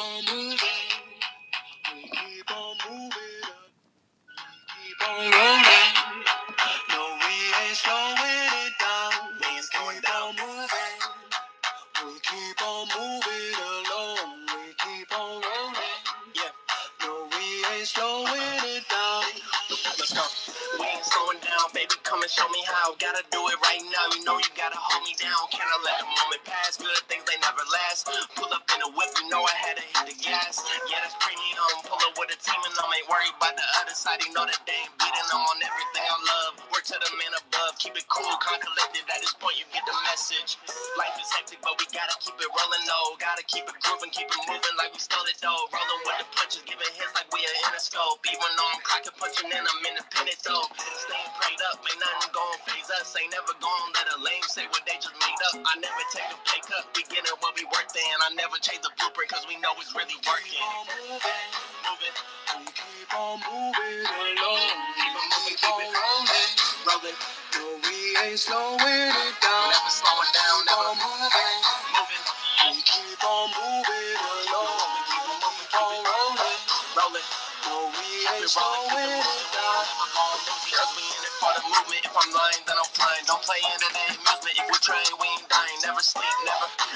on moving. We keep on moving up. Keep on rolling. No, we ain't slowing it down. We ain't slowing down. Moving. We keep on moving along. We keep on rolling. Yeah. No, we ain't slowing it down. Let's go. We ain't slowing down, baby. Come and show me how. Gotta do it right now. You know you gotta hold me down. Can I let the moment pass? Good things they never last. Pull up in a whip, you know I had to hit the gas. Yeah, that's premium. Pull up with a team and I ain't worried about the other side. You know that they ain't beating. I'm on everything I love. Work to the man above. Keep it cool, calm, collected. At this point, you get the message. Life is hectic, but we gotta keep it rolling, though. Gotta keep it grooving, keep it moving like we stole it, though. Rolling with the punches, giving hits like we are in a scope. Even though I'm cracking, punching in, I'm independent, though. Staying prayed up, ain't nothing gon' phase us. Ain't never gon' let a lame say what they just made up. I never take a pay cut, we getting what we worth in. I never change the blueprint, cause we know it's really working. Keep on moving, moving. We keep on moving along. Keep on moving, keep it rolling, rolling. No, we ain't slowing it down. Never slowing down, never moving, moving. We keep on moving along. We keep on moving, keep it rolling, rolling. No, we ain't slowing it down. Cause we in it for the movement. If I'm lying, then I'm flying. Don't play into the amusement. If we train, we ain't dying. Never sleep,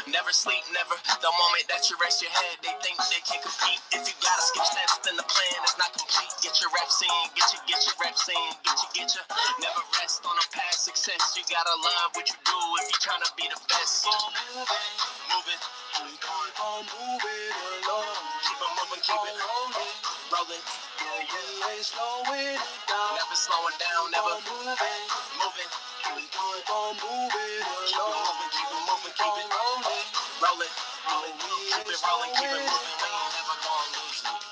never sleep, never. The moment that you rest your head, they think they can compete. If you gotta skip steps, then the plan is not complete. Get your reps in, get your reps in, get your. Never rest on a past success. You gotta love what you do if you tryna be the best. Keep on moving, moving. We keep on moving along. Keep on moving, keep it rolling, rolling. No, we ain't slowing it down. Never slowing down, never moving, moving. We keep on moving along. Keep it moving, keep it rolling, rolling. No, we keep it rolling, keep it moving. We ain't never gonna lose it.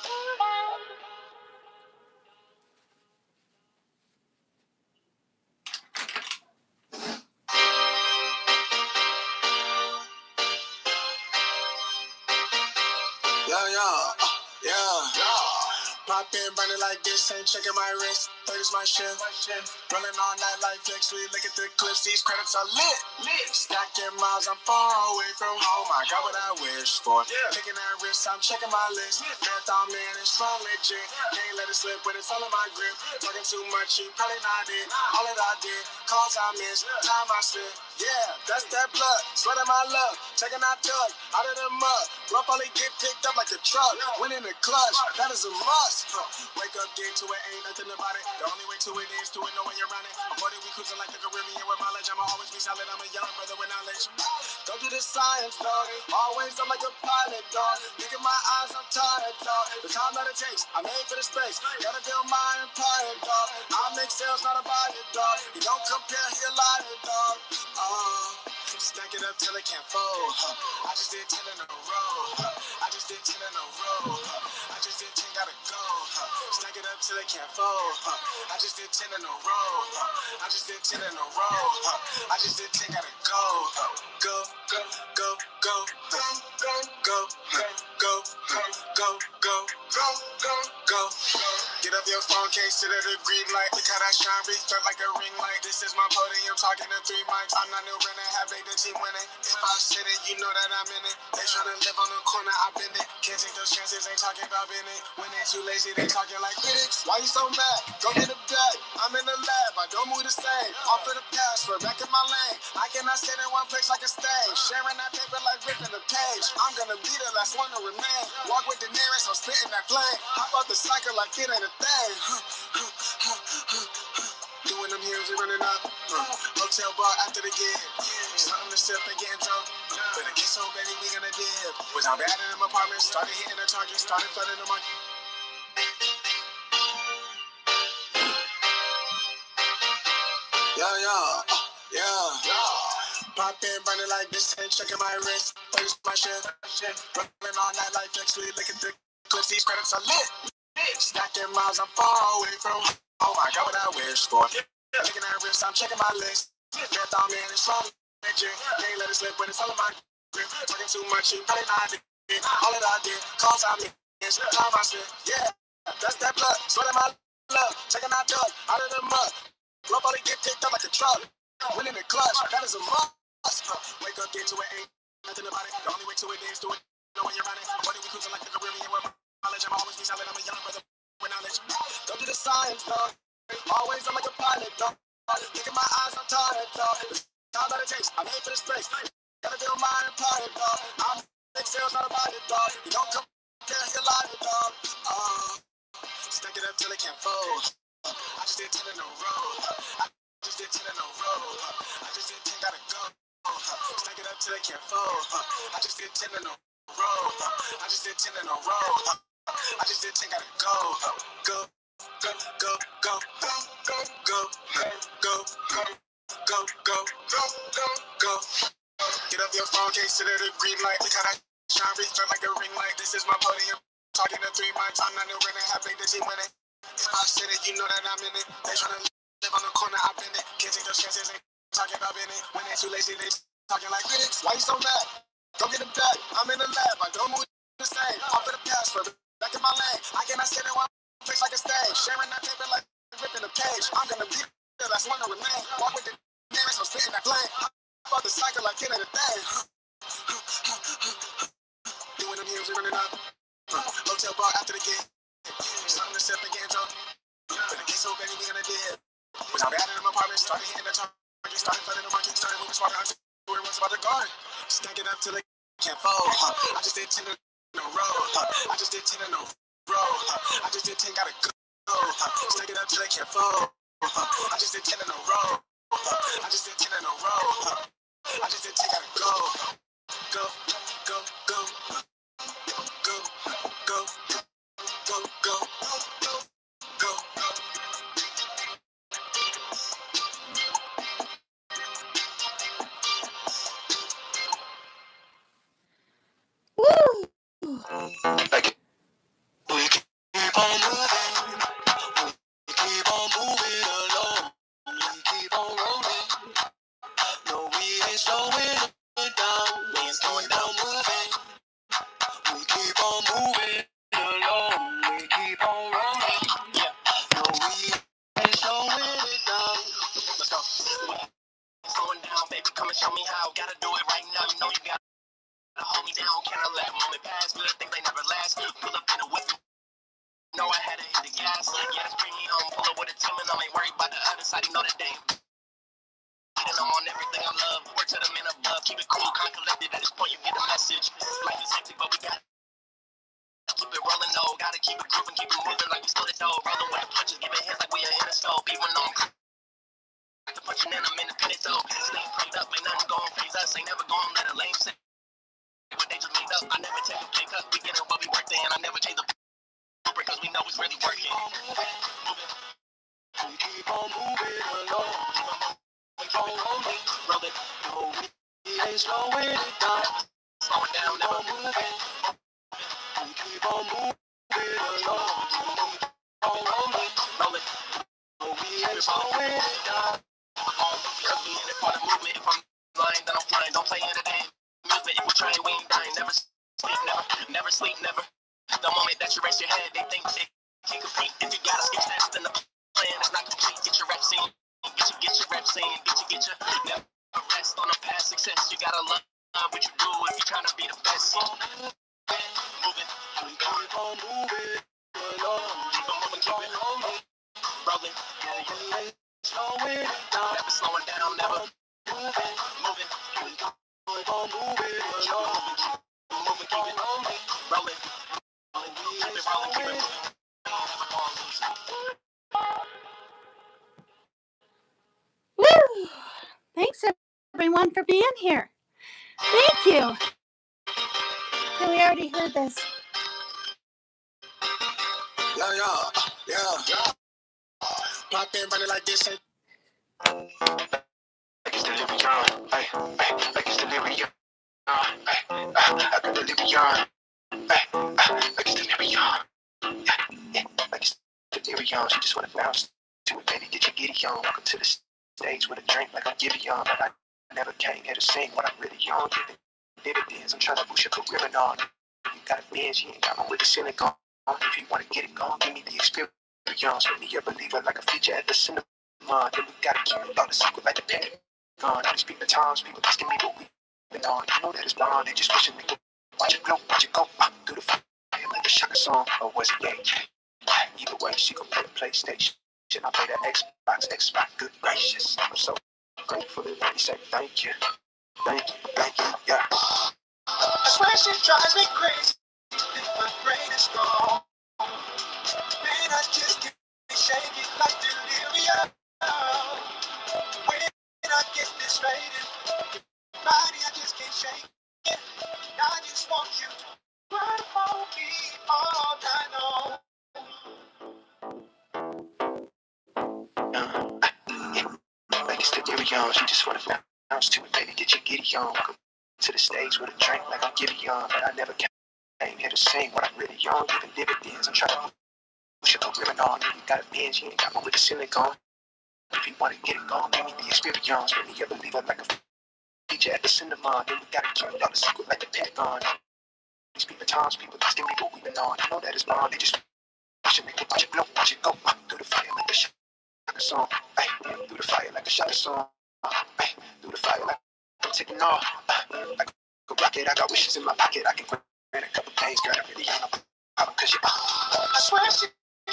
Yeah. Pop in, burning like this, ain't checking my wrist. 30's my shift. Rolling all night like flex. We look at the clips, these credits are lit. Stacking miles, I'm far away from home. I got what I wish for. Taking that risk, I'm checking my list. Marathon man, it's from legit. Can't let it slip when it's all in my grip. Talking too much, you probably not it. All that I did, calls I missed, time I spent. Yeah, that's that blood, sweat in my love. Taking that tug out of the mud. Rough only get picked up like a truck. Win in the clutch, that is a must. Wake up, get to it, ain't nothing about it. The only way to it is to it, know when you're running. Avoiding we cruising like the Caribbean with mileage. I'ma always be solid, I'm a young brother with knowledge. Don't do the science, dog. Always I'm like a pilot, dog. Look at my eyes, I'm tired, dog. The time that it takes, I made for the space. Gotta build my empire, dog. I make sales, not a buyer, dog. You don't compare, he a liar, dog. Stack it up till it can't fold. I just did 10 in a row. I just did 10 in a row. I just did 10, gotta go. Stack it up till it can't fold. I just did 10 in a row. I just did 10 in a row. I just did 10, gotta go. Go, go, go, go, go, go, go, go, go, go, go, go. Get up your phone, can't sit at the green light. Look how that shine, reflect like a ring light. This is my podium, talking to 3 mics. I'm not new Renner, have made the team winning. If I sit it, you know that I'm in it. They tryna live on the corner, I bend it. Can't take those chances, ain't talking about bending. When they too lazy, they talking like critics. Why you so mad? Go get a bag. I'm in the lab, I don't move the same. Off of the password, back in my lane. I cannot sit in one place like a stage. Sharing that paper like ripping the page. I'm gonna be the last one to remain. Walk with the nearest, I'm spitting that flame. Hop out the cycle like it ain't a thing. Doing them heels, we running up. Hotel bar after the gig. Something to sip and getting drunk. But the kiss, so baby, we gonna dip. Was I bad in them apartments? Started hitting the target, started flooding the market. Yeah. Pop in, burning like this, ain't checking my wrist. 30's my shit. Rolling all night like flex. We look at the clips, these credits are lit. Stacking miles, I'm far away from home. I got what I wish for. Taking that risk, I'm checking my list. Marathon man, it's from legit. Can't let it slip when it's all in my grip. Talking too much, you probably not it. All that I did, calls I missed, time I spent. Yeah, that's that blood, sweat in my love. Taking that tug out of the mud. Rough only get picked up like a truck. Win in the clutch, that is a must. Wake up, get to it, ain't nothing about it. The only way to it is to it. know when you're running. What we cruising like the Caribbean with knowledge? I'm always be selling. I'm a young brother with knowledge. Go do the science, dog. Always I'm like a pilot, dog. Look at my eyes, I'm tired, dog. How that it takes? I'm made for this place. Gotta feel my empire, dog. I'm big sales, not about it, dog. You don't come here, you're lying, dog. Stack it up till it can't fold. I just did 10 in a row. I just did 10 in a row. I just did 10, gotta go. Stack it up till it can't fold. I just did 10 in a row. I just did 10 in a row. I just did 10, gotta go. Go, go, go, go, go, go, go, go, go, go, go, go, go, go. Get up your phone, can't sit at a green light. Look how that shine reach like a ring light. This is my podium. Talking to 3 mics, I'm not new running, happy that she winning. If I said it, you know that I'm in it. They tryna live on the corner, I've been it. Can't take those chances, ain't talking about in it. When they too lazy, they talking like critics. Why you so mad? Go get the back. I'm in the lab, I don't move the same. Off of the password, back in my lane. I cannot sit in one place like a stage. Sharing that paper like ripping a page. I'm gonna be the last one to remain. Walk with the damage, I'm spitting that flame. I'm about to cycle like in the day. Doing them heels, we running up. Hotel bar after the game. Something to sip again, Joe. Gonna get so baby, we gonna do it. Was I bad in my apartment? Started hitting the top. Started flooding the market. Started moving smarter. Where it was about the garden. Stack it up till it can't fold. I just did 10 in a row. I just did 10 in a row. I just did 10, gotta go. Stack it up till it can't fold. I just did 10 in a row. I just did 10 in a row. I just did 10, gotta go. Go, go, go. Go, go, go, go, go, go, go. Woo! Like, we keep on moving. We keep on moving along. We keep on rolling. No, we ain't slowing down. We ain't slowing down moving. We keep on moving along. We keep on rolling. Yeah. No, we ain't slowing it down. Let's go. Slowing down, baby, come and show me how. Gotta do it right now. You know you gotta hold me down. Can I let a moment pass? Good things they never last. Pull up in a whip. No, I had to hit the gas. Yeah, it's premium. Pull up with a team and I ain't worried about the other side. You know the game. And I'm on everything I love. Work to the men above. Keep it cool, calm, collected. At this point, you get the message. Life is hectic, but we got to keep it rolling, though. Gotta keep it grooving, keep it moving like we stole it, though. Rolling with the punches, giving hits like we are in a stove. Even though I'm punching in, I'm independent, though. Stay prayed up, ain't nothing going to phase us. Ain't never going to let a lame say what they just made up. I never take a pay cut. We get it what we worked in. I never change the because we know it's really working. We keep on moving along. Keep on rolling, rolling. No, we ain't slowing it down. Slowing down, never moving. We keep on moving along. Keep on rolling, rolling. No, we ain't slowing it down. Because we in it for the movement. If I'm lying, then I'm flying. Don't play into that music. If we try, we ain't dying. Never sleep, never sleep, never. The moment that you raise your head, they think they can't compete. If you gotta skip steps, then the plan is not complete. Get your reps in, get your reps in, get your never rest on a past success. You gotta love what you do if you're trying to be the best. Moving, we keep on moving along. Keep on moving, keep it rolling, rolling. Yeah, we ain't slowing it down, never slowing down, never moving, moving. We keep on moving along. Moving, keep it rolling, rolling. Woo! Thanks everyone for being here. Thank you. Okay, we already heard this. Yeah. Pop in, running like this. Like it's delirium. Like it's delirium. I got delirium. Like it's delirium. Yeah, like it's delirium. She just wanna bounce to it, baby. Get your giddy on. Welcome to the stage with a drink like I'm giddy on. But I never came here to sing when I'm really young. Did it dance. I'm trying to boost your career and on. You got a binge, you ain't got one with the ceiling on. If you wanna get it going, give me the experience. Make me a believer like a feature at the cinema. Then we gotta keep about the secret like the Pentagon. These people times, people asking me what we been on. You know that it's blonde, they just wishing they could watch it glow, watch it go through the fire like a Shaka song, or was it yeah? Either way, she gon' play the PlayStation. I play the Xbox, good gracious. I'm so grateful to let me say thank you, yeah. I swear she drives me crazy. My brain is gone. Man, I just can't shake it like delirium. When I get this faded, body I just can't shake it. I just want you to run on me all night long. Like it's delirium, she just wanna bounce to it, baby, get your giddy on. Go to the stage with a drink like I'm giddy on, but I never came here to sing when I'm really young. Even dividends, I'm trying to push up a ribbon on. You got a binge, you ain't got one with the silicone. If you wanna get it gone, give me the experience. Make me ever leave her like a DJ at the cinema. Then we gotta keep it all the secret like the Pentagon. These people times, people asking me what we've been on. You know that it's wrong, they just watch it, make it, watch it blow, watch it go through the fire like a shot song. Ay, through the fire like a shot song. Ay, through the fire like I'm taking off. Like a rocket, I got wishes in my pocket. I can grant a couple things, girl, I really ain't no problem, cause you I swear she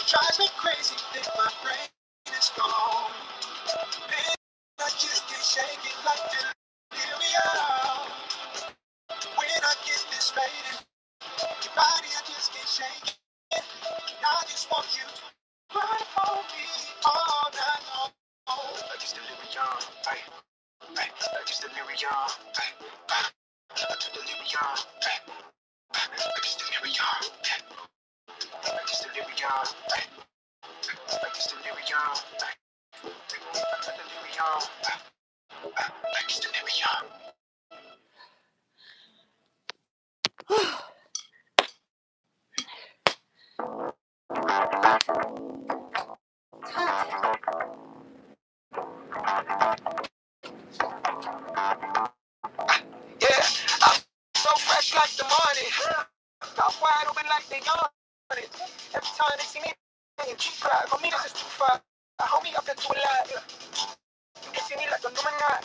drives me crazy. Think my brain is gone. Man, I just can't shake it like delirium. When I get this faded, your body I just can't shake it. I just want you to run on me all night long. Like it's delirium, ay, ay, like it's delirium, ay, ay, like it's delirium, ay, like it's delirium, ay, like it's delirium, ay, like it's delirium, ay, like it's delirium, ay, like it's delirium. Yeah, I'm so fresh like the morning. Mouth wide open like they on it. Every time they see me, they cheap cry. For me, this is too far. I hold me up there too loud. You can see me like I'm doing that.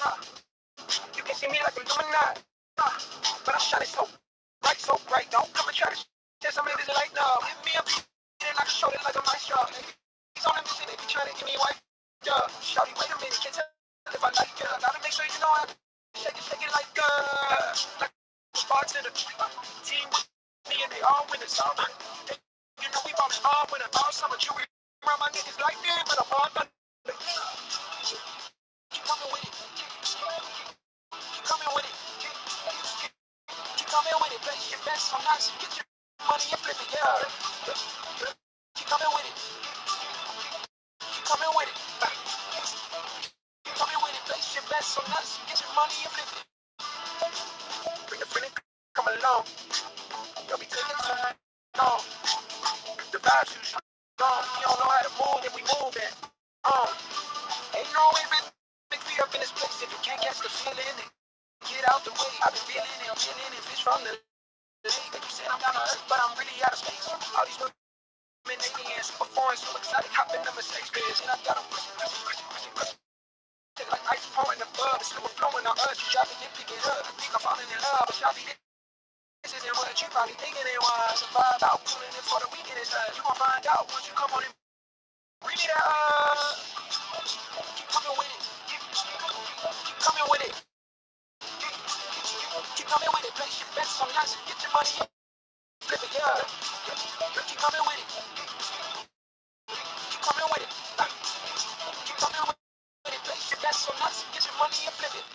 You can see me like I'm doing that. But I'm shining so bright. Don't come and try to test some of this light now. Hit me up, like a shoulder like a maestro. He's on the mission, they be trying to give me white. Shawty, wait a minute, can't tell if I like you. Gotta make sure you know I shake it like a bartender. Team with me and they all winners. You know we ballin' all winner, all summer jewelry around my niggas like that, but I'm all done. Keep coming with it. Keep coming with it. Keep coming with it. Place your best on nice and get your money and flip it, yeah. Keep coming with it. Keep coming with it. Keep coming with it. Place your best on nice and get your money and flip it. Bring a friend and come along. You'll be taking time. No. The vibes you strong. You don't know how to move, then we move it. Ain't no way, man. Big feet up in this place if you can't catch the feeling. Get out the way. I've been feeling it. I'm feeling it. Fish from the lake. You said I'm down to earth, but I'm really out of space. All these women, aliens, super foreign, so exotic. Hop in the Mercedes Benz, and I got them. Take like ice pouring the bub. It's still flowing on earth. You dropping it, pick it up. I think I'm falling in love. But y'all be this isn't what you probably thinking it was. Survive out, pulling it for the weekend inside. You gon' find out once you come on and read it out. Keep coming with it. Keep coming with it. Keep coming with it. Place your bets on nice and get your money in. Flip it, yeah. Keep coming with it. Keep coming with it. Keep coming with it. Place your bets on nice and get your money in. Flip it.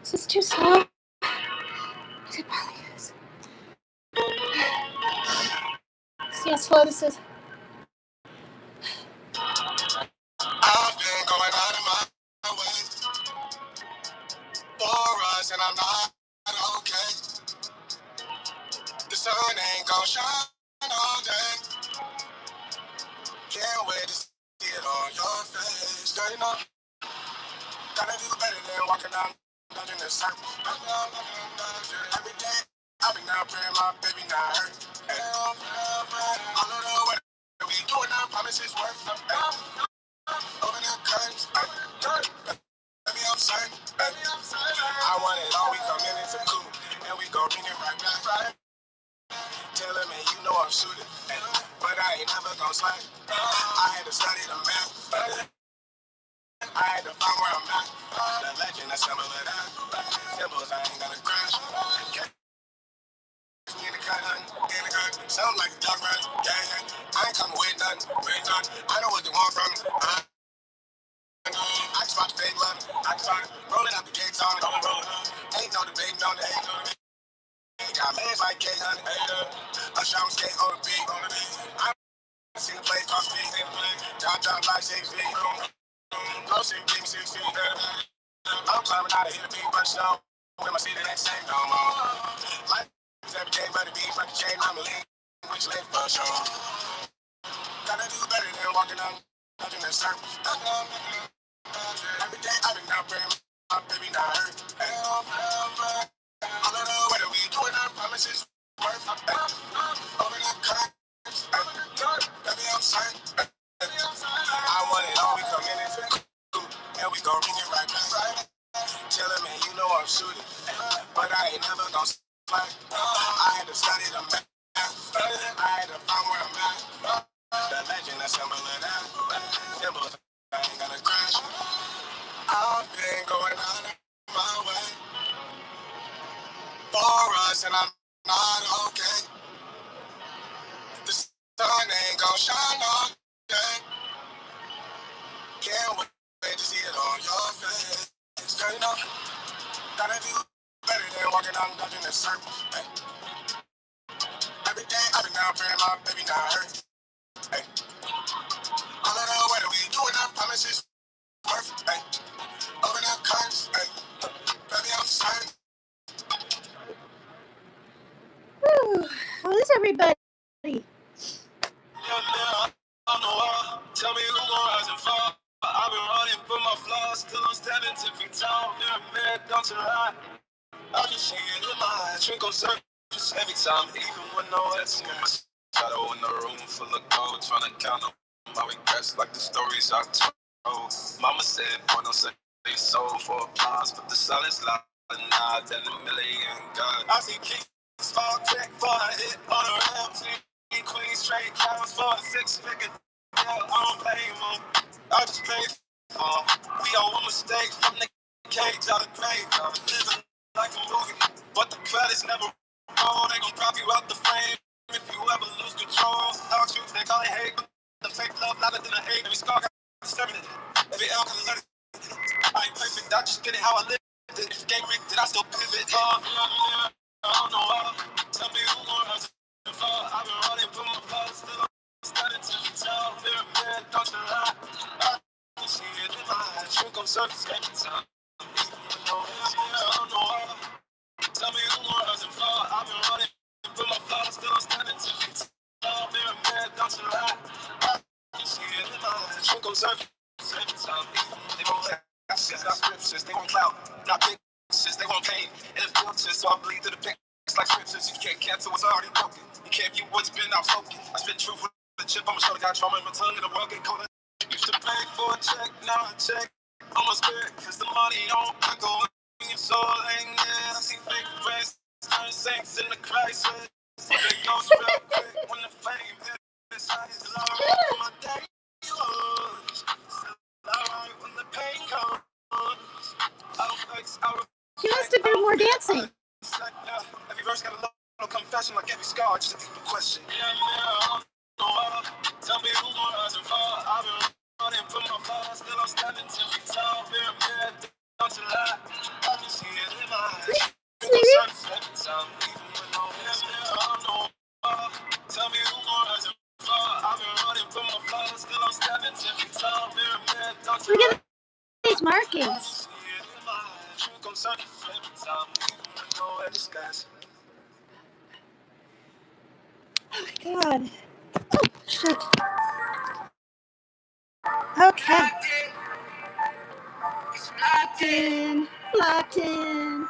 This is too slow. It probably is. See how slow this is. I've been going out of my way for us, and I'm not okay. The sun ain't gon' shine all day. Can't wait to see it on your face. Girl, you know, gotta do better than walking down in the circle. Every day, I've been out praying my baby not hurt. All of the work we doing, I promise it's worth it. Open the curtains, baby, I'm certain. I want it all, we come in into cool, and we gon' bring it right back. Tell him, man, you know I'm shooting, but I ain't never gon' slide. I had to study the math, I had to find where I'm at. The legend, that's some of that. Symbols, I ain't gonna crash. Catch me in the cut, in the cut. Sound like a dog running, yeah. I ain't coming with nothing, I know what they want from me. I just watch fake love, I just try to roll it out the gates on it. Ain't no debate, no debate. Got legs like K-Honey, a show skate on the beat. I seen the place cross feet, drop like 6 feet. Close and give me 6 feet. I'm climbing out of here, big bunch of with my seat in that same no more. Life is every day, but the beat from the chain, I'm a lean, which left for sure. Gotta do better than walking on, touching the surface. Every day I've been out praying, my baby not hurt. All of the weather we doing, I promise it's worth it. Open the curtains, baby, I'm certain. I want it all, we come in into cool, and we gon' bring it right back. Tell him, man, you know I'm shooting, but I ain't never gon' slide. I had to study the math, I had to find where I'm at. The legend, that's symbol of that. Symbols, I ain't gonna crash. I've been going out of my way for us, and I'm not okay. The sun ain't gon' shine all day. Can't wait to see it on your face. Girl, you know, gotta do better than walking out and dodging the circles. Hey. Every day I've been out praying my baby not hurt. Hey. All of the weather we doing, I promise it's perfect. Hey. Open up curtains, hey. Baby, I'm certain. Whew. How is everybody? Tell me who gon' rise and fall. I've been running for my flaws, still I'm standing 10 feet tall. You're a man, don't you lie. I can see it in my eyes, drink on surface every time, even when no that's in my shadow in a room full of gold, trying to count on my regrets like the stories I told. Mama said, boy, don't say your soul for applause, but the silence louder now than a million God. I see kings fall quick for a hit on a ramp, see queens straight counts for a 6-figure deal. I don't play more, I just pay for. We all one mistake from the cage out of grave, living like a movie, but the credits never roll. They gon' drop you out the frame if you ever lose control. Dog truth, they call it hate, but the fake love louder than a hate. Every scar got exterminated, every L can learn it. I ain't perfect, I just get it how I live it. If the game rigged, did I still pivot? I don't know why. Tell me who gon' rise and fall. I've been running for my flaws, still I'm standing 10 feet tall. You're a man, don't you lie. I can see it in my eyes, drink on surface every time. I don't know why. Tell me who gon' rise and fall. I've been running for my flaws, still I'm standing 10 feet tall. You're a man, don't you lie. I can see it in my eyes, drink on surface every time. They gon' laugh. Since not scriptures, they want clout, not pictures, they want pain and it's filters, so I bleed through the pictures like scriptures. You can't cancel what's already broken. You can't view what's been outspoken. I spit truth with a chip on my shoulder, got trauma in my tongue and the world get colder. Used to pay for a check, now I check on my spirit, cause the money don't go in your soul ain't there. I see fake friends, turn saints in the crisis. They go real quick when the fame hits. I still alright for my day. Alright when the pain comes. She wants to do more dancing. Every verse got a little confession, like every scar, just a deeper question. Tell me who gon' rise and fall. I've been running from my flaws, still I'm standing 10 feet tall. Pyramid, don't you lie. I can see it in my eyes. Tell me who gon' rise and fall. I've been running from my flaws, still I'm standing 10 feet tall. Pyramid, don't you lie. Look at these markings. Oh my god. Oh, shit. Okay. Locked in. Locked in.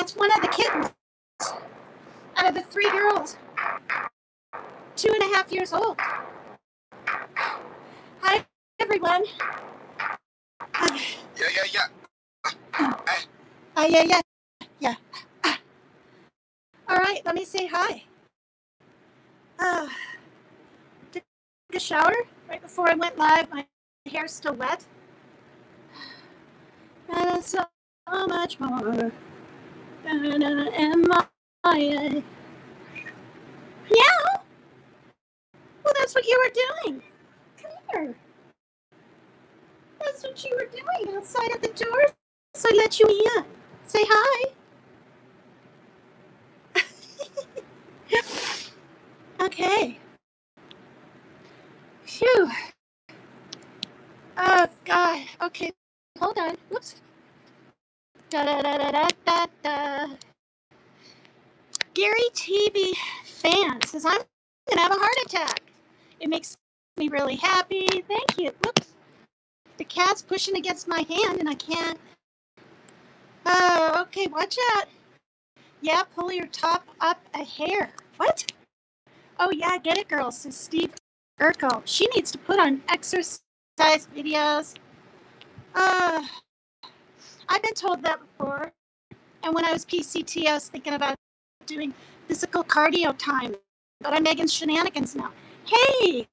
It's one of the kittens out of the 3 girls, 2.5 years old. Hi, everyone. Yeah. Yeah. All right, let me say hi. Took a shower right before I went live. My hair's still wet. And so much more. And my yeah. Well, that's what you were doing. Come here. That's what you were doing outside of the door. So I let you in. Say hi. Okay. Phew. Oh, God. Okay. Hold on. Whoops. Da da da da da da da. Gary TV fan says, I'm going to have a heart attack. It makes me really happy. Thank you. Whoops. The cat's pushing against my hand and I can't. Okay, watch out. Yeah, pull your top up a hair. What? Oh, yeah, get it, girl, says Steve Urkel. She needs to put on exercise videos. I've been told that before. And when I was PCT, I was thinking about doing physical cardio time. But I'm Megan's Shenanigans now. Hey!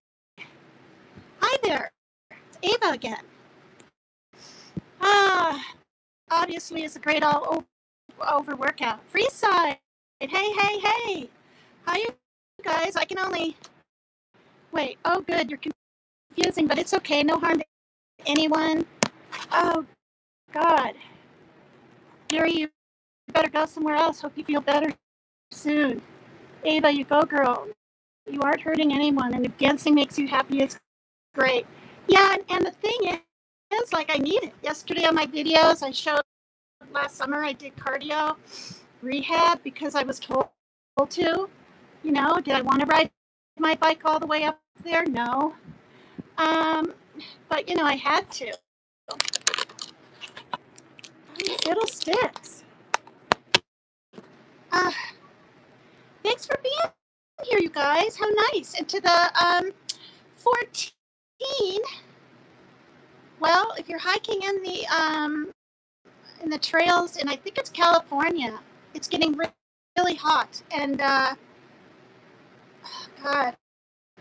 Hi there. It's Ava again. Obviously, it's a great all over workout. Freeside. Hey. How you guys? I can only... Wait. Oh, good. You're confusing, but it's okay. No harm to anyone. Oh, God. Gary, you better go somewhere else. Hope you feel better soon. Ava, you go, girl. You aren't hurting anyone, and if dancing makes you happy, it's great. Yeah, and the thing is, like, I need it. Yesterday on my videos, I showed last summer I did cardio rehab because I was told to. You know, did I want to ride my bike all the way up there? No. But, you know, I had to. Fiddlesticks. Thanks for being here, you guys. How nice. And to the 14. Well, if you're hiking in the trails, and I think it's California, it's getting really hot. And God,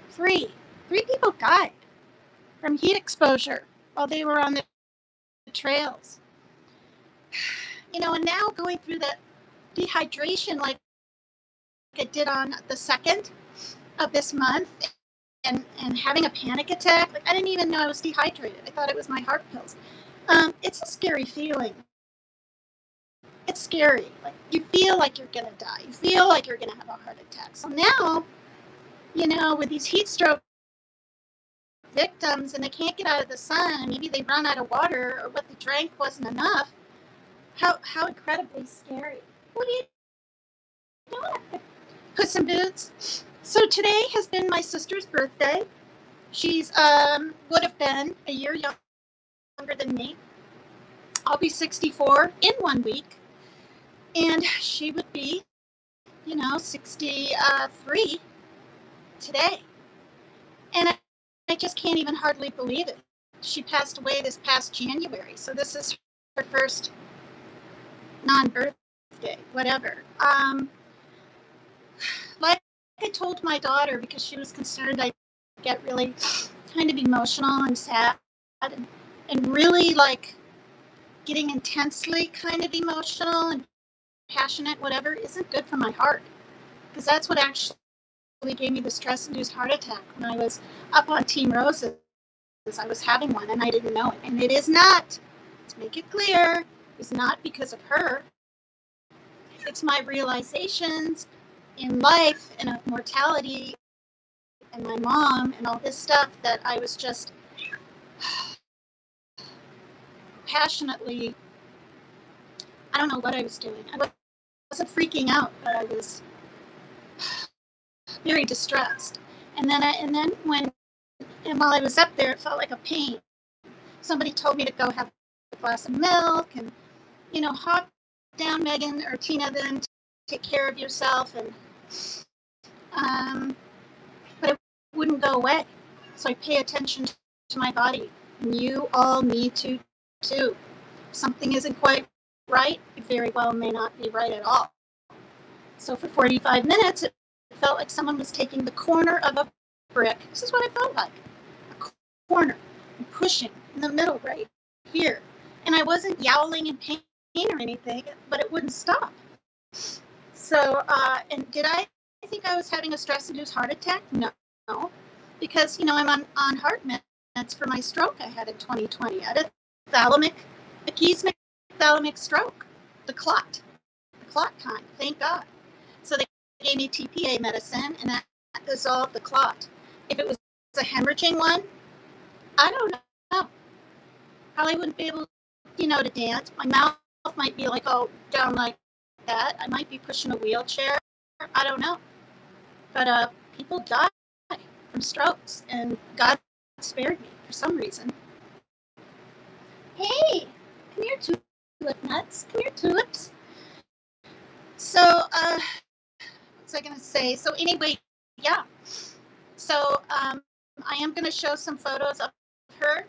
three people died from heat exposure while they were on the trails. You know, and now going through the dehydration like I did on the 2nd of this month, and having a panic attack. Like, I didn't even know I was dehydrated. I thought it was my heart pills. It's a scary feeling. It's scary. Like, you feel like you're gonna die. You feel like you're gonna have a heart attack. So now, you know, with these heat stroke victims and they can't get out of the sun, maybe they run out of water or what they drank wasn't enough. How incredibly scary. What are you doing? Puss in Boots. So today has been my sister's birthday. She's would have been a year younger than me. I'll be 64 in 1 week. And she would be, you know, 63 today. And I just can't even hardly believe it. She passed away this past January. So this is her first non-birthday, whatever. Like I told my daughter, because she was concerned I'd get really kind of emotional and sad and really like getting intensely kind of emotional and passionate, whatever, isn't good for my heart. Because that's what actually gave me the stress-induced heart attack when I was up on Team Roses. I was having one and I didn't know it. And it is not, let's make it clear, it's not because of her. It's my realizations in life and of mortality and my mom and all this stuff that I was just passionately, I don't know what I was doing. I wasn't freaking out, but I was very distressed. And then while I was up there, it felt like a pain. Somebody told me to go have a glass of milk and, you know, hot down, Megan or Tina, then take care of yourself. And but it wouldn't go away. So I pay attention to my body, and you all need to too. If something isn't quite right, it very well may not be right at all. So for 45 minutes, it felt like someone was taking the corner of a brick. This is what it felt like. A corner and pushing in the middle right here. And I wasn't yowling in pain or anything, but it wouldn't stop. So, and did I think I was having a stress-induced heart attack? No, because, I'm on heart meds for my stroke I had in 2020. I had a Keys thalamic stroke, the clot kind, thank God. So they gave me TPA medicine, and that dissolved the clot. If it was a hemorrhaging one, I don't know. Probably wouldn't be able, to dance. My mouth might be like all down like that. I might be pushing a wheelchair. I don't know. But people die from strokes, and God spared me for some reason. Hey, come here, tulip nuts. Come here, tulips. So, what was I going to say? So anyway, yeah. So I am going to show some photos of her.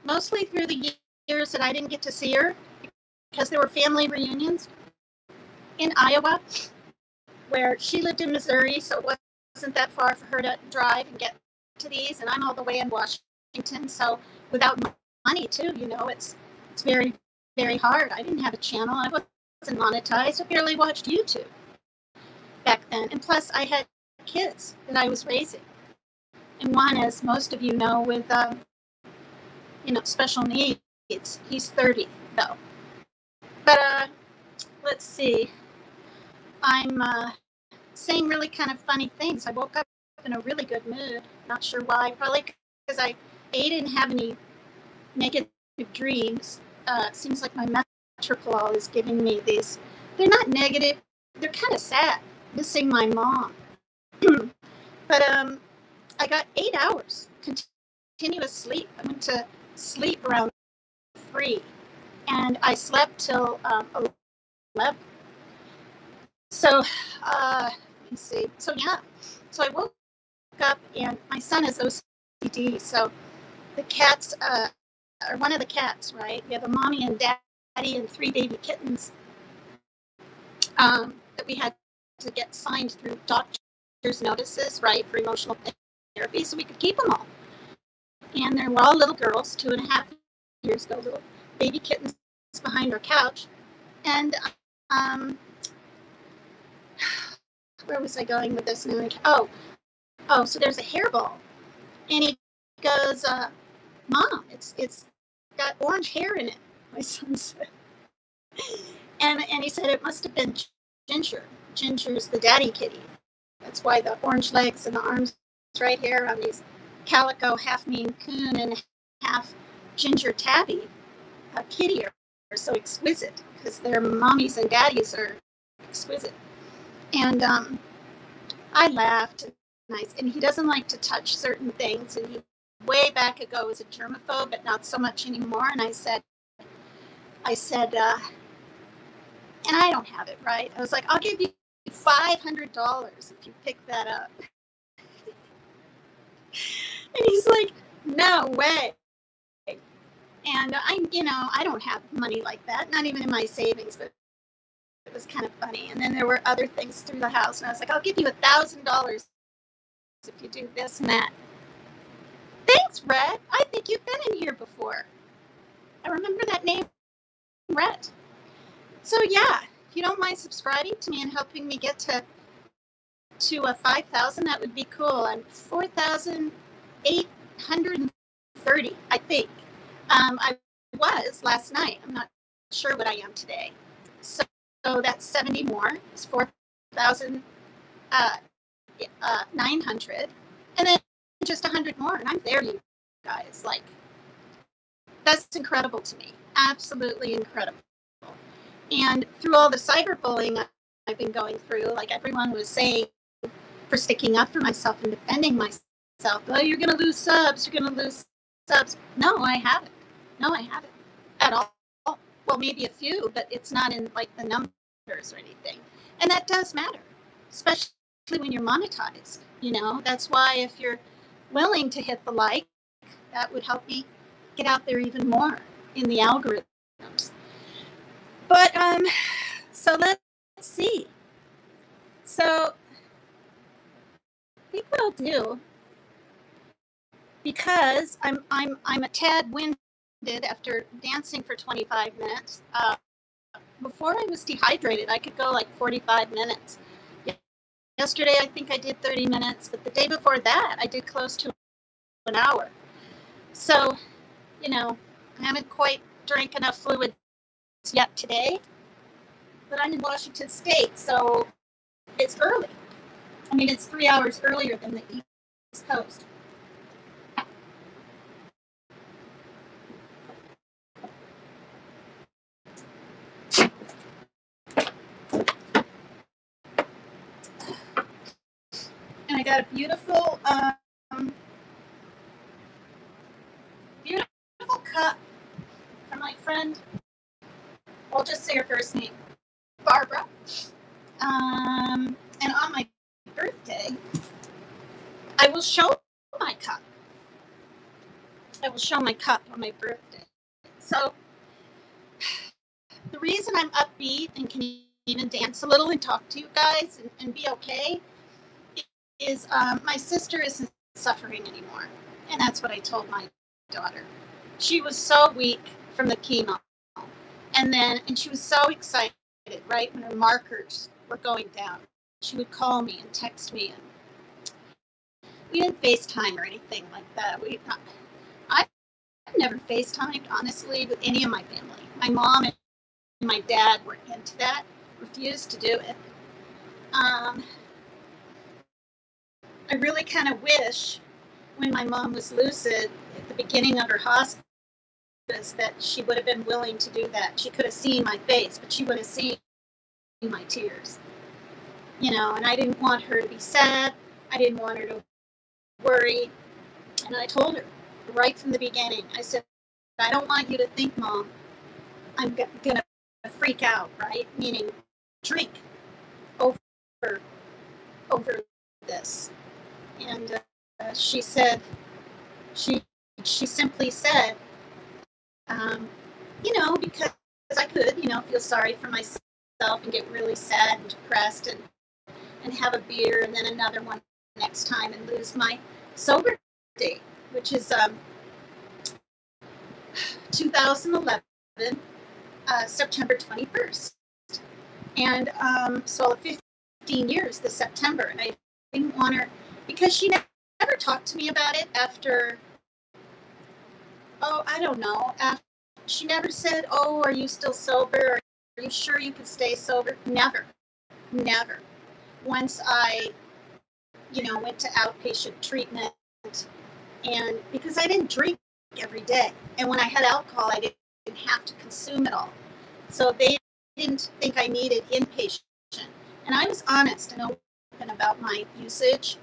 Mostly through the years that I didn't get to see her, because there were family reunions in Iowa, where she lived in Missouri, so it wasn't that far for her to drive and get to these, and I'm all the way in Washington, so without money too, it's very, very hard. I didn't have a channel. I wasn't monetized. I barely watched YouTube back then, and plus I had kids that I was raising, and one, as most of you know, with special needs. He's 30 though. But let's see. I'm saying really kind of funny things. I woke up in a really good mood. Not sure why. Probably because I didn't have any negative dreams. It seems like my Metoprolol is giving me these. They're not negative. They're kind of sad. Missing my mom. But I got 8 hours continuous sleep. I went to sleep around 3, and I slept till 11. So let me see. So yeah, so I woke up, and my son has OCD. So the cats are one of the cats, right? We have a mommy and daddy and 3 baby kittens that we had to get signed through doctor's notices, right, for emotional therapy, so we could keep them all. And they were all little girls, 2.5 years ago, little baby kittens behind our couch. And where was I going with this now? Oh, so there's a hairball, and he goes, "Mom, it's got orange hair in it." My son said, and he said it must have been Ginger. Ginger's the daddy kitty. That's why the orange legs and the arms right here on these calico half Maine Coon and half Ginger Tabby kitty are so exquisite, because their mommies and daddies are exquisite. And I laughed, and he doesn't like to touch certain things, and he way back ago was a germaphobe, but not so much anymore. And I said, and I don't have it, right? I was like, I'll give you $500 if you pick that up. And he's like, no way. And I don't have money like that, not even in my savings, but it was kind of funny. And then there were other things through the house, and I was like, I'll give you $1,000 if you do this and that. Thanks, Red. I think you've been in here before. I remember that name, Red. So yeah, if you don't mind subscribing to me and helping me get to 5,000, that would be cool. I'm 4,830, I think. I was last night. I'm not sure what I am today. So that's 70 more. It's 4,900, and then just 100 more, and I'm there, you guys. Like, that's incredible to me. Absolutely incredible. And through all the cyberbullying I've been going through, like everyone was saying, for sticking up for myself and defending myself, oh, you're going to lose subs, you're going to lose subs. No, I haven't. At all. well, maybe a few, but it's not in like the numbers or anything. And that does matter, especially when you're monetized. That's why if you're willing to hit the like, that would help me get out there even more in the algorithms. But so let's see. So I think what I'll do, because I'm a tad winded after dancing for 25 minutes. Before I was dehydrated, I could go like 45 minutes. Yesterday, I think I did 30 minutes, but the day before that, I did close to an hour. So, I haven't quite drank enough fluids yet today, but I'm in Washington State, so it's early. I mean, it's 3 hours earlier than the East Coast. And I got a beautiful cup from my friend. I'll just say her first name, Barbara. And on my birthday, I will show my cup. I will show my cup on my birthday. So the reason I'm upbeat and can even dance a little and talk to you guys and be okay is my sister isn't suffering anymore. And that's what I told my daughter. She was so weak from the chemo. And she was so excited, right, when her markers were going down. She would call me and text me. And we didn't FaceTime or anything like that. I've never FaceTimed, honestly, with any of my family. My mom and my dad were into that, refused to do it. I really kind of wish when my mom was lucid at the beginning of her hospice that she would have been willing to do that. She could have seen my face, but she would have seen my tears. And I didn't want her to be sad. I didn't want her to worry. And I told her right from the beginning, I said, I don't want you to think, Mom, I'm going to freak out, right? Meaning drink over this. And she said, she simply said, because I could, feel sorry for myself and get really sad and depressed and have a beer and then another one next time and lose my sober date, which is 2011, September 21st. And so 15 years this September. And I didn't want her, because she never talked to me about it after, I don't know, she never said, are you still sober? Are you sure you could stay sober? Never. Once I, went to outpatient treatment, and because I didn't drink every day, and when I had alcohol, I didn't have to consume it all. So they didn't think I needed inpatient. And I was honest and open about my usage,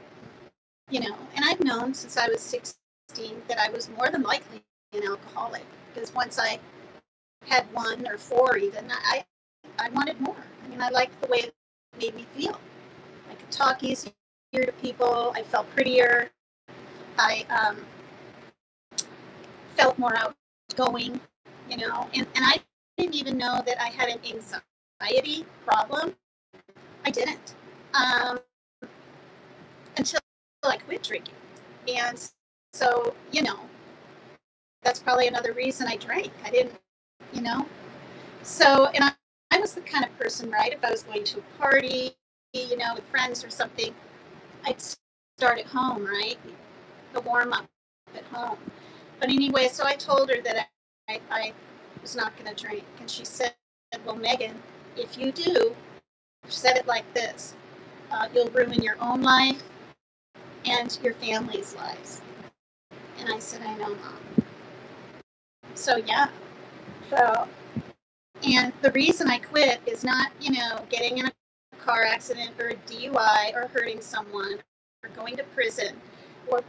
and I've known since I was 16 that I was more than likely an alcoholic, because once I had 1 or 4 even, I wanted more. I mean, I liked the way it made me feel. I could talk easier to people. I felt prettier. I felt more outgoing, and I didn't even know that I had an anxiety problem. I didn't until I quit drinking. And so, that's probably another reason I drank. I didn't, So, and I was the kind of person, right, if I was going to a party, with friends or something, I'd start at home, right? The warm up at home. But anyway, so I told her that I was not going to drink. And she said, well, Megan, if you do, she said it like this, you'll ruin your own life and your family's lives. And I said, I know, Mom. So, yeah. And the reason I quit is not, getting in a car accident or a DUI or hurting someone or going to prison or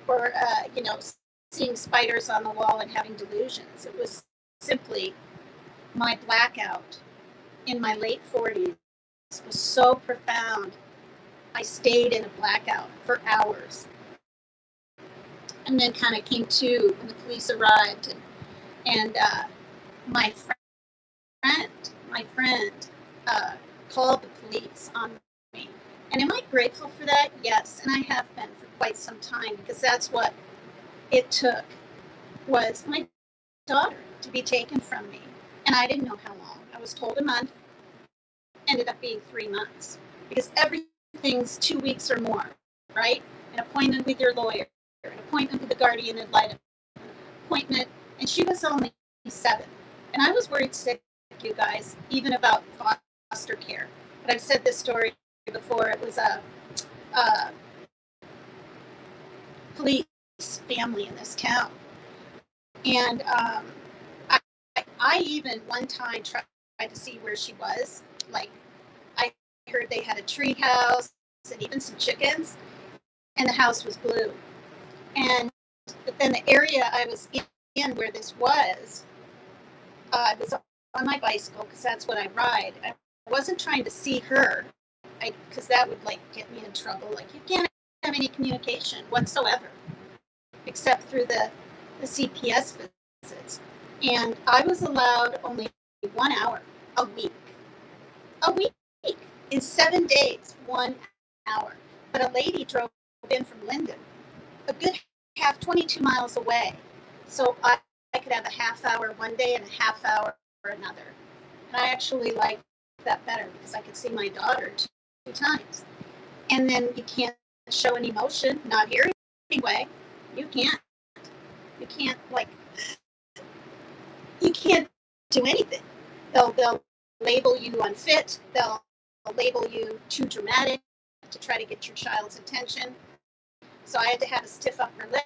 seeing spiders on the wall and having delusions. It was simply my blackout in my late 40s was so profound. I stayed in a blackout for hours and then kind of came to when the police arrived. And my friend called the police on me. And am I grateful for that? Yes, and I have been for quite some time, because that's what it took, was my daughter to be taken from me. And I didn't know how long. I was told a month, ended up being 3 months, because everything's 2 weeks or more, right? An appointment with your lawyer, an appointment with the guardian ad litem, appointment, and she was only 7. And I was worried sick, you guys, even about foster care. But I've said this story before. It was a police family in this town. And I even one time tried to see where she was. Like, I heard they had a tree house and even some chickens, and the house was blue. And but then the area I was in where this was, I was on my bicycle, because that's what I ride. I wasn't trying to see her, because that would like get me in trouble. Like, you can't have any communication whatsoever, except through the CPS visits. And I was allowed only 1 hour a week. A week. In 7 days, 1 hour. But a lady drove in from Linden, a good 22 miles away. So I could have a half hour one day and a half hour another. And I actually liked that better, because I could see my daughter 2 times. And then you can't show any emotion, not here anyway. You can't. You can't, like, you can't do anything. They'll label you unfit. They'll label you too dramatic to try to get your child's attention. So I had to have a stiff upper lip.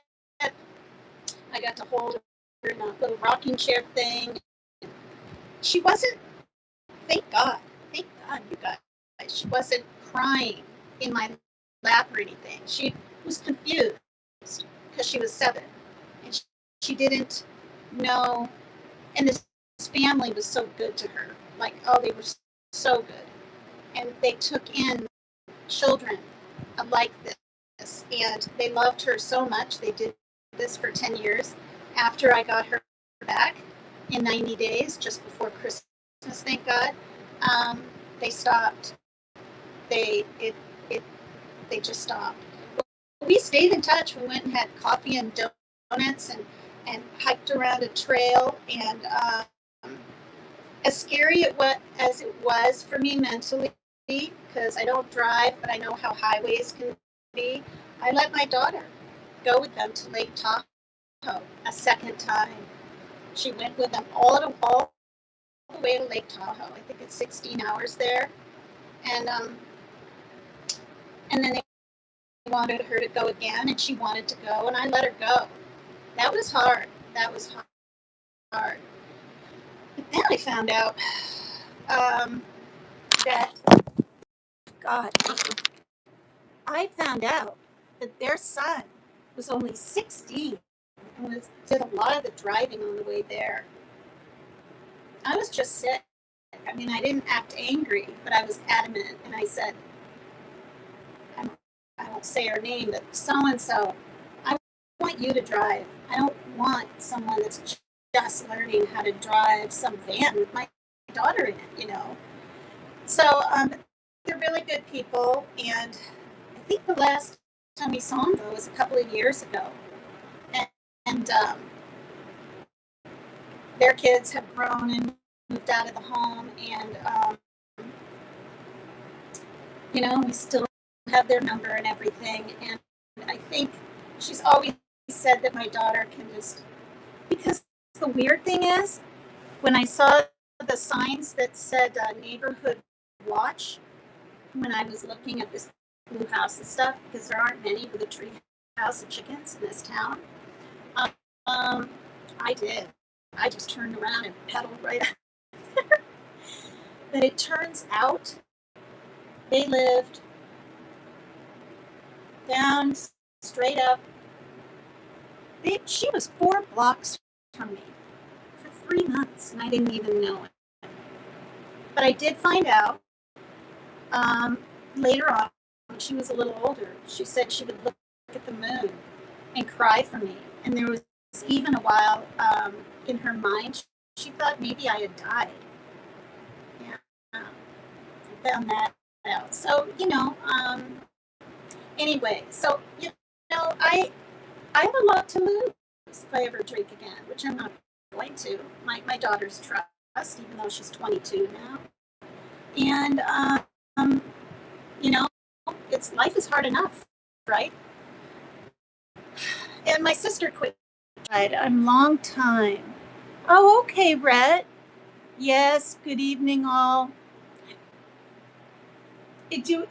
I got to hold her in a little rocking chair thing. She wasn't, thank God, you guys, she wasn't crying in my lap or anything. She was confused because she was 7. And she didn't know. And this family was so good to her. Like, oh, they were so good. And they took in children like this. And they loved her so much. They did this for 10 years. After I got her back in 90 days, just before Christmas, thank God, they stopped. They just stopped. We stayed in touch. We went and had coffee and donuts and hiked around a trail. And as scary as it was for me mentally, because I don't drive, but I know how highways can be, I let my daughter go with them to Lake Tahoe a second time. She went with them all the way to Lake Tahoe. I think it's 16 hours there. And then they wanted her to go again, and she wanted to go, and I let her go. That was hard. But then I found out that, God, I found out that their son was only 16 and did a lot of the driving on the way there. I was just sick. I mean, I didn't act angry, but I was adamant, and I said, I won't say her name, but so-and-so, I want you to drive. I don't want someone that's just learning how to drive some van with my daughter in it, So they're really good people, and I think the last time we saw them, though, was a couple of years ago. And their kids have grown and moved out of the home, and we still have their number and everything. And I think she's always said that my daughter can just, because the weird thing is, when I saw the signs that said neighborhood watch, when I was looking at this blue house and stuff, because there aren't many with a tree house and chickens in this town, I just turned around and pedaled right out there. But it turns out they lived down, straight up. She was 4 blocks from me for 3 months, and I didn't even know it. But I did find out later on, when she was a little older, she said she would look at the moon and cry for me. And there was even a while in her mind, she thought maybe I had died. Yeah, I found that out. So, anyway, so, I have a lot to lose if I ever drink again, which I'm not going to. My daughter's trust, even though she's 22 now. And, you know, life is hard enough, right? And my sister quit. I'm long time. Oh, okay, Rhett. Yes, good evening, all. Did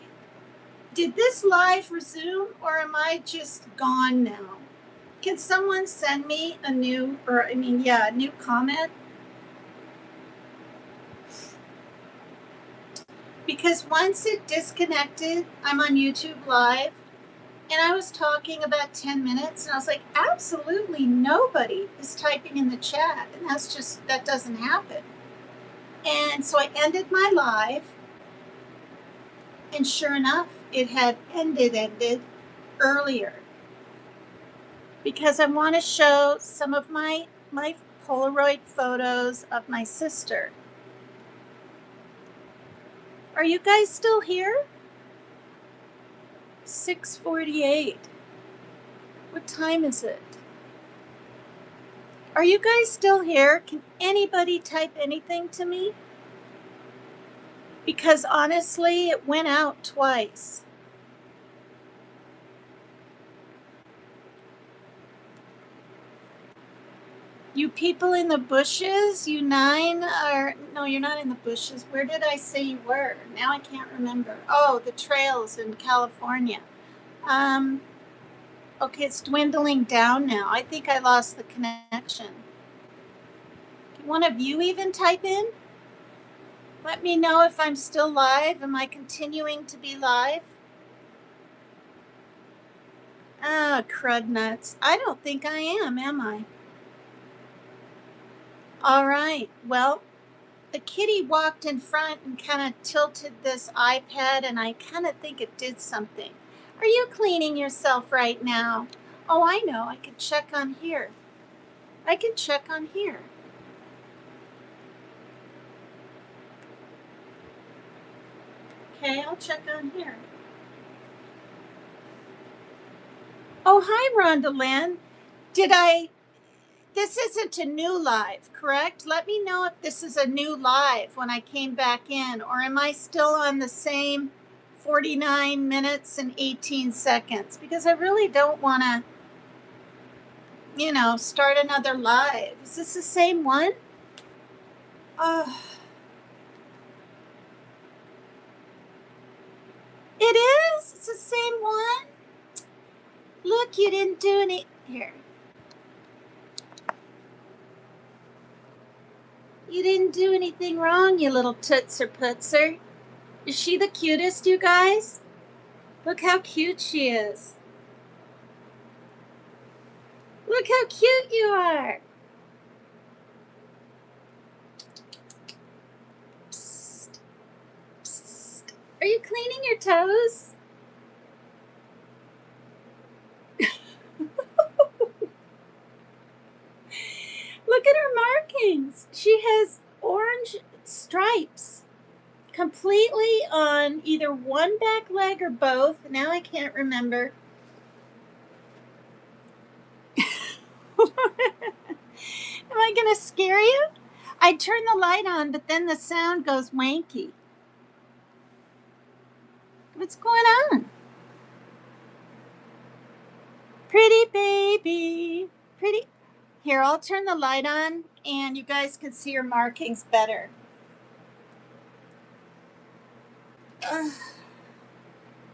this live resume, or am I just gone now? Can someone send me a new comment? Because once it disconnected, I'm on YouTube Live, and I was talking about 10 minutes, and I was like, absolutely nobody is typing in the chat, and that doesn't happen. And so I ended my live, and sure enough, it had ended earlier. Because I want to show some of my Polaroid photos of my sister. Are you guys still here? 6:48. What time is it? Are you guys still here? Can anybody type anything to me? Because honestly, it went out twice. You people in the bushes, you 9 are, no, you're not in the bushes. Where did I say you were? Now I can't remember. Oh, the trails in California. Okay, it's dwindling down now. I think I lost the connection. Can one of you even type in? Let me know if I'm still live. Am I continuing to be live? Ah, crud nuts. I don't think I am I? All right. Well, the kitty walked in front and kind of tilted this iPad, and I kind of think it did something. Are you cleaning yourself right now? Oh, I know. I could check on here. Okay, I'll check on here. Oh, hi, Rhonda Lynn. This isn't a new live, correct? Let me know if this is a new live when I came back in, or am I still on the same 49 minutes and 18 seconds? Because I really don't want to, start another live. Is this the same one? It is? It's the same one? Look, you didn't do any. Here. You didn't do anything wrong, you little tootser putzer. Is she the cutest, you guys? Look how cute she is. Look how cute you are. Psst. Psst. Are you cleaning your toes? Look at her markings. She has orange stripes completely on either one back leg or both. Now I can't remember. Am I going to scare you? I turn the light on, but then the sound goes wanky. What's going on? Pretty baby. Pretty. Here, I'll turn the light on and you guys can see her markings better.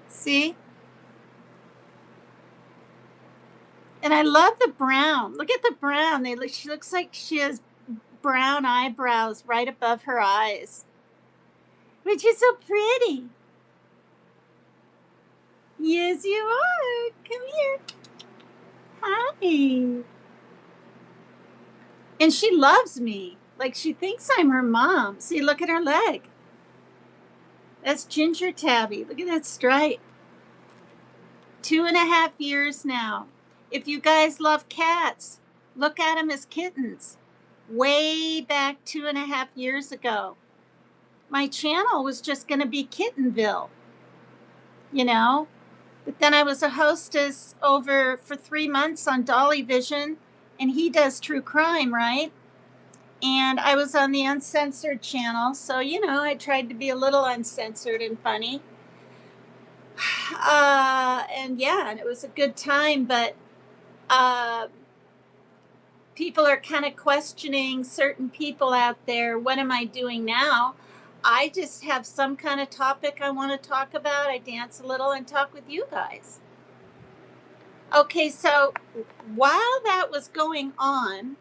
See? And I love the brown. Look at the brown. She looks like she has brown eyebrows right above her eyes, which is so pretty. Yes, you are. Come here. Hi. And she loves me. Like, she thinks I'm her mom. See, look at her leg. That's Ginger Tabby. Look at that stripe. 2.5 years now. If you guys love cats, look at them as kittens. Way back 2.5 years ago, my channel was just going to be Kittenville, you know? But then I was a hostess over for 3 months on Dolly Vision, and he does true crime, right? And I was on the Uncensored channel, so, I tried to be a little uncensored and funny. And yeah, and it was a good time, but people are kind of questioning certain people out there. What am I doing now? I just have some kind of topic I want to talk about. I dance a little and talk with you guys. Okay, so while that was going on,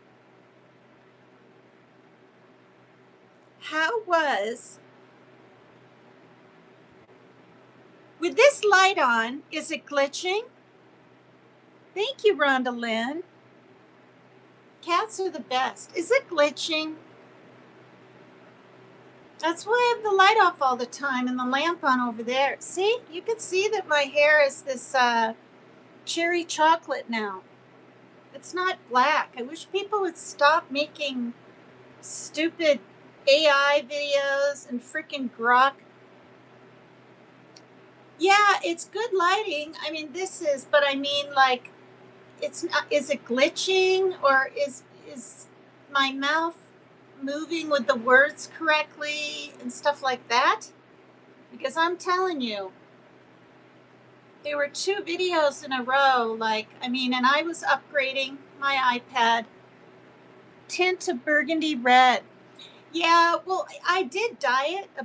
how was, with this light on, is it glitching? Thank you, Rhonda Lynn. Cats are the best. Is it glitching? That's why I have the light off all the time and the lamp on over there. See, you can see that my hair is this cherry chocolate now. It's not black. I wish people would stop making stupid AI videos and freaking grok. Yeah, it's good lighting. I mean, this is, but I mean, like, it's not, is it glitching, or is my mouth moving with the words correctly and stuff like that? Because I'm telling you, there were 2 videos in a row, and I was upgrading my iPad tint to burgundy red. Yeah, well, I did dye it a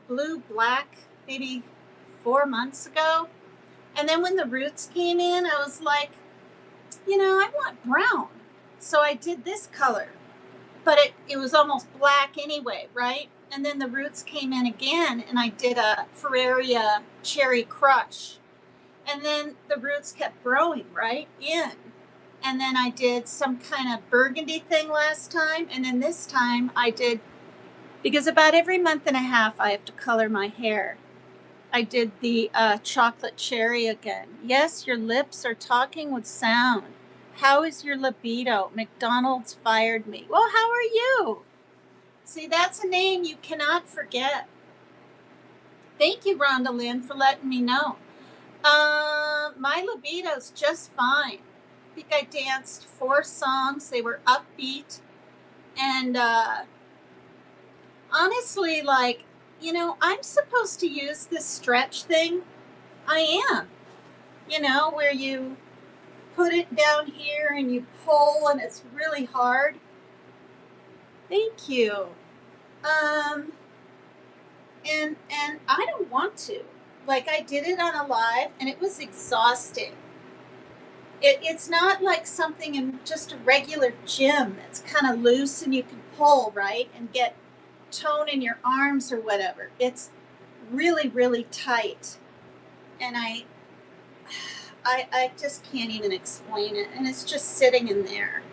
blue black maybe 4 months ago. And then when the roots came in, I was like, I want brown. So I did this color. But it was almost black anyway, right? And then the roots came in again, and I did a Ferreria Cherry Crush. And then the roots kept growing right in. And then I did some kind of burgundy thing last time. And then this time I did, because about every month and a half I have to color my hair, I did the chocolate cherry again. Yes, your lips are talking with sound. How is your libido? McDonald's fired me. Well, how are you? See, that's a name you cannot forget. Thank you, Rhonda Lynn, for letting me know. My libido's just fine. I think I danced 4 songs. They were upbeat. And honestly, I'm supposed to use this stretch thing. I am. Where you put it down here and you pull and it's really hard. Thank you. And I don't want to. I did it on a live and it was exhausting. It's not like something in just a regular gym that's kind of loose and you can pull, right? And get tone in your arms or whatever. It's really, really tight. And I just can't even explain it. And it's just sitting in there,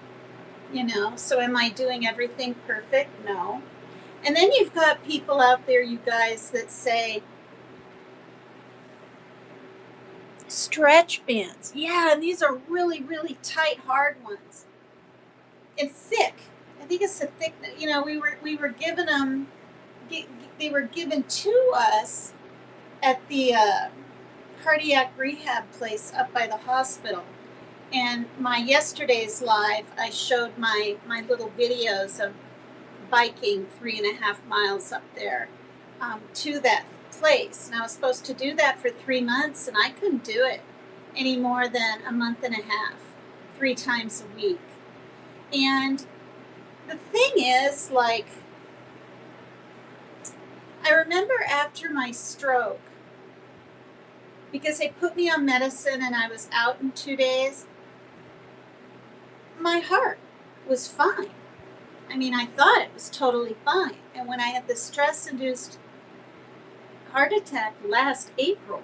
So am I doing everything perfect? No. And then you've got people out there, you guys, that say, stretch bands. Yeah, and these are really, really tight, hard ones. And thick. I think it's a thick, we were given them, they were given to us at the cardiac rehab place up by the hospital. And my yesterday's live, I showed my little videos of biking 3.5 miles up there to that place. And I was supposed to do that for 3 months, and I couldn't do it any more than a month and a half, 3 times a week. And the thing is, I remember after my stroke, because they put me on medicine and I was out in 2 days, my heart was fine. I mean, I thought it was totally fine. And when I had the stress-induced heart attack last April,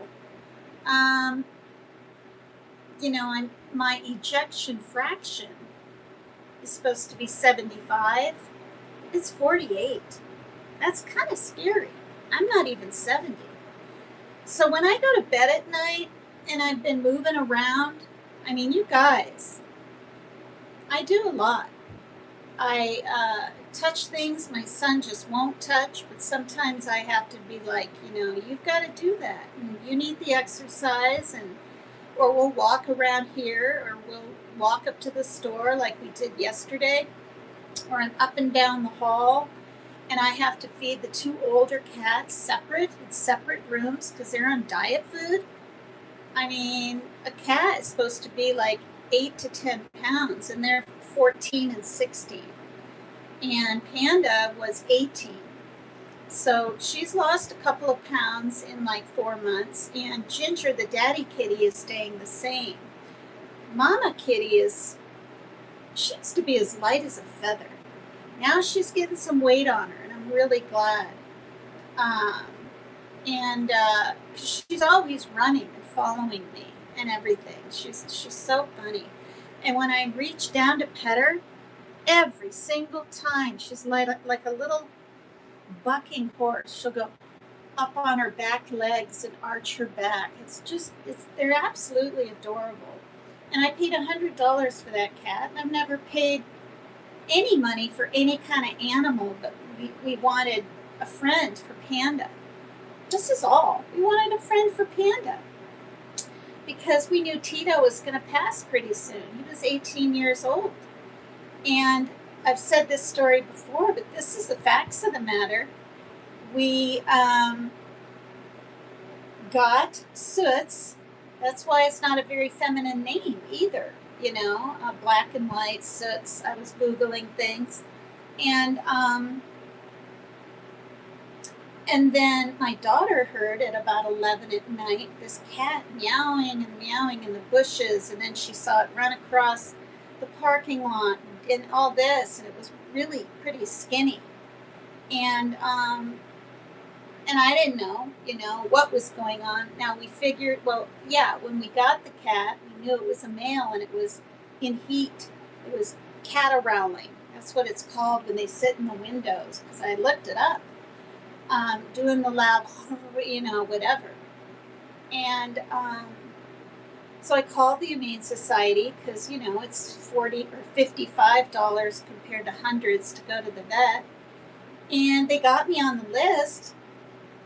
my ejection fraction is supposed to be 75. It's 48. That's kind of scary. I'm not even 70. So when I go to bed at night and I've been moving around, I mean, you guys, I do a lot. I touch things my son just won't touch, but sometimes I have to be like, you've got to do that. And you need the exercise, and or we'll walk around here, or we'll walk up to the store like we did yesterday, or I'm up and down the hall, and I have to feed the two older cats separate in separate rooms because they're on diet food. I mean, a cat is supposed to be like 8 to 10 pounds, and they're 14 and 16. And Panda was 18. So she's lost a couple of pounds in like 4 months, and Ginger, the daddy kitty, is staying the same. Mama kitty she used to be as light as a feather. Now she's getting some weight on her, and I'm really glad. Um, and she's always running and following me and everything. She's so funny. And when I reach down to pet her, every single time she's like a little bucking horse. She'll go up on her back legs and arch her back. They're absolutely adorable. And I paid $100 for that cat, and I've never paid any money for any kind of animal, but we wanted a friend for Panda. This is all. We wanted a friend for Panda because we knew Tito was going to pass pretty soon. He was 18 years old. And I've said this story before, but this is the facts of the matter. We got Soots. That's why it's not a very feminine name either. Black and white Soots. I was Googling things. And then my daughter heard at about 11 at night this cat meowing and meowing in the bushes, and then she saw it run across the parking lot and all this, and it was really pretty skinny. And I didn't know, what was going on. Now we figured, well, yeah, when we got the cat, we knew it was a male and it was in heat. It was catarrowling. That's what it's called when they sit in the windows, because I looked it up. Doing the loud, whatever. And so I called the Humane Society because, it's $40 or $55 compared to hundreds to go to the vet. And they got me on the list.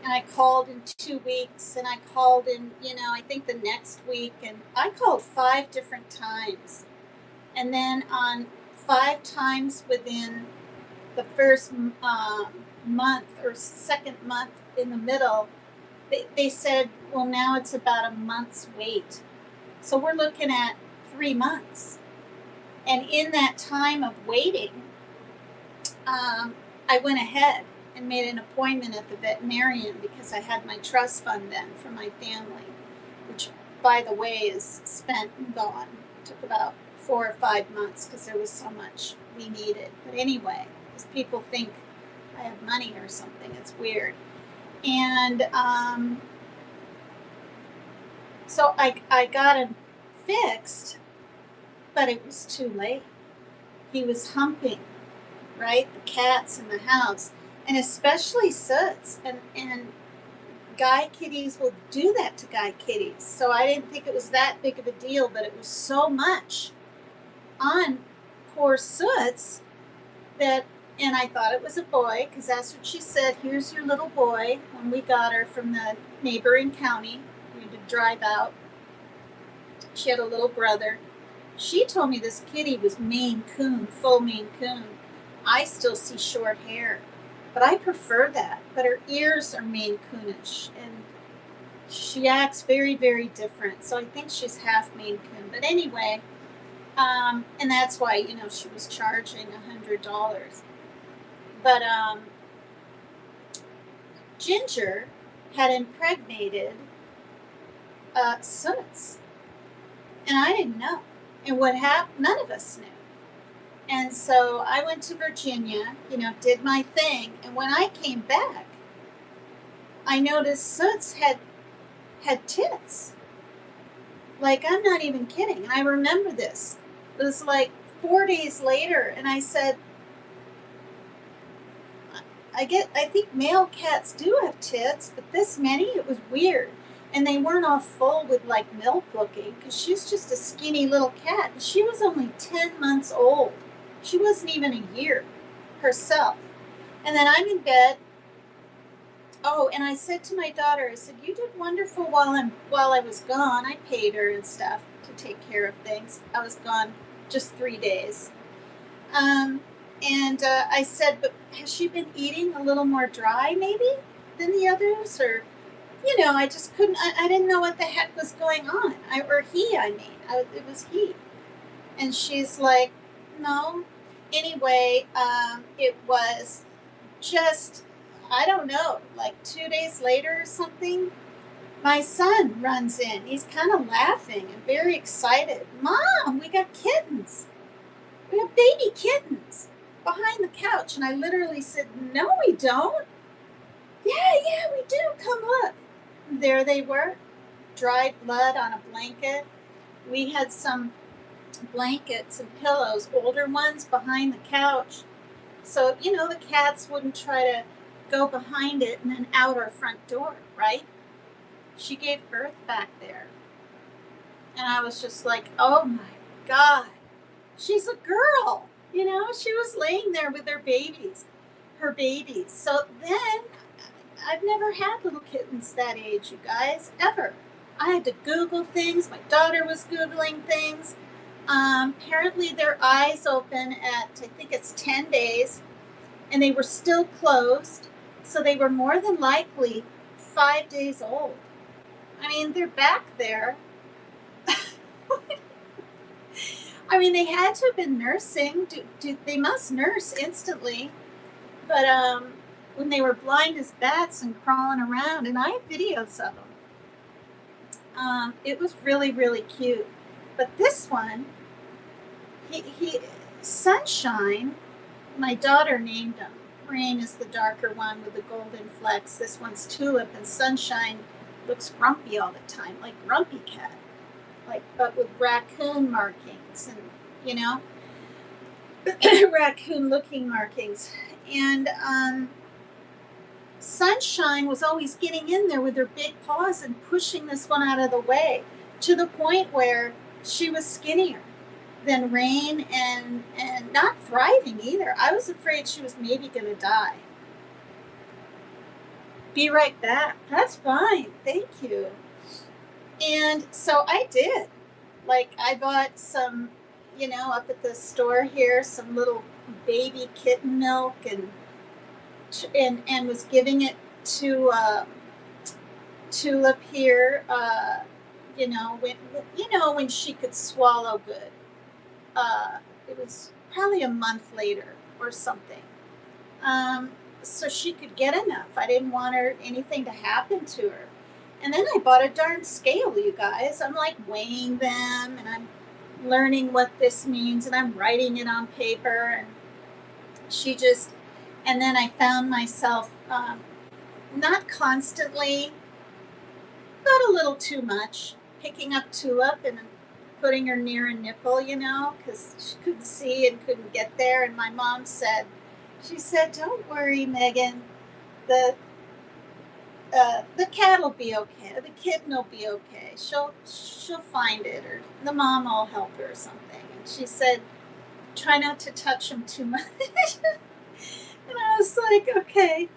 And I called in 2 weeks, and I called in, I think the next week. And I called 5 different times. And then on 5 times within the first month or second month in the middle, they said, well, now it's about a month's wait. So we're looking at 3 months. And in that time of waiting, I went ahead and made an appointment at the veterinarian because I had my trust fund then for my family, which, by the way, is spent and gone. It took about 4 or 5 months because there was so much we needed. But anyway, because people think I have money or something. It's weird. And so I got him fixed, but it was too late. He was humping, right? The cats in the house, and especially Soots. And guy kitties will do that to guy kitties. So I didn't think it was that big of a deal, but it was so much on poor Soots that. And I thought it was a boy, because that's what she said. Here's your little boy. When we got her from the neighboring county, we had to drive out. She had a little brother. She told me this kitty was Maine Coon, full Maine Coon. I still see short hair, but I prefer that. But her ears are Maine Coonish, and she acts very, very different. So I think she's half Maine Coon. But anyway, and that's why, she was charging $100. But Ginger had impregnated Soots, and I didn't know. And what happened, none of us knew. And so I went to Virginia, did my thing. And when I came back, I noticed Soots had tits. Like, I'm not even kidding. And I remember this. It was like 4 days later, and I said, I think male cats do have tits, but this many, it was weird. And they weren't all full with like milk looking, because she's just a skinny little cat. And she was only 10 months old. She wasn't even a year herself. And then I'm in bed. Oh, and I said to my daughter, I said, "You did wonderful while I was gone." I paid her and stuff to take care of things. I was gone just 3 days. Um, and I said, "But has she been eating a little more dry, maybe, than the others?" Or, I just couldn't, I didn't know what the heck was going on. It was he. And she's like, "No." Anyway, it was just, I don't know, like 2 days later or something, my son runs in. He's kind of laughing and very excited. "Mom, we got kittens. We have baby kittens behind the couch." And I literally said, "No, we don't." Yeah, we do. Come look." There they were, dried blood on a blanket. We had some blankets and pillows, older ones, behind the couch. So, the cats wouldn't try to go behind it and then out our front door, right? She gave birth back there. And I was just like, oh my God, she's a girl. She was laying there with her babies. So then I've never had little kittens that age, you guys, ever. I had to Google things. My daughter was Googling things. Apparently, their eyes open at, I think it's 10 days, and they were still closed. So they were more than likely 5 days old. I mean, they're back there. I mean, they had to have been nursing. They must nurse instantly. But when they were blind as bats and crawling around, and I have videos of them. It was really, really cute. But this one, he Sunshine, my daughter named him. Rain is the darker one with the golden flecks. This one's Tulip, and Sunshine looks grumpy all the time, like Grumpy Cat, but with raccoon markings and raccoon-looking markings. And Sunshine was always getting in there with her big paws and pushing this one out of the way, to the point where she was skinnier than Rain and not thriving either. I was afraid she was maybe going to die. Be right back. That's fine. Thank you. And so I did. Like, I bought some, up at the store here, some little baby kitten milk, and was giving it to Tulip here. When she could swallow good. It was probably a month later or something. So she could get enough. I didn't want anything to happen to her. And then I bought a darn scale, you guys. I'm like weighing them, and I'm learning what this means, and I'm writing it on paper. And and then I found myself not constantly, but a little too much, picking up Tulip and putting her near a nipple, because she couldn't see and couldn't get there. And my mom said, "Don't worry, Megan. The cat will be okay. The kitten will be okay. She'll find it, or the mom will help her or something." And she said, "Try not to touch him too much." And I was like, okay.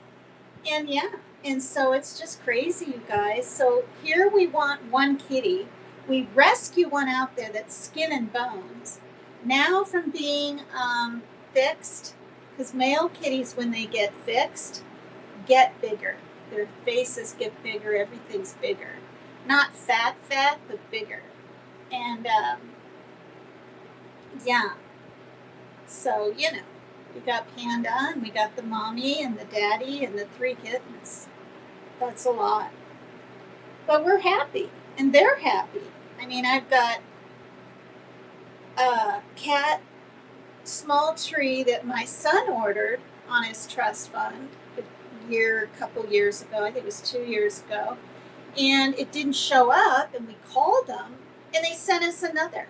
And yeah, and so it's just crazy, you guys. So here we want one kitty. We rescue one out there that's skin and bones. Now from being fixed, because male kitties, when they get fixed, get bigger. Their faces get bigger. Everything's bigger. Not fat, but bigger. And yeah. So, we got Panda, and we got the mommy and the daddy and the 3 kittens. That's a lot. But we're happy, and they're happy. I mean, I've got a cat small tree that my son ordered on his trust fund a couple years ago. I think it was 2 years ago. And it didn't show up, and we called them, and they sent us another.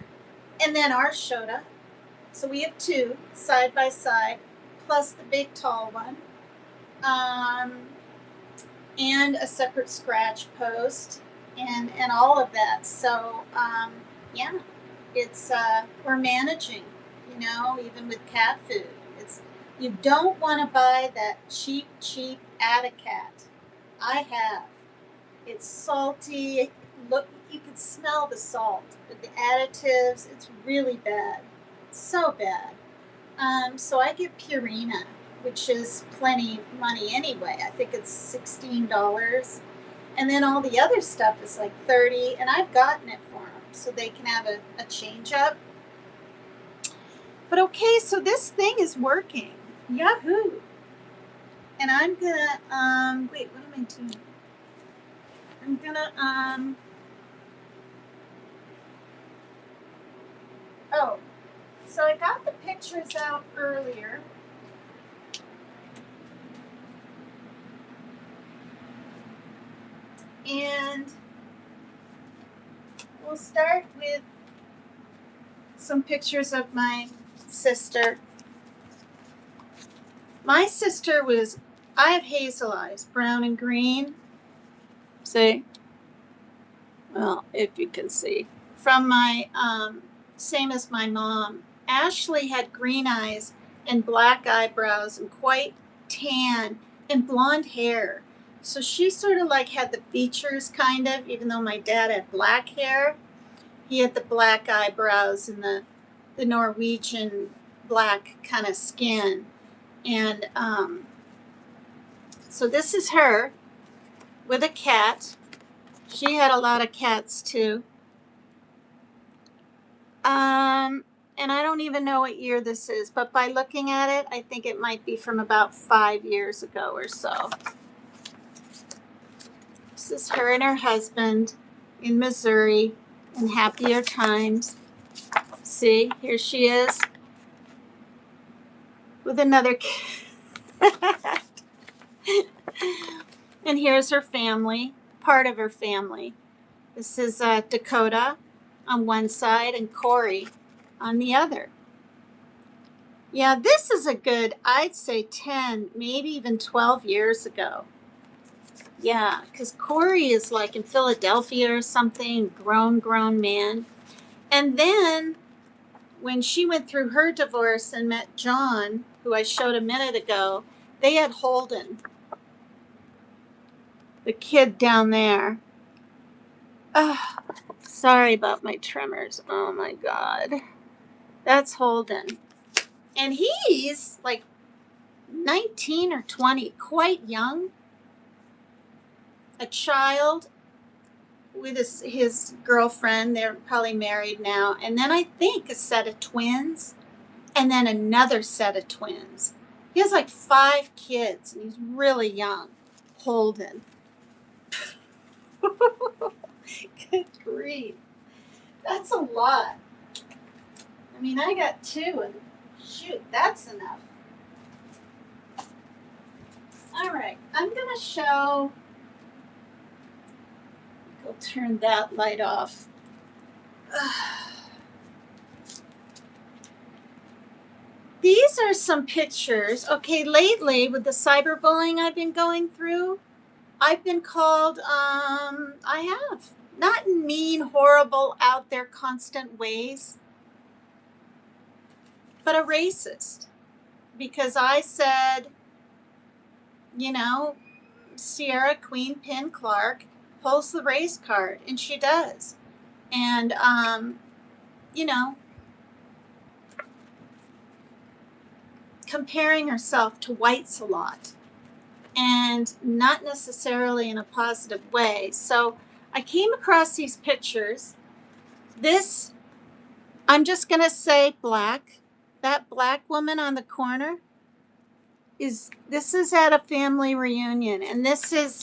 And then ours showed up. So we have 2 side by side, plus the big tall one. and a separate scratch post, and all of that. So yeah, it's we're managing, even with cat food. It's You don't want to buy that cheap Atticat. I have. It's salty. Look, you can smell the salt, but the additives, it's really bad. So bad. So I get Purina, which is plenty money anyway. I think it's $16, and then all the other stuff is like 30. And I've gotten it for them so they can have a change up. But okay, so this thing is working. Yahoo! And I'm gonna wait. What am I doing? I'm gonna oh, so I got the pictures out earlier. And we'll start with some pictures of my sister. My sister I have hazel eyes, brown and green. See? Well, if you can see. From my, same as my mom. Ashley had green eyes and black eyebrows and quite tan and blonde hair. So she sort of like had the features kind of, even though my dad had black hair. He had the black eyebrows and the Norwegian black kind of skin. And so this is her with a cat. She had a lot of cats too. And I don't even know what year this is, but by looking at it, I think it might be from about 5 years ago or so. This is her and her husband in Missouri in happier times. See, here she is with another cat. And here's her family, part of her family. This is Dakota on one side and Corey on the other. Yeah, this is a good, I'd say 10, maybe even 12 years ago. Yeah, because Corey is like in Philadelphia or something, grown man. And then when she went through her divorce and met John, who I showed a minute ago, they had Holden, the kid down there. Sorry about my tremors. Oh my God. That's Holden. And he's like 19 or 20, quite young. A child with his girlfriend. They're probably married now. And then I think a set of twins. And then another set of twins. He has like 5 kids and he's really young. Holden. Good grief. That's a lot. I mean, I got 2 and shoot, that's enough. All right, I'm going to show, I'll turn that light off. These are some pictures. Okay, lately with the cyberbullying I've been going through, I've been called, I have, not in mean, horrible, out there, constant ways, but a racist. Because I said, Sierra Queen Penn Clark pulls the race card, and she does. And, comparing herself to whites a lot, and not necessarily in a positive way. So I came across these pictures. This, I'm just going to say black. That black woman on the corner this is at a family reunion, and this is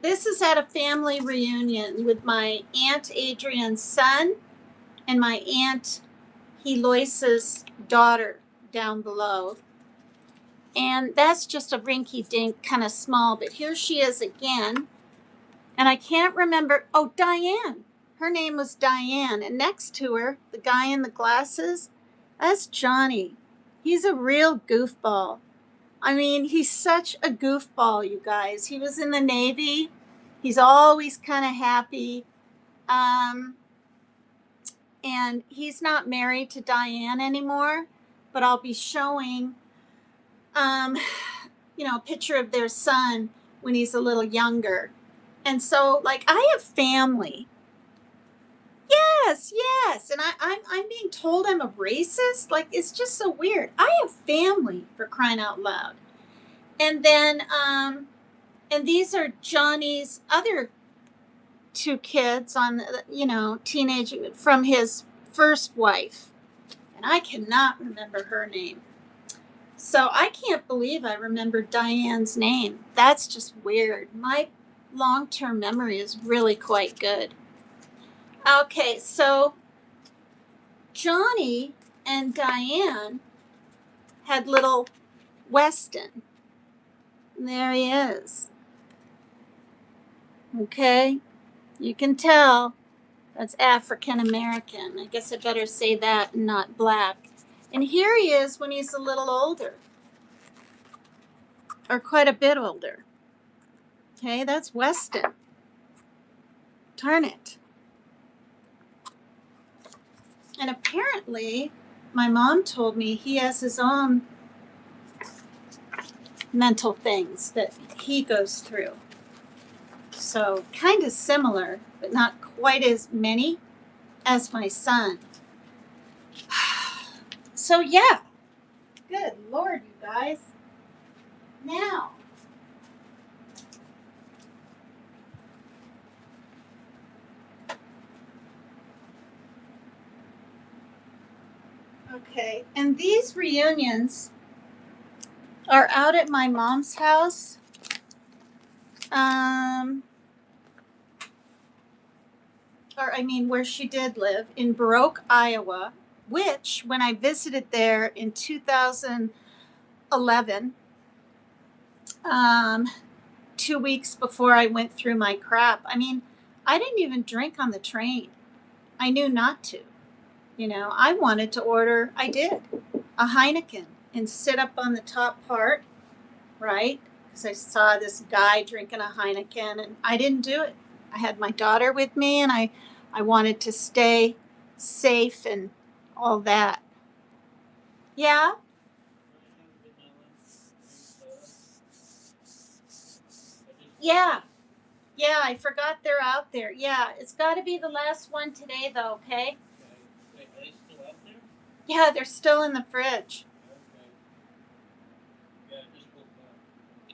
this is at a family reunion with my Aunt Adrian's son and my Aunt Heloise's daughter down below. And that's just a rinky-dink, kind of small, but here she is again. And I can't remember, Diane. Her name was Diane. And next to her, the guy in the glasses, that's Johnny. He's a real goofball. I mean, he's such a goofball, you guys. He was in the Navy. He's always kind of happy. Um, and he's not married to Diane anymore, but I'll be showing, um, a picture of their son when he's a little younger. And so, like, I have family. Yes, yes. And I'm being told I'm a racist. Like, it's just so weird. I have family, for crying out loud. And then, and these are Johnny's other two kids on, teenage from his first wife. And I cannot remember her name. So I can't believe I remembered Diane's name. That's just weird. My long-term memory is really quite good. Okay, so Johnny and Diane had little Weston. And there he is. Okay, you can tell that's African American. I guess I better say that and not black. And here he is when he's a little older, or quite a bit older. Okay, that's Weston. Darn it. And apparently, my mom told me he has his own mental things that he goes through. So, kind of similar, but not quite as many as my son. So, yeah. Good Lord, you guys. Now, okay, and these reunions are out at my mom's house. Where she did live in Baroque, Iowa, which, when I visited there in 2011, 2 weeks before I went through my crap, I didn't even drink on the train. I knew not to. I wanted to order, I did, a Heineken and sit up on the top part, right? Because I saw this guy drinking a Heineken, and I didn't do it. I had my daughter with me, and I wanted to stay safe and all that. Yeah? Yeah. Yeah, I forgot they're out there. Yeah, it's got to be the last one today, though, okay? Wait, are they still out there? Yeah, they're still in the fridge. Okay. Yeah, just woke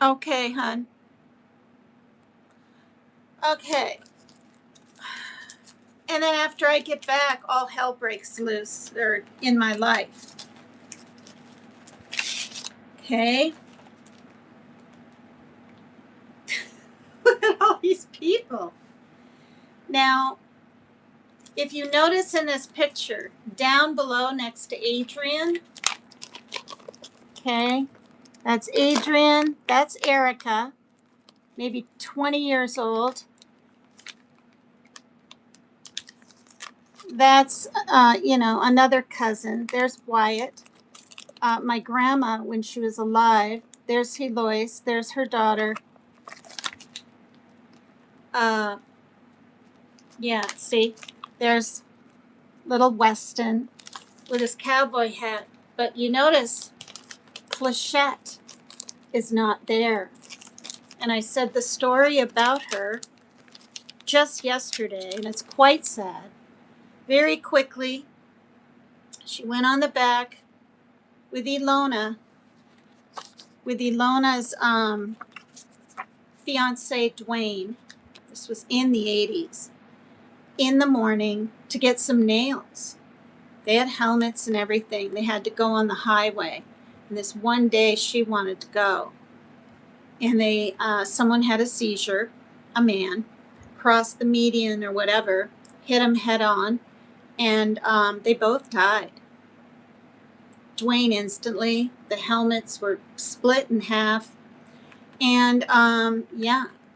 up. Okay, hon. Okay. And then after I get back, all hell breaks loose in my life. Okay. Look at all these people. Now, if you notice in this picture, down below next to Adrian, okay, that's Adrian, that's Erica, maybe 20 years old. That's, another cousin. There's Wyatt. My grandma, when she was alive, there's Heloise, there's her daughter. Yeah, see, there's little Weston with his cowboy hat. But you notice Plachette is not there. And I said the story about her just yesterday, and it's quite sad. Very quickly, she went on the back with Ilona, with Ilona's fiance, Dwayne. This was in the 80s. In the morning to get some nails. They had helmets and everything. They had to go on the highway. And this one day she wanted to go. And someone had a seizure, a man, crossed the median or whatever, hit him head on, and they both died. Dwayne instantly. The helmets were split in half. And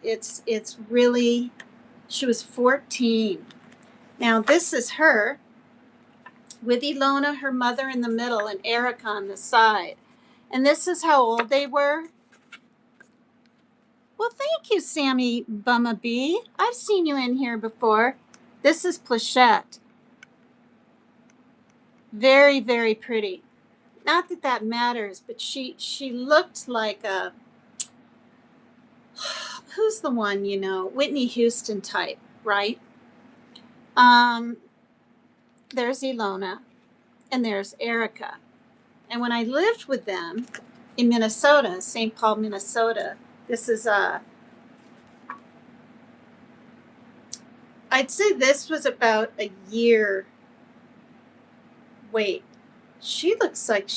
it's really, she was 14. Now this is her with Ilona, her mother, in the middle, and Erica on the side. And this is how old they were. Well, thank you, Sammy Bumabee. I've seen you in here before. This is Plachette. Very, very pretty. Not that that matters, but she looked like a, who's the one, you know, Whitney Houston type, right? There's Ilona and there's Erica. And when I lived with them in Minnesota, St. Paul, Minnesota, this is I'd say this was about a year. Wait, she looks like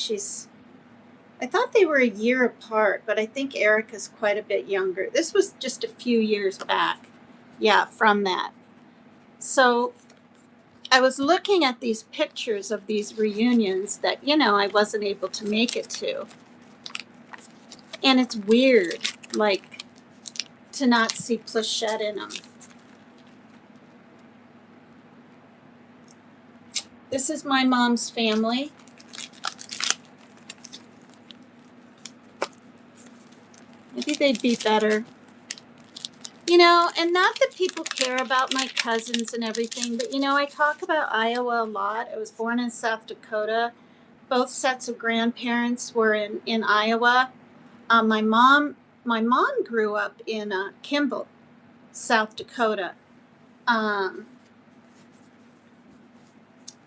I thought they were a year apart, but I think Erica's quite a bit younger. This was just a few years back. Yeah, from that. So I was looking at these pictures of these reunions that, you know, I wasn't able to make it to. And it's weird, like, to not see Plachette in them. This is my mom's family. Maybe they'd be better. You know, and not that people care about my cousins and everything, but, you know, I talk about Iowa a lot. I was born in South Dakota. Both sets of grandparents were in Iowa. My mom grew up in Kimball, South Dakota.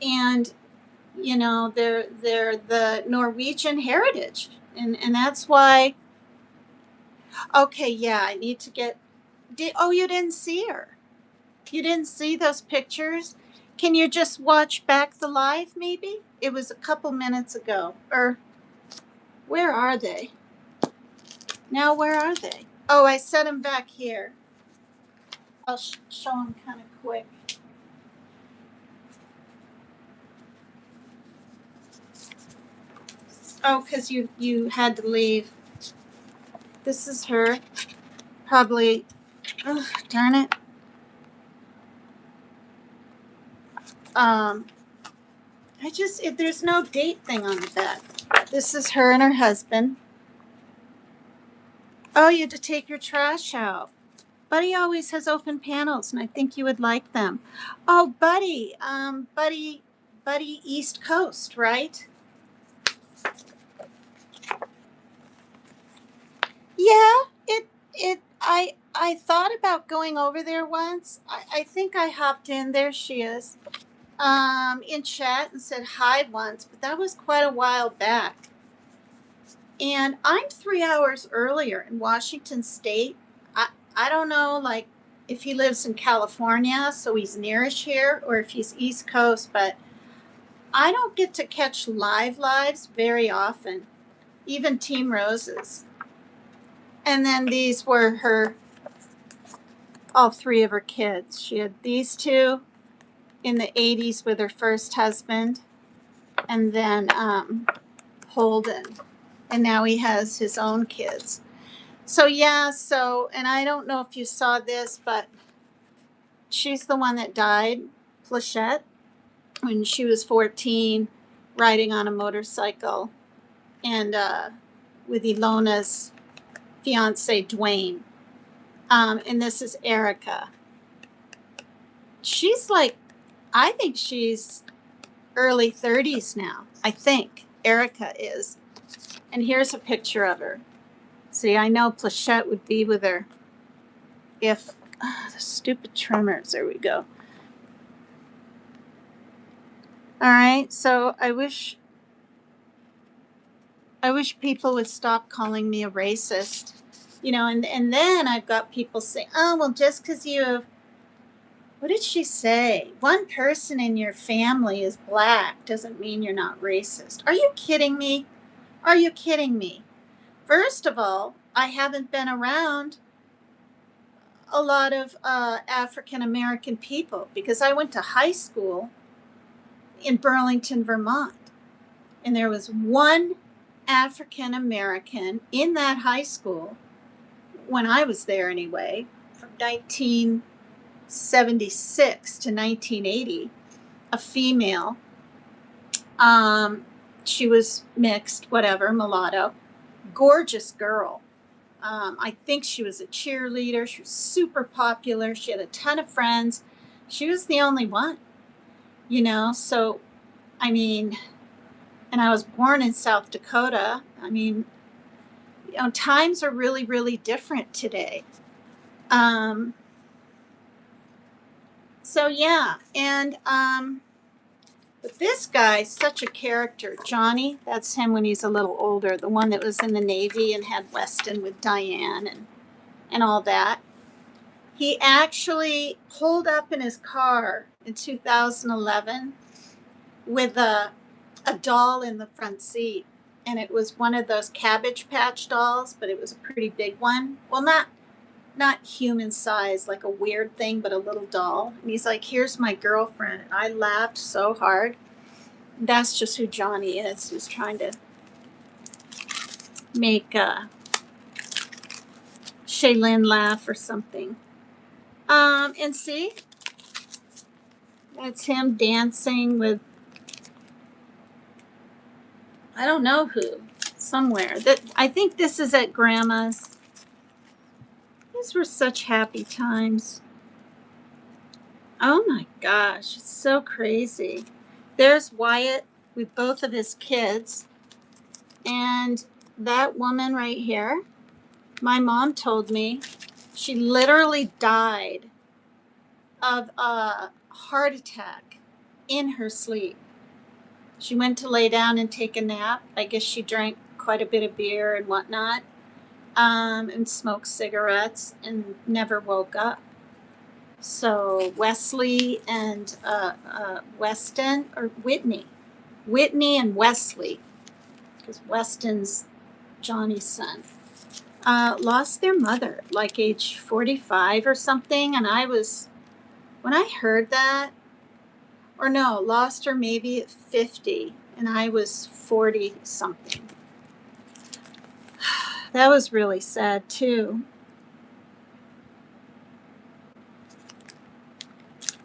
And, you know, they're the Norwegian heritage. And that's why, okay, yeah, I need to get, you didn't see her? You didn't see those pictures? Can you just watch back the live maybe? It was a couple minutes ago. Or where are they? Now where are they? Oh, I set them back here. I'll show them kind of quick. Oh, because you had to leave. This is her. Probably, oh, darn it. There's no date thing on the back. This is her and her husband. Oh, you had to take your trash out. Buddy always has open panels, and I think you would like them. Oh, Buddy, Buddy East Coast, right? Yeah, I thought about going over there once. I think I hopped in. There she is. In chat and said hi once, but that was quite a while back. And I'm 3 hours earlier in Washington State. I don't know, like, if he lives in California, so he's nearish here, or if he's East Coast, but I don't get to catch lives very often, even Team Rose's. And then these were all three of her kids. She had these two in the 80s with her first husband, and then Holden. And now he has his own kids. So, yeah, and I don't know if you saw this, but she's the one that died, Plachette, when she was 14, riding on a motorcycle, and with Ilona's fiance, Dwayne. And this is Erica. She's like, I think she's early 30s now. I think Erica is. And here's a picture of her. See, I know Plachette would be with her if the stupid trimmers. There we go. All right, so I wish people would stop calling me a racist. You know, and then I've got people saying, oh, well, just because you have, what did she say? One person in your family is black doesn't mean you're not racist. Are you kidding me? Are you kidding me? First of all, I haven't been around a lot of African American people because I went to high school in Burlington, Vermont. And there was one African American in that high school when I was there anyway, from 1976 to 1980, a female. She was mixed, whatever, mulatto. Gorgeous girl. I think she was a cheerleader. She was super popular. She had a ton of friends. She was the only one, So, I mean, and I was born in South Dakota. I mean, times are really, really different today. So yeah, and but this guy's such a character. Johnny, that's him when he's a little older, the one that was in the Navy and had Weston with Diane and all that. He actually pulled up in his car in 2011 with a doll in the front seat. And it was one of those Cabbage Patch dolls, but it was a pretty big one. Well, not human size, like a weird thing, but a little doll. And he's like, "Here's my girlfriend." And I laughed so hard. That's just who Johnny is. He's trying to make Shaylin laugh or something. And see, that's him dancing with, I don't know who, somewhere. I think this is at Grandma's. These were such happy times. Oh my gosh, it's so crazy. There's Wyatt with both of his kids. And that woman right here, my mom told me, she literally died of a heart attack in her sleep. She went to lay down and take a nap. I guess she drank quite a bit of beer and whatnot, and smoked cigarettes and never woke up. So Wesley and Weston, or Whitney and Wesley, because Weston's Johnny's son, lost their mother like age 45 or something. And when I heard that, or no, lost her maybe at 50, and I was 40 something. That was really sad too.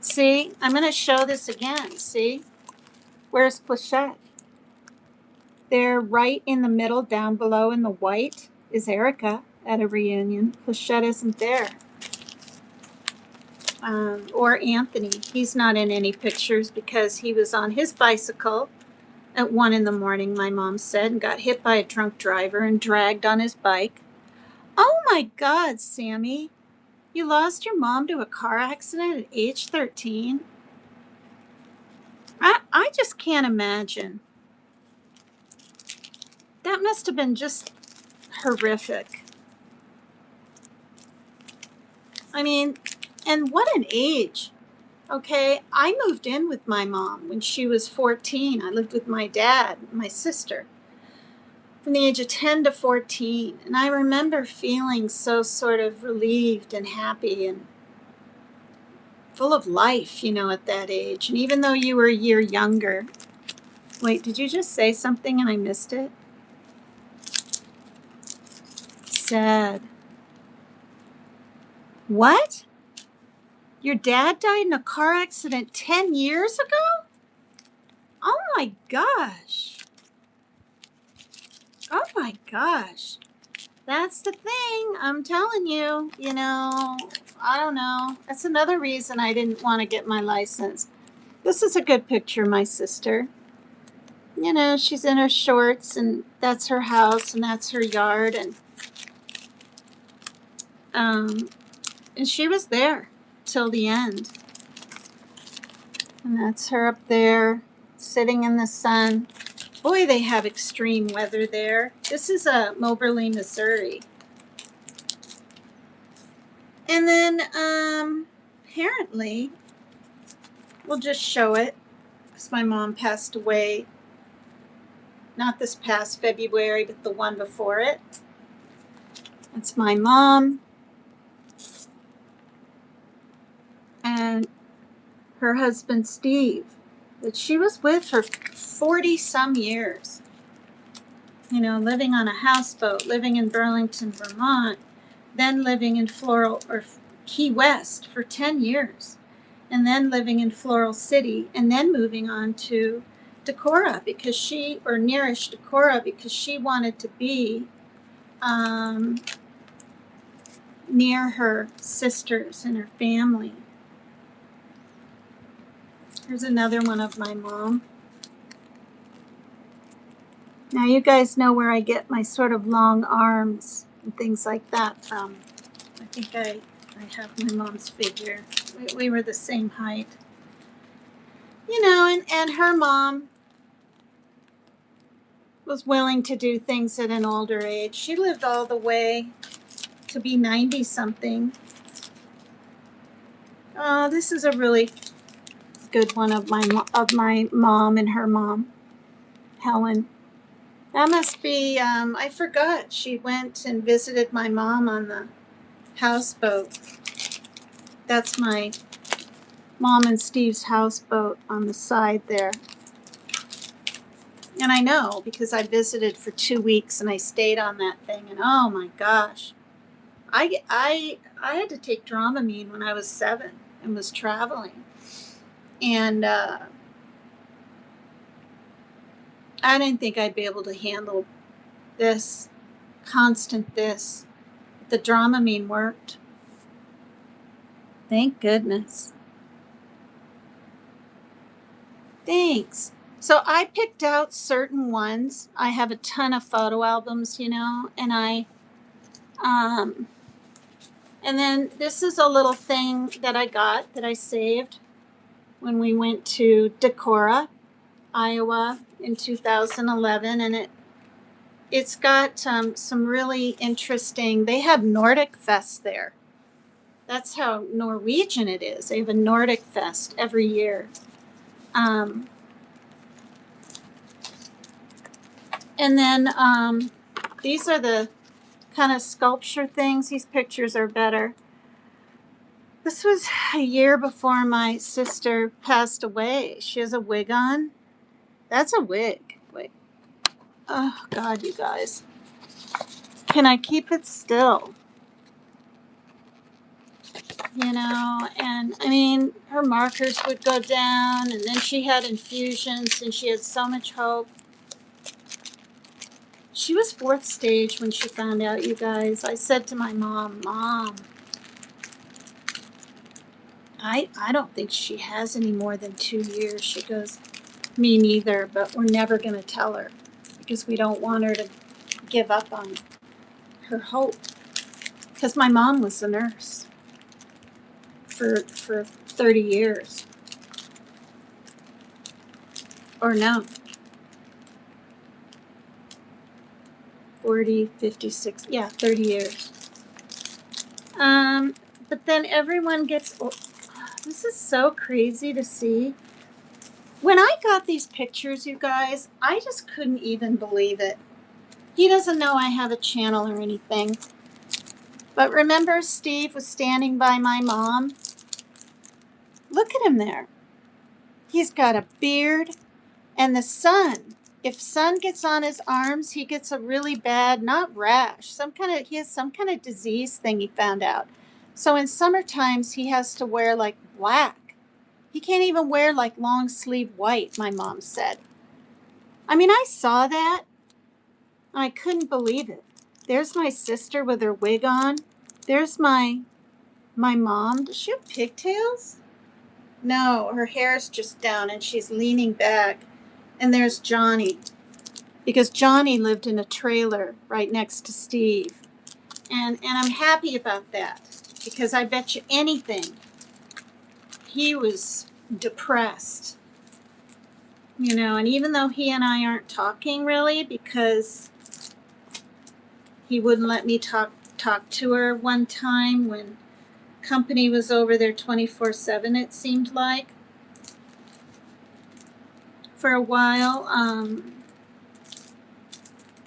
See, I'm going to show this again. See, where's Plachette? There, right in the middle, down below in the white, is Erica at a reunion. Plachette isn't there. Or Anthony. He's not in any pictures because he was on his bicycle at 1 a.m, my mom said, and got hit by a drunk driver and dragged on his bike. Oh my God, Sammy. You lost your mom to a car accident at age 13? I just can't imagine. That must have been just horrific. I mean, and what an age. Okay, I moved in with my mom when she was 14. I lived with my dad, my sister, from the age of 10 to 14. And I remember feeling so sort of relieved and happy and full of life, at that age. And even though you were a year younger. Wait, did you just say something and I missed it? Sad. What? Your dad died in a car accident 10 years ago? Oh my gosh. Oh my gosh. That's the thing. I'm telling you, I don't know. That's another reason I didn't want to get my license. This is a good picture of my sister. She's in her shorts, and that's her house, and that's her yard, and she was there till the end. And that's her up there, sitting in the sun. Boy, they have extreme weather there. This is Moberly, Missouri. And then, apparently, we'll just show it, because my mom passed away, not this past February, but the one before it. That's my mom. And her husband, Steve, that she was with for 40 some years. Living on a houseboat, living in Burlington, Vermont, then living in Key West for 10 years, and then living in Floral City, and then moving on to Decorah because or Nearish Decorah because she wanted to be near her sisters and her family. Here's another one of my mom. Now you guys know where I get my sort of long arms and things like that from. I think I have my mom's figure. We were the same height. You know, and her mom was willing to do things at an older age. She lived all the way to be 90 something. Oh, this is a really good one of my mom and her mom, Helen. That must be, I forgot. She went and visited my mom on the houseboat. That's my mom and Steve's houseboat on the side there. And I know because I visited for 2 weeks and I stayed on that thing. And oh my gosh, I had to take Dramamine when I was 7 and was traveling. And I didn't think I'd be able to handle this, constant this. The Dramamine worked. Thank goodness. Thanks. So I picked out certain ones. I have a ton of photo albums, you know, and and then this is a little thing that I got that I saved when we went to Decorah, Iowa in 2011, and it's got some really interesting. They have Nordic Fest there. That's how Norwegian it is. They have a Nordic Fest every year. And then these are the kind of sculpture things. These pictures are better. This was a year before my sister passed away. She has a wig on. That's a wig. Wait. Oh, God, you guys. Can I keep it still? You know, and I mean, her markers would go down, and then she had infusions, and she had so much hope. She was 4th stage when she found out, you guys. I said to my mom, Mom, I don't think she has any more than 2 years. She goes, me neither, but we're never going to tell her because we don't want her to give up on her hope. Because my mom was a nurse for 30 years. Or no. 40, 56, yeah, 30 years. But then everyone gets, this is so crazy to see. When I got these pictures, you guys, I just couldn't even believe it. He doesn't know I have a channel or anything. But remember Steve was standing by my mom? Look at him there. He's got a beard and the sun. If sun gets on his arms, he gets a really bad, not rash, he has some kind of disease thing he found out. So in summer times, he has to wear like black. He can't even wear like long sleeve white, my mom said. I mean, I saw that. I couldn't believe it. There's my sister with her wig on. There's my mom. Does she have pigtails? No, her hair's just down and she's leaning back. And there's Johnny, because Johnny lived in a trailer right next to Steve. And I'm happy about that, because I bet you anything he was depressed. You know, and even though he and I aren't talking really, because he wouldn't let me talk to her one time when company was over there 24/7, it seemed like. For a while,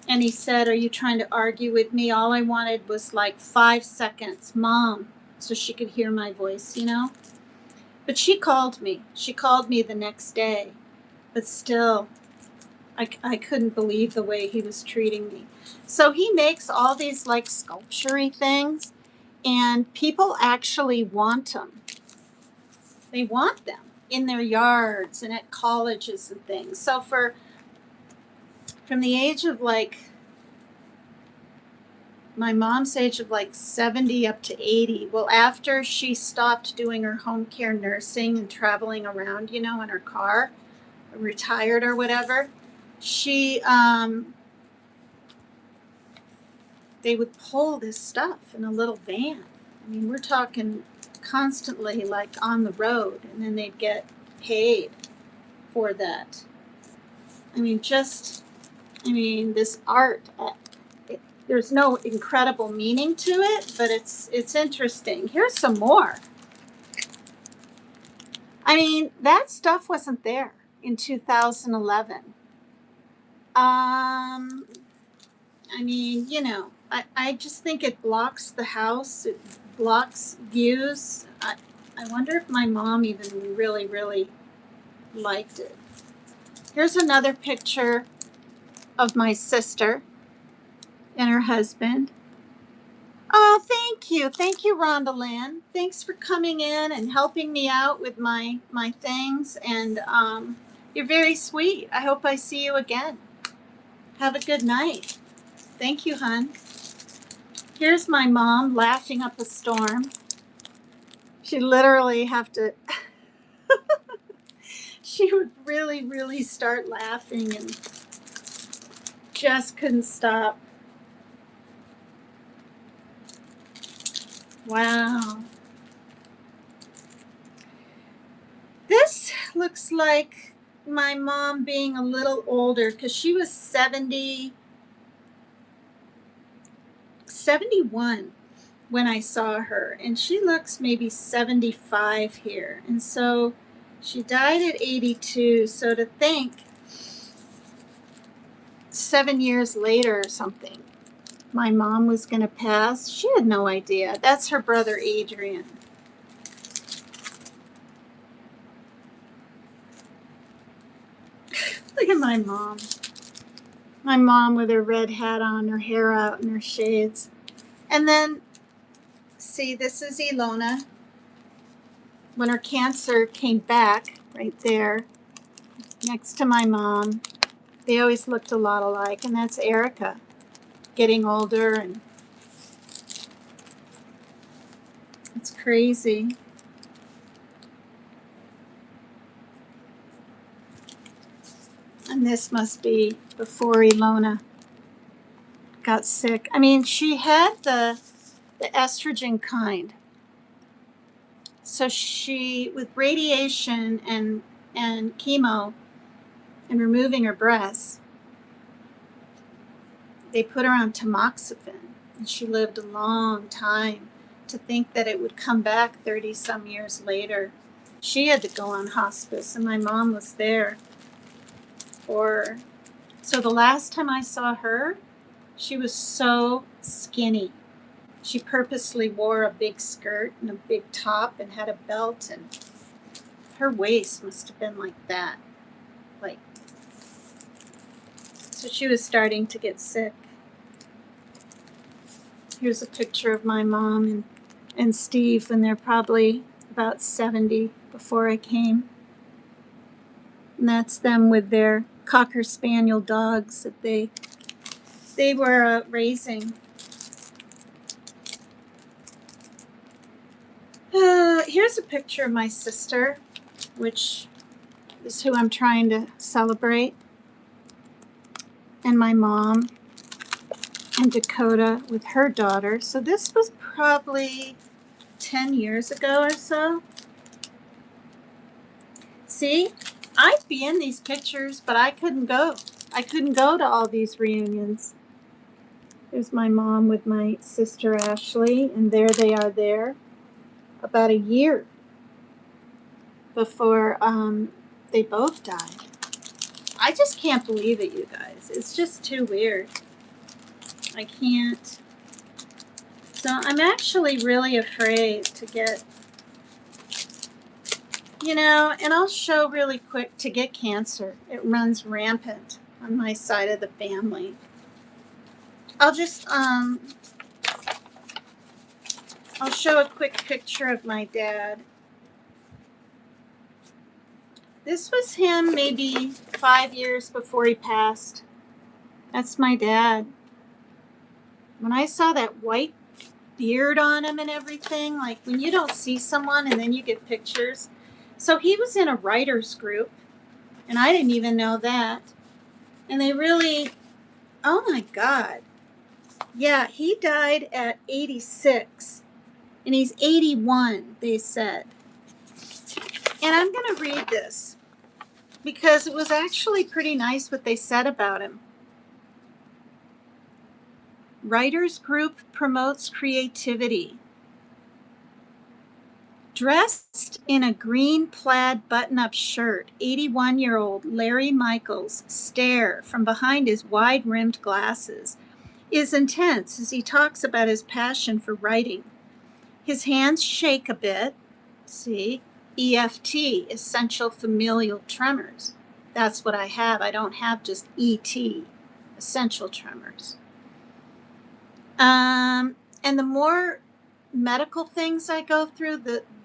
and he said, are you trying to argue with me? All I wanted was like 5 seconds, Mom, so she could hear my voice, you know? But she called me. She called me the next day. But still, I couldn't believe the way he was treating me. So he makes all these like sculpture-y things, and people actually want them. They want them. in their yards and at colleges and things. So from the age of like my mom's age of like 70 up to 80, well, after she stopped doing her home care nursing and traveling around, in her car, retired or whatever, she they would pull this stuff in a little van. I mean, we're talking constantly like on the road, and then they'd get paid for that. I mean, this art, there's no incredible meaning to it, but it's interesting. Here's some more. I mean, that stuff wasn't there in 2011. I mean, I just think it blocks the house. It blocks views. I wonder if my mom even really, really liked it. Here's another picture of my sister and her husband. Oh, thank you. Thank you, Rhonda Lynn. Thanks for coming in and helping me out with my things. And you're very sweet. I hope I see you again. Have a good night. Thank you, hon. Here's my mom laughing up a storm. She literally have to, she would really, really start laughing and just couldn't stop. Wow. This looks like my mom being a little older because she was 71 when I saw her, and she looks maybe 75 here. And so she died at 82. So to think 7 years later or something, my mom was going to pass, she had no idea. That's her brother Adrian. Look at my mom. My mom with her red hat on, her hair out, and her shades. And then, see, this is Ilona. When her cancer came back, right there, next to my mom. They always looked a lot alike. And that's Erica, getting older. And it's crazy. And this must be before Ilona got sick. I mean, she had the estrogen kind. So she, with radiation and chemo and removing her breasts, they put her on tamoxifen, and she lived a long time. To think that it would come back 30 some years later. She had to go on hospice, and my mom was there. So the last time I saw her, she was so skinny. She purposely wore a big skirt and a big top and had a belt, and her waist must have been like that. So she was starting to get sick. Here's a picture of my mom and Steve when they're probably about 70 before I came. And that's them with their Cocker Spaniel dogs that they were raising. Here's a picture of my sister, which is who I'm trying to celebrate, and my mom, and Dakota with her daughter. So this was probably 10 years ago or so. See, I'd be in these pictures, but I couldn't go. I couldn't go to all these reunions. There's my mom with my sister Ashley, and there they are there, about a year before they both died. I just can't believe it, you guys. It's just too weird. I can't. So I'm actually really afraid to get, and I'll show really quick, to get cancer. It runs rampant on my side of the family. I'll just, I'll show a quick picture of my dad. This was him maybe 5 years before he passed. That's my dad. When I saw that white beard on him and everything, like when you don't see someone and then you get pictures. So he was in a writers group, and I didn't even know that. And they really, oh my God. Yeah, he died at 86, and he's 81, they said. And I'm going to read this because it was actually pretty nice what they said about him. Writers group promotes creativity. Dressed in a green plaid button-up shirt, 81-year-old Larry Michaels' stare from behind his wide-rimmed glasses is intense as he talks about his passion for writing. His hands shake a bit. See? EFT, essential familial tremors. That's what I have. I don't have just ET, essential tremors. And the more medical things I go through,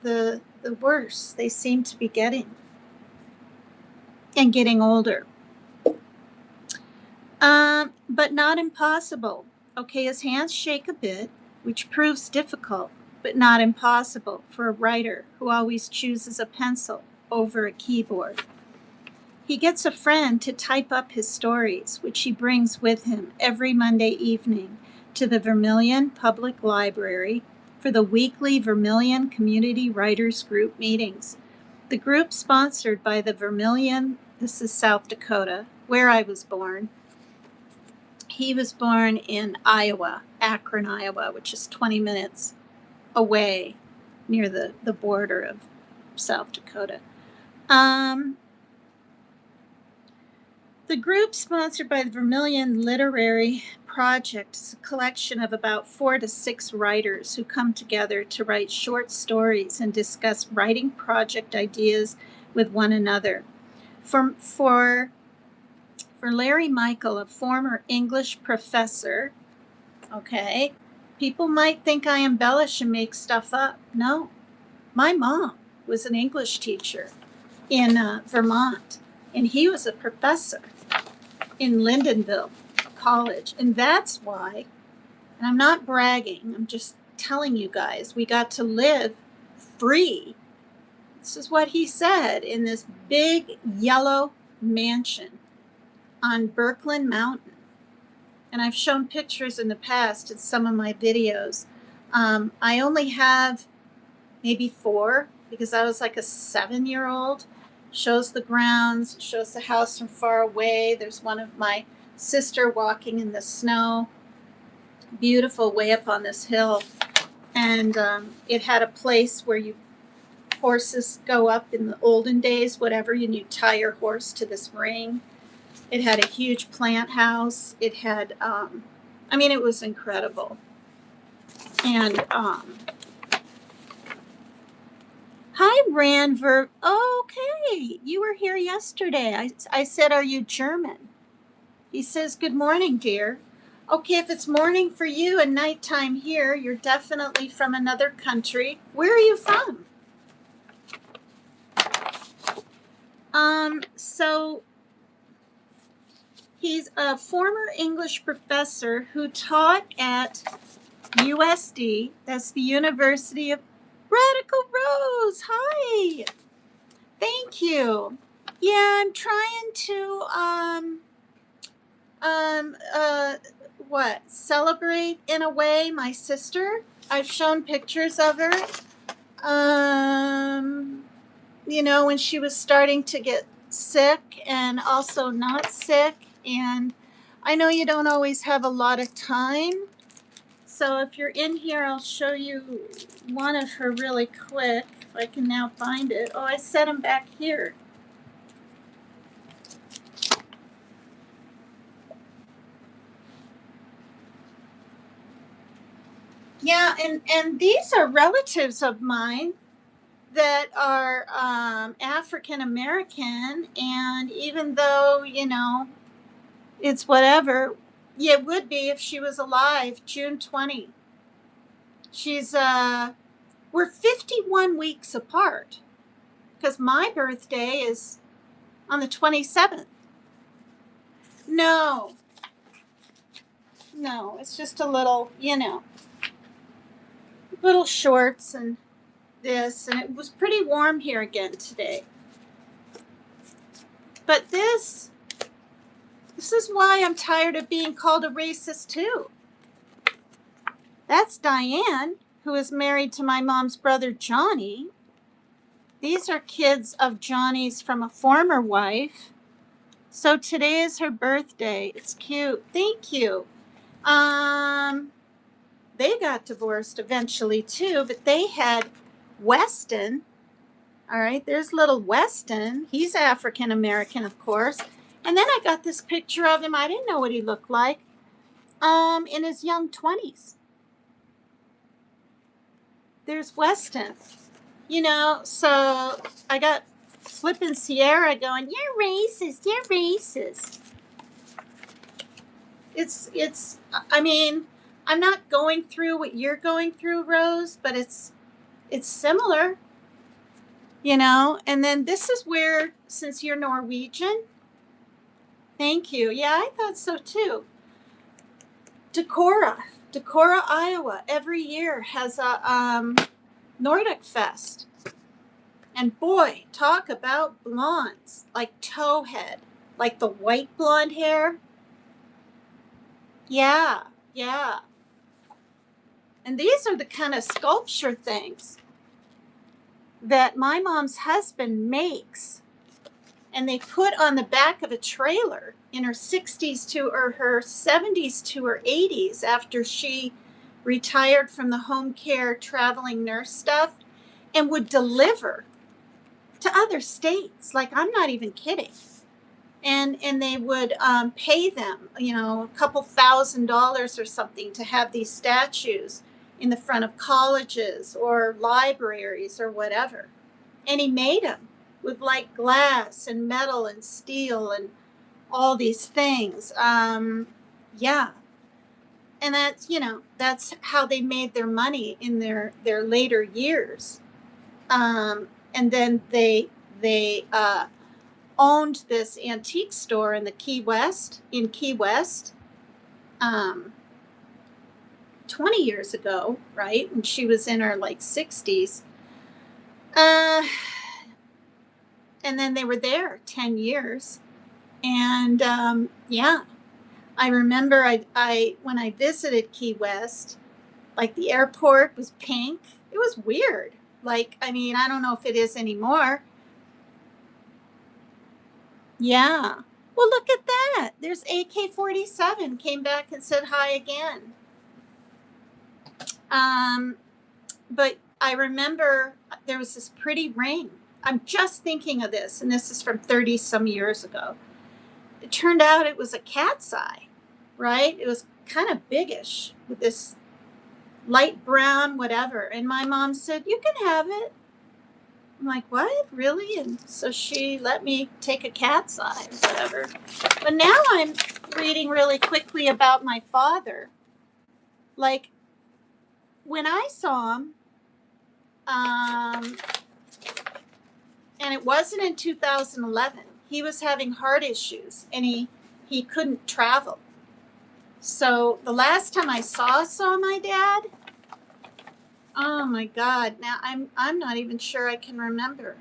the worse they seem to be getting, and getting older. But not impossible. Okay, his hands shake a bit, which proves difficult, but not impossible for a writer who always chooses a pencil over a keyboard. He gets a friend to type up his stories, which he brings with him every Monday evening to the Vermilion Public Library for the weekly Vermilion Community Writers Group meetings. The group sponsored by the Vermilion, this is South Dakota, where I was born. He was born in Iowa, Akron, Iowa, which is 20 minutes away near the border of South Dakota. The group sponsored by the Vermilion Literary Project is a collection of about 4 to 6 writers who come together to write short stories and discuss writing project ideas with one another. For Larry Michael, a former English professor, okay, people might think I embellish and make stuff up. No, my mom was an English teacher in Vermont, and he was a professor in Lyndonville College. And that's why, and I'm not bragging, I'm just telling you guys, we got to live free. This is what he said in this big yellow mansion on Birkeland Mountain. And I've shown pictures in the past in some of my videos. I only have maybe 4 because I was like a 7-year-old. Shows the grounds, shows the house from far away. There's one of my sister walking in the snow. Beautiful, way up on this hill. And it had a place where horses go up in the olden days, whatever, and you tie your horse to this ring. It had a huge plant house. It had, it was incredible. And, hi, Ranver. Oh, okay, you were here yesterday. I said, are you German? He says, good morning, dear. Okay, if it's morning for you and nighttime here, you're definitely from another country. Where are you from? So he's a former English professor who taught at USD, that's the University of Radical Rose. Hi. Thank you. Yeah, I'm trying to celebrate in a way my sister. I've shown pictures of her. When she was starting to get sick and also not sick, and I know you don't always have a lot of time. So if you're in here, I'll show you one of her really quick, if I can now find it. Oh, I set them back here. Yeah, and these are relatives of mine that are African American, and even though, it's whatever, it would be if she was alive, June 20. She's, we're 51 weeks apart, because my birthday is on the 27th. No, it's just a little, little shorts and this, and it was pretty warm here again today. But this is why I'm tired of being called a racist too. That's Diane, who is married to my mom's brother Johnny. These are kids of Johnny's from a former wife. So today is her birthday. It's cute. Thank you. They got divorced eventually too, but they had Weston. All right, there's little Weston. He's African American, of course. And then I got this picture of him. I didn't know what he looked like. In his young 20s. There's Weston. So I got flippin' Sierra going, you're racist. I mean, I'm not going through what you're going through, Rose, but it's similar, and then this is where, since you're Norwegian, thank you. Yeah, I thought so too. Decorah, Iowa, every year has a Nordic Fest. And boy, talk about blondes, like towhead, like the white blonde hair. Yeah. And these are the kind of sculpture things that my mom's husband makes. And they put on the back of a trailer in her 60s or her 70s to her 80s after she retired from the home care traveling nurse stuff, and would deliver to other states. Like, I'm not even kidding. And they would pay them, a couple $1,000s or something to have these statues in the front of colleges or libraries or whatever. And he made them with like glass and metal and steel and all these things. Yeah. And that's how they made their money in their later years. And then they owned this antique store in Key West, 20 years ago, right? When she was in her like 60s. And then they were there 10 years. And yeah, I remember I when I visited Key West, like the airport was pink. It was weird. Like, I mean, I don't know if it is anymore. Yeah. Well, look at that. There's AK-47 came back and said hi again. But I remember there was this pretty ring. I'm just thinking of this, and this is from 30 some years ago. It turned out it was a cat's eye, right? It was kind of biggish with this light brown, whatever. And my mom said, you can have it. I'm like, what? Really? And so she let me take a cat's eye or whatever. But now I'm reading really quickly about my father. Like, when I saw him, and it wasn't in 2011, he was having heart issues and he couldn't travel. So the last time I saw my dad, oh my God, now I'm not even sure I can remember.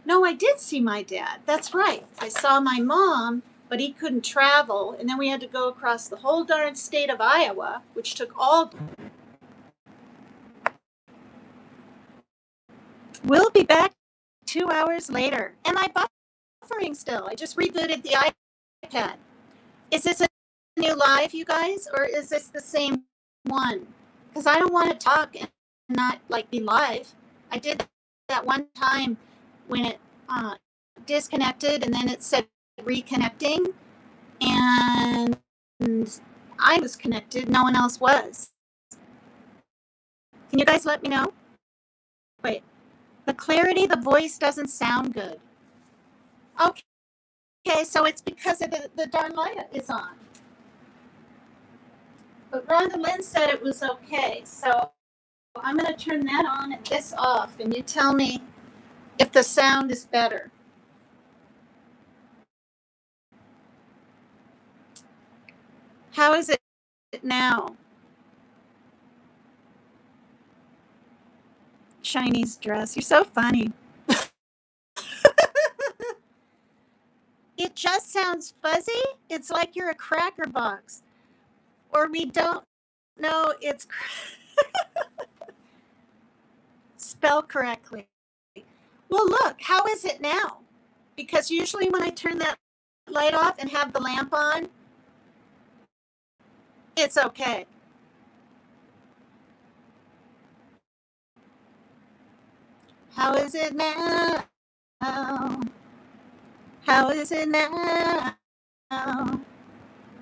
No, I did see my dad. That's right. I saw my mom, but he couldn't travel, and then we had to go across the whole darn state of Iowa, which took all. We'll be back 2 hours later. Am I buffering still? I just rebooted the iPad. Is this a new live, you guys, or is this the same one? Because I don't want to talk and not like be live. I did that one time when it disconnected and then it said reconnecting, and I was connected, no one else was. Can you guys let me know? Wait. The clarity, the voice doesn't sound good. Okay, so it's because of the darn light is on. But Rhonda Lynn said it was okay, so I'm going to turn that on and this off, and you tell me if the sound is better. How is it now? Chinese dress. You're so funny. It just sounds fuzzy. It's like you're a cracker box. Or we don't know it's spelled correctly. Well, look, how is it now? Because usually when I turn that light off and have the lamp on, it's okay. How is it now? How is it now?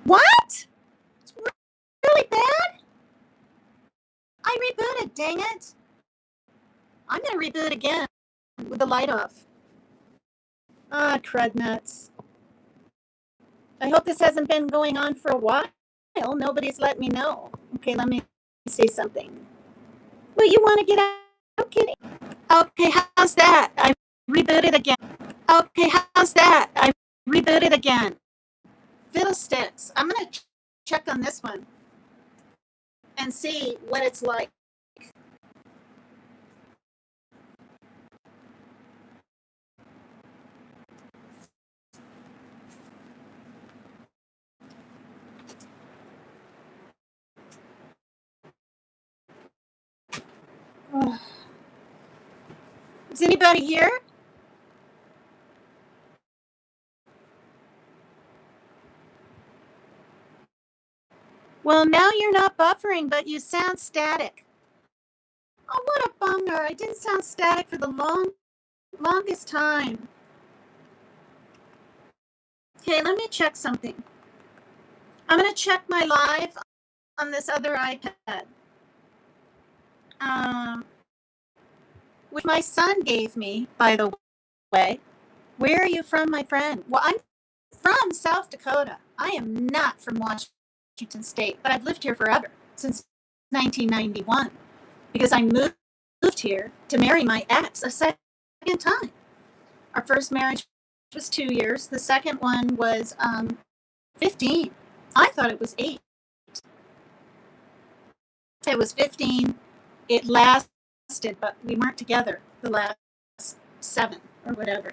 What? It's really bad? I rebooted, dang it. I'm going to reboot again with the light off. Ah, crud nuts. I hope this hasn't been going on for a while. Nobody's let me know. Okay, let me say something. Well, you want to get out? No kidding. Okay, how's that? I rebooted again. Okay, how's that? I rebooted again. Fiddlesticks. I'm going to check on this one and see what it's like. Oh. Is anybody here? Well, now you're not buffering, but you sound static. Oh, what a bummer. I didn't sound static for the longest time. Okay, let me check something. I'm going to check my live on this other iPad, which my son gave me, by the way. Where are you from, my friend? Well, I'm from South Dakota. I am not from Washington State, but I've lived here forever, since 1991, because I moved here to marry my ex a second time. Our first marriage was 2 years. The second one was 15. I thought it was 8. It was 15. It lasted, but we weren't together the last 7 or whatever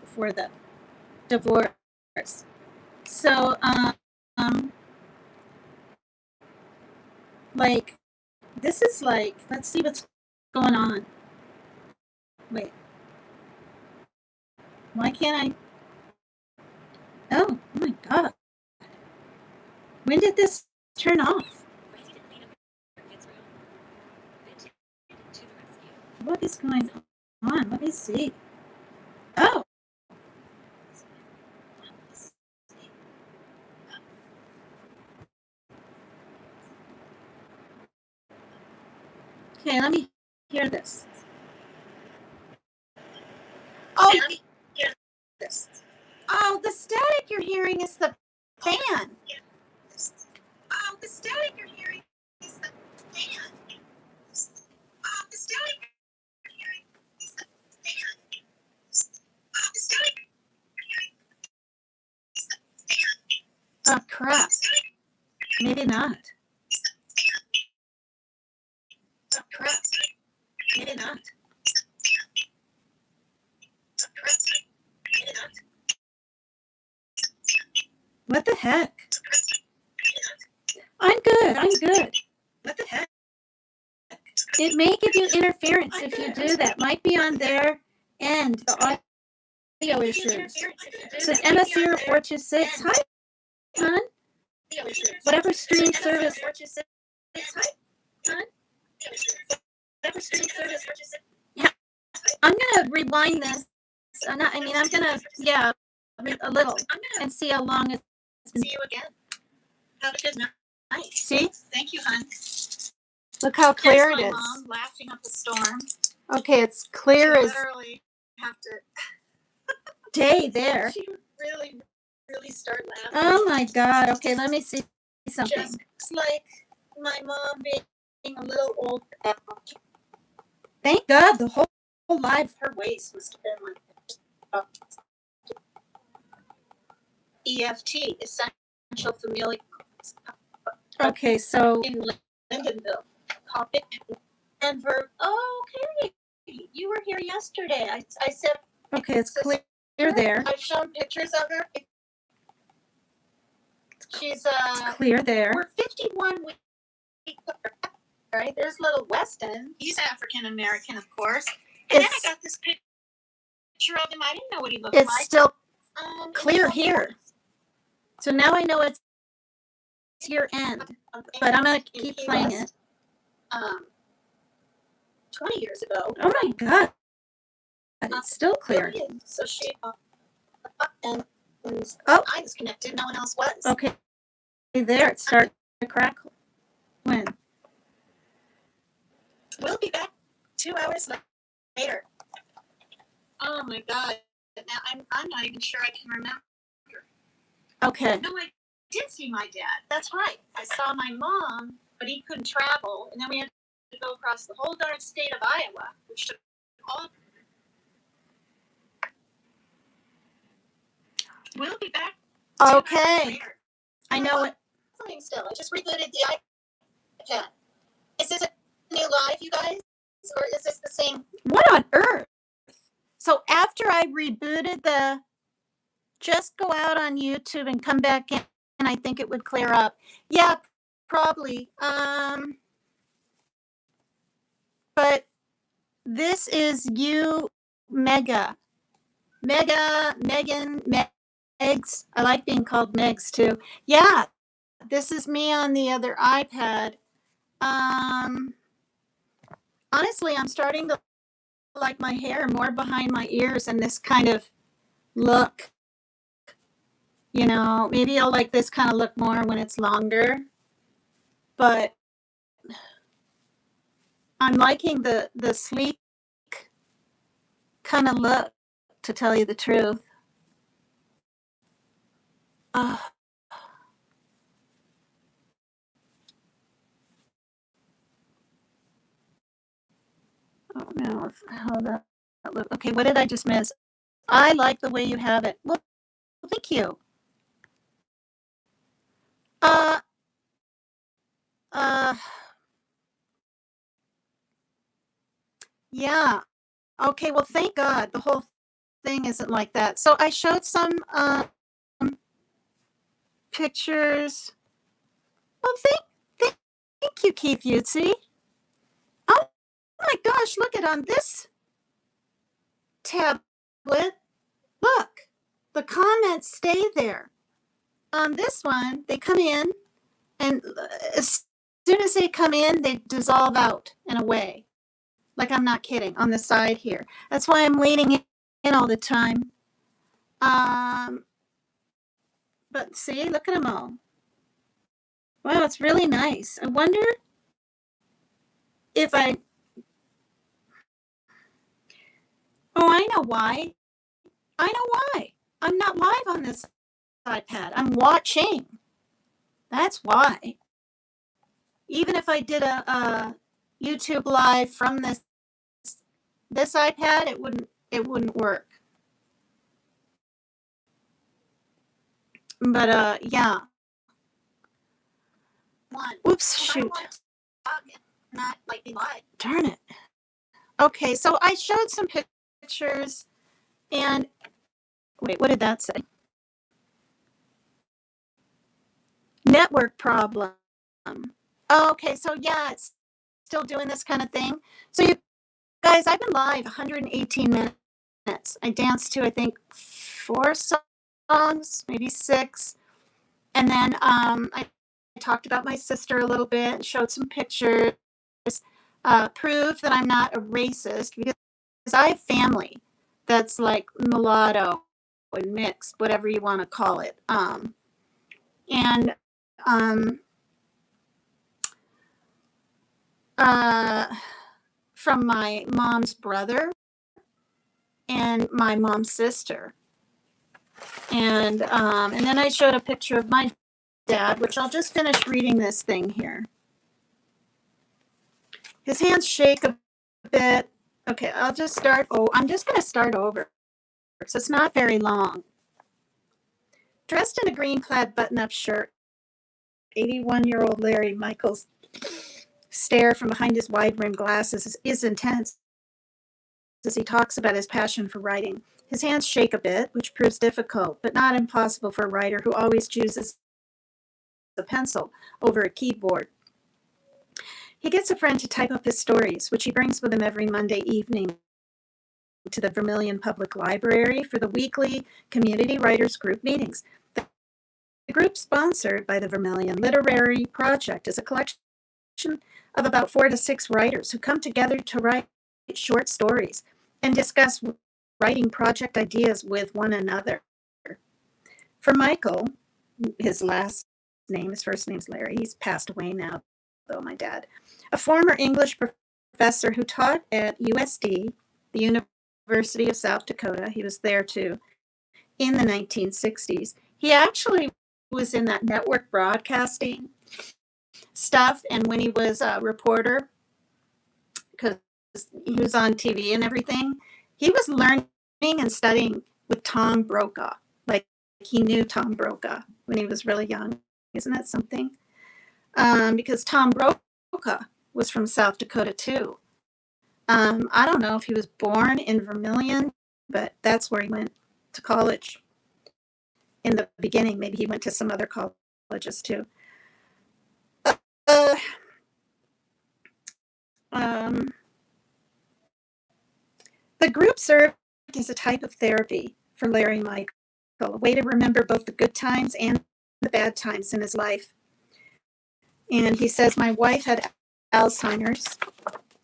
before the divorce. So, like, this is like, let's see what's going on. Wait. Why can't I? Oh my God. When did this turn off? What is going on? Let me see. Oh. Okay, let me hear this. Oh, let me hear this. Oh, the static you're hearing is the fan. Oh, the static you're hearing is the fan. Oh, the static you're hearing is the fan. Oh, the static you're hearing is the fan. Oh, crap. Maybe not. Oh, crap. Maybe not. What the heck? I'm good. I'm good. What the heck? It may give you interference if you do that. Might be on their end, the audio issues. It says MS0426. Hi, hon. Whatever streaming service. Hi, hon. Whatever streaming service. Yeah. I'm going to rewind this. I'm going to, yeah, a little and see how long it's been. See you again. Have a good night. See? Thank you, hon. Look how clear it is. Mom laughing up a storm. Okay, it's clear as. Literally have to. Day there. She really start laughing. Oh my God. Okay, let me see something. Just like my mom being a little old. Thank God the whole life her waist must have been like. EFT, essential Okay, so in Lindenville. Copic, Denver. Oh, okay. You were here yesterday. I said okay, it's clear there. I've shown pictures of her. She's It's clear there. we're 51 weeks, right? There's little Weston. He's African American, of course. And then I got this picture of him. I didn't know what he looked like. It's still clear here. So now I know it's your end, but I'm gonna keep playing it. 20 years ago. Oh my god, it's still clear. So she and oh, I was connected. No one else was. Okay, there it started to crackle. When? We'll be back 2 hours later. Oh my god! Now I'm not even sure I can remember. Okay. No, I did see my dad. That's right. I saw my mom, but he couldn't travel, and then we had to go across the whole darn state of Iowa, which took all. We'll be back. Okay. I know it. Still, I just rebooted the iPad. Is this a new live, you guys, or is this the same? What on earth? So after I rebooted just go out on YouTube and come back in, and I think it would clear up. Yeah, probably. But this is you, Megan, Megs. I like being called Megs too. Yeah, this is me on the other iPad. Honestly, I'm starting to like my hair more behind my ears and this kind of look. You know, maybe I'll like this kind of look more when it's longer. But I'm liking the sleek kind of look, to tell you the truth. Oh no, how that look. Okay, what did I just miss? I like the way you have it. Well, thank you. Yeah. Okay, well, thank God the whole thing isn't like that. So I showed some pictures. Well, thank you, Keith Yutzi. Oh my gosh, look at on this tablet. Look, the comments stay there. On this one, they come in, and as soon as they come in, they dissolve out and away. Like, I'm not kidding, on the side here. That's why I'm leaning in all the time. But see, look at them all. Wow, it's really nice. I wonder if I... Oh, I know why. I know why. I'm not live on this iPad. I'm watching. That's why. Even if I did a YouTube live from this iPad, it wouldn't work. But yeah. Oops, shoot. Not like live. Darn it. Okay, so I showed some pictures, and wait, what did that say? Network problem. Okay, so yeah, it's still doing this kind of thing. So you guys, I've been live 118 minutes. I danced to, I think, 4 songs, maybe 6. And then I talked about my sister a little bit, showed some pictures, proved that I'm not a racist, because I have family that's like mulatto and mixed, whatever you want to call it. From my mom's brother and my mom's sister. And then I showed a picture of my dad, which I'll just finish reading this thing here. His hands shake a bit. Okay, I'll just start. Oh, I'm just going to start over. So it's not very long. Dressed in a green plaid button-up shirt 81-year-old Larry Michaels' stare from behind his wide-rimmed glasses is intense as he talks about his passion for writing. His hands shake a bit, which proves difficult, but not impossible for a writer who always chooses a pencil over a keyboard. He gets a friend to type up his stories, which he brings with him every Monday evening to the Vermilion Public Library for the weekly Community Writers Group meetings. The group, sponsored by the Vermilion Literary Project, is a collection of about 4 to 6 writers who come together to write short stories and discuss writing project ideas with one another. For Michael, his first name's Larry. He's passed away now, though, my dad. A former English professor who taught at USD, the University of South Dakota. He was there too in the 1960s. He actually was in that network broadcasting stuff, and when he was a reporter, because he was on TV and everything, he was learning and studying with Tom Brokaw. Like, he knew Tom Brokaw when he was really young. Isn't that something? Because Tom Brokaw was from South Dakota too. I don't know if he was born in Vermilion, but that's where he went to college in the beginning. Maybe he went to some other colleges too. The group served as a type of therapy for Larry Michael, a way to remember both the good times and the bad times in his life. And he says, my wife had Alzheimer's,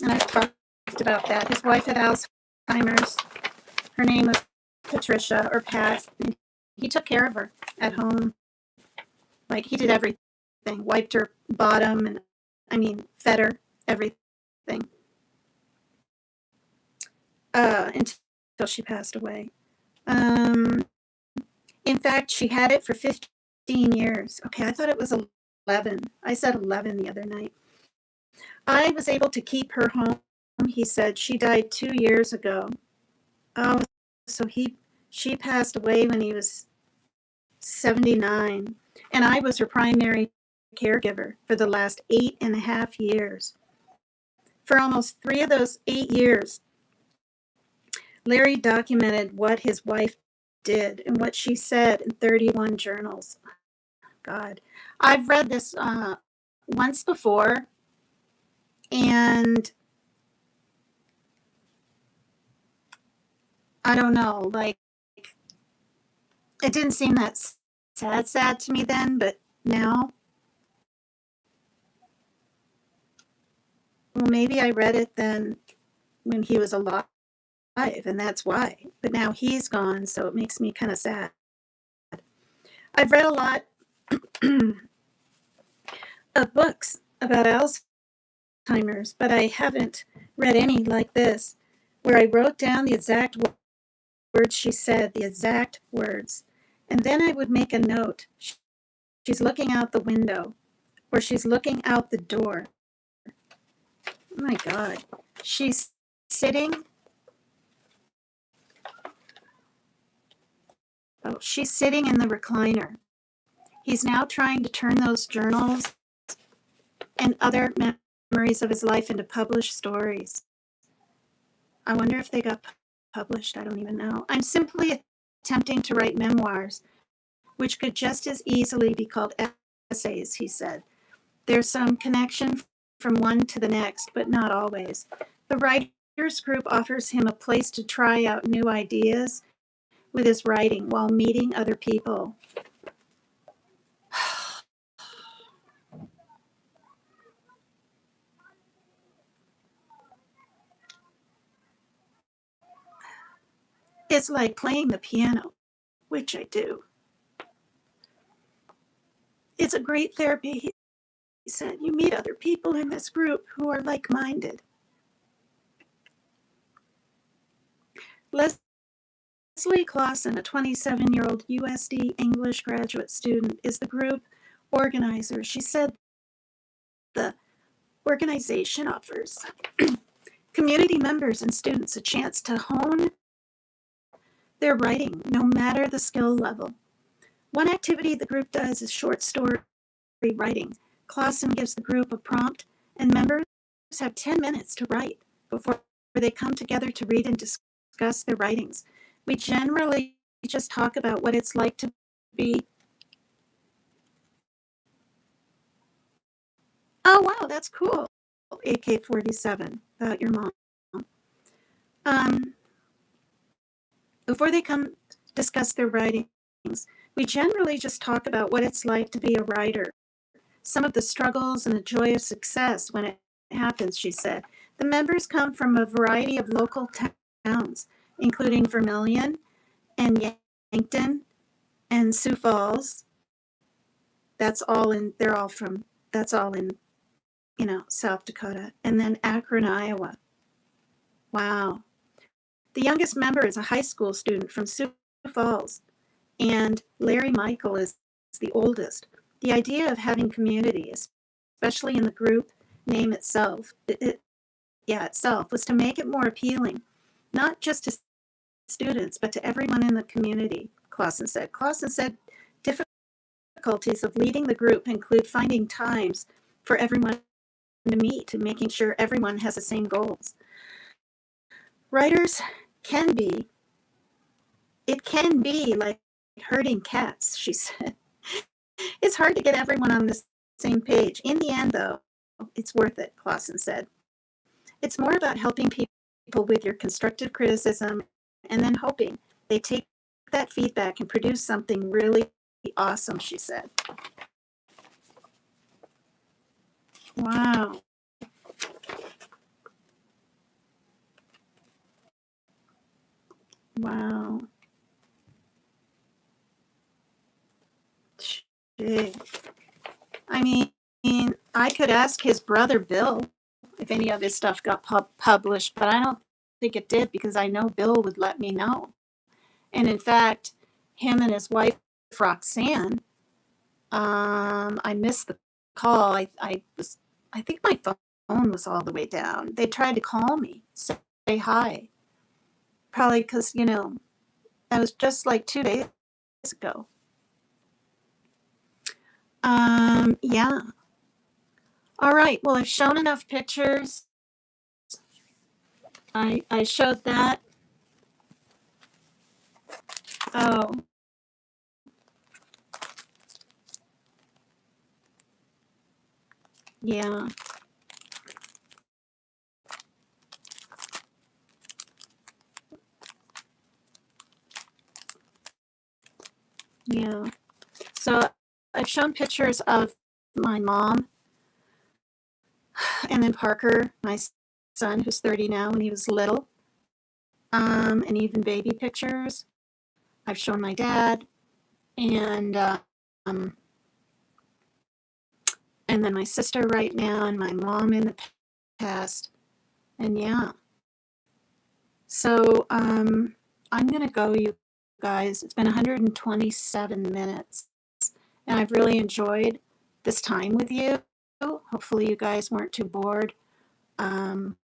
and I've talked about that. His wife had Alzheimer's. Her name was Patricia, or Pat. And he took care of her at home. Like, he did everything. Wiped her bottom, and fed her, everything. Until she passed away. In fact, she had it for 15 years. Okay, I thought it was 11. I said 11 the other night. I was able to keep her home, he said. She died 2 years ago. Oh, so she passed away when he was 79. And I was her primary caregiver for the last 8.5 years. For almost 3 of those 8 years, Larry documented what his wife did and what she said in 31 journals. God, I've read this once before, and I don't know, like, it didn't seem that sad to me then, but now, well, maybe I read it then when he was alive, and that's why. But now he's gone, so it makes me kind of sad. I've read a lot of books about Alzheimer's, but I haven't read any like this, where I wrote down the exact words she said, the exact words, and then I would make a note. She's looking out the window, or she's looking out the door. Oh my God. She's sitting. Oh, she's sitting in the recliner. He's now trying to turn those journals and other memories of his life into published stories. I wonder if they got published. I don't even know. I'm simply attempting to write memoirs, which could just as easily be called essays, he said. There's some connection from one to the next, but not always. The writers group offers him a place to try out new ideas with his writing while meeting other people. It's like playing the piano, which I do. It's a great therapy, he said. You meet other people in this group who are like-minded. Leslie Clausen, a 27-year-old USD English graduate student, is the group organizer. She said the organization offers community members and students a chance to hone their writing, no matter the skill level. One activity the group does is short story writing. Clausen gives the group a prompt, and members have 10 minutes to write before they come together to read and discuss their writings. We generally just talk about what it's like to be. Oh, wow, that's cool. AK-47, about your mom. Before they come discuss their writings, we generally just talk about what it's like to be a writer, some of the struggles and the joy of success when it happens, she said. The members come from a variety of local towns, including Vermilion and Yankton and Sioux Falls. That's all in South Dakota, and then Akron, Iowa. Wow. The youngest member is a high school student from Sioux Falls, and Larry Michael is the oldest. The idea of having community, especially in the group name itself, was to make it more appealing, not just to students, but to everyone in the community, Clausen said. Clausen said difficulties of leading the group include finding times for everyone to meet and making sure everyone has the same goals. Writers can be like herding cats, she said. It's hard to get everyone on the same page. In the end, though, it's worth it, Clausen said. It's more about helping people with your constructive criticism and then hoping they take that feedback and produce something really awesome, she said. Wow. Wow. Gee. I mean, I could ask his brother Bill if any of his stuff got published, but I don't think it did because I know Bill would let me know. And in fact, him and his wife Roxanne, I missed the call. I think my phone was all the way down. They tried to call me, say hi. Probably because, that was just like 2 days ago. Yeah. All right. Well, I've shown enough pictures. I showed that. Oh. Yeah. Yeah. So I've shown pictures of my mom and then Parker, my son, who's 30 now, when he was little, and even baby pictures. I've shown my dad and then my sister right now and my mom in the past. And yeah. So I'm going to go, you guys. It's been 127 minutes. And I've really enjoyed this time with you. Hopefully you guys weren't too bored. I'm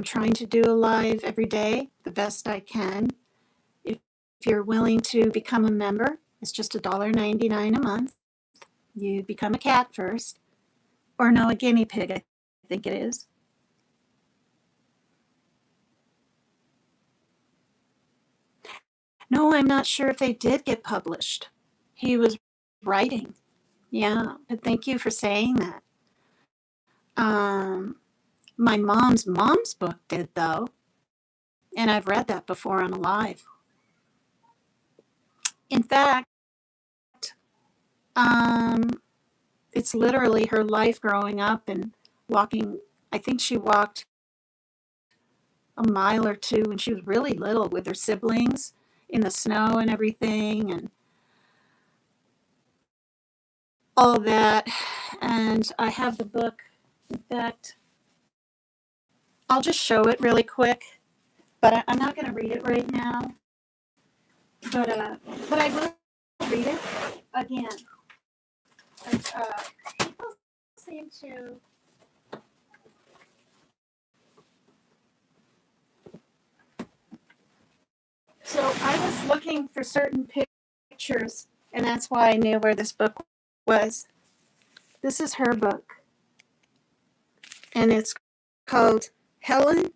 trying to do a live every day the best I can. If you're willing to become a member, it's just $1.99 a month. You become a cat first. Or no, a guinea pig, I think it is. No, I'm not sure if they did get published. He was writing. Yeah, but thank you for saying that. My mom's book did, though. And I've read that before on a live. In fact, it's literally her life growing up and walking. I think she walked a mile or two when she was really little with her siblings in the snow and everything and all that. And I have the book. In fact, I'll just show it really quick, but I'm not going to read it right now. But I will read it again. People seem to. So I was looking for certain pictures, and that's why I knew where this book was. This is her book, and it's called Helen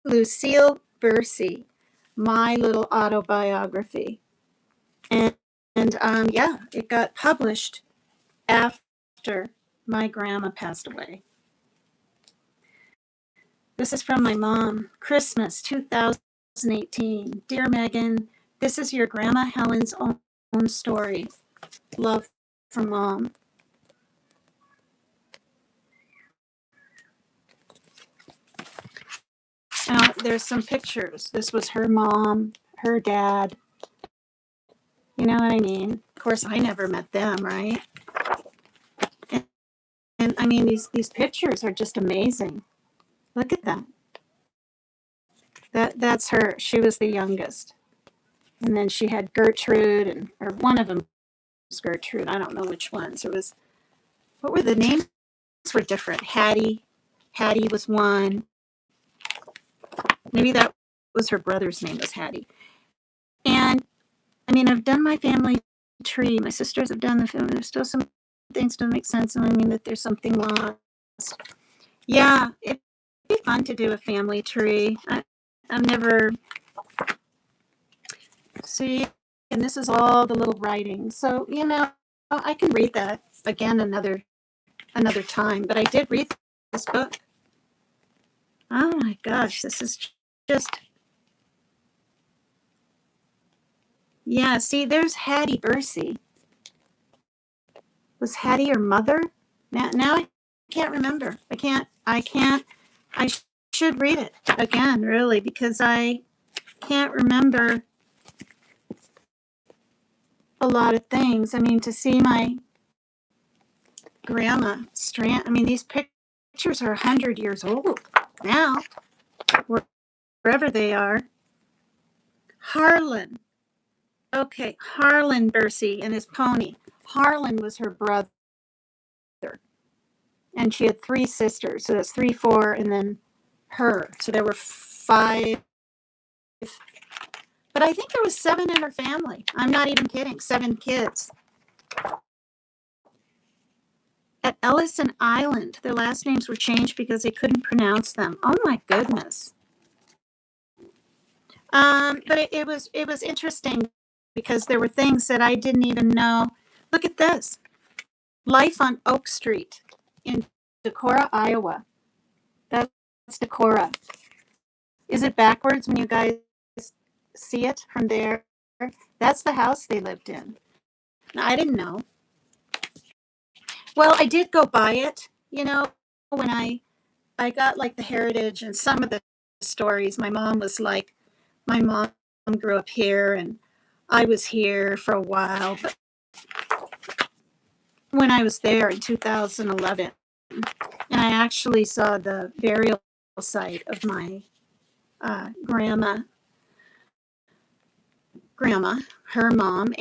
Lucille Bursey, My Little Autobiography. And yeah, it got published after my grandma passed away. This is from my mom, Christmas 2018. Dear Megan, this is your Grandma Helen's own story. Love from Mom. Now, there's some pictures. This was her mom, her dad. You know what I mean? Of course, I never met them, right? And I mean, these pictures are just amazing. Look at that. That's her. She was the youngest. And then she had Gertrude, or one of them was Gertrude. I don't know which ones. What were the names? Were different. Hattie was one. Maybe that was her brother's name, was Hattie. And I mean, I've done my family tree. My sisters have done the family. There's still some things don't make sense, and I mean that there's something lost. Yeah, it'd be fun to do a family tree. I've never see, and this is all the little writing. So you know, I can read that again another time. But I did read this book. Oh my gosh, this is just, yeah, see, there's Hattie Bursey. Was Hattie her mother? Now I can't remember. I should read it again, really, because I can't remember a lot of things. I mean, to see my grandma Strand, I mean, these pictures are 100 years old now, wherever they are. Harlan. Okay, Harlan Bursey and his pony. Harlan was her brother. And she had 3 sisters. So that's 3, 4, and then her. So there were 5. But I think there was 7 in her family. I'm not even kidding. 7 kids. At Ellison Island, their last names were changed because they couldn't pronounce them. Oh my goodness. But it was interesting because there were things that I didn't even know. Look at this. Life on Oak Street in Decorah, Iowa. That's Decorah. Is it backwards when you guys see it from there? That's the house they lived in. Now, I didn't know. Well, I did go by it, you know, when I got like the heritage and some of the stories. My mom grew up here and I was here for a while, but when I was there in 2011, and I actually saw the burial site of my grandma, her mom,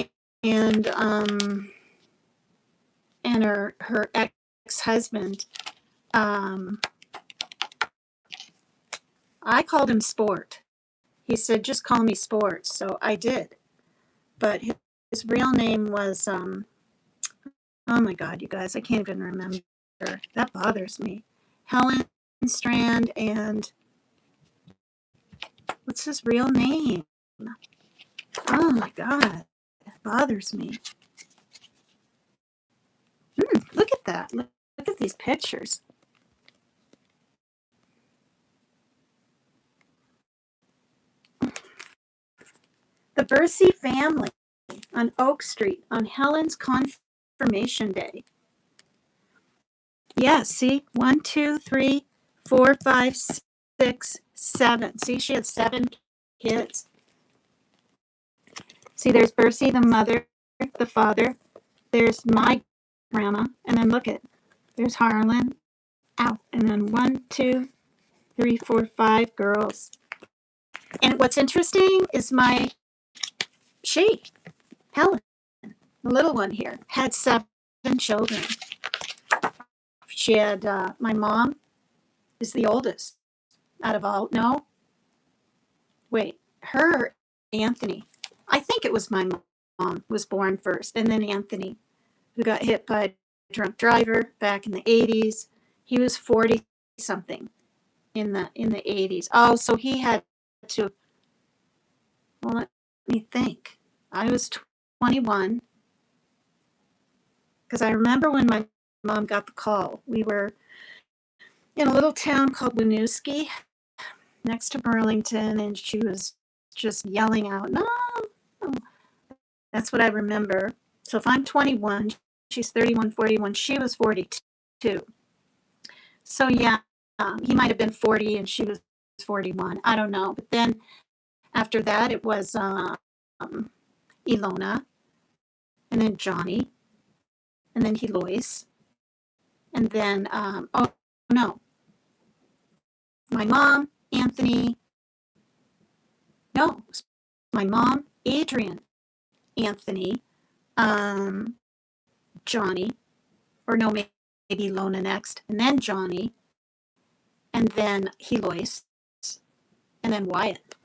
and her ex-husband. I called him Sport. He said, just call me Sport. So I did. But his real name was, oh my God, you guys, I can't even remember. That bothers me. Helen Strand, and what's his real name? Oh my God, it bothers me. Look at that. Look at these pictures. The Bursey family on Oak Street on Helen's confirmation day. Yeah, see, 1, 2, 3, 4, 5, 6, 7. See, she had 7 kids. See, there's Bursey, the mother, the father. There's my grandma, and then look at, there's Harlan. Ow, and then 1, 2, 3, 4, 5 girls. And what's interesting is Helen, the little one here, had 7 children. She had, my mom is the oldest out of all. No, wait, her, Anthony. I think it was my mom who was born first, and then Anthony, who got hit by drunk driver back in the 80s. He was 40 something in the 80s. Oh, so he had to, well, let me think. I was 21 because I remember when my mom got the call. We were in a little town called Winooski next to Burlington, and she was just yelling out, "No!" That's what I remember. So if I'm 21, she's 31, 41, she was 42. So yeah, he might have been 40 and she was 41. I don't know. But then after that, it was Ilona, and then Johnny, and then Heloise, and then, oh no, my mom, Anthony, no, my mom, Adrian, Anthony, Johnny, or no, maybe Lona next, and then Johnny, and then Heloise, and then Wyatt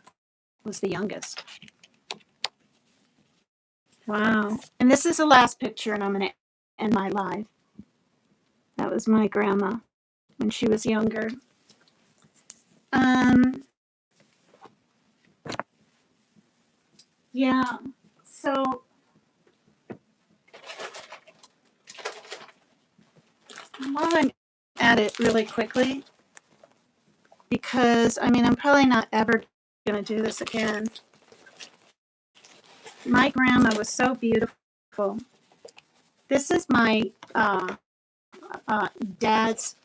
was the youngest. Wow. And this is the last picture, and I'm going to end my live. That was my grandma when she was younger. Yeah, so while I'm at it really quickly, because I mean, I'm probably not ever going to do this again. My grandma was so beautiful. This is my dad's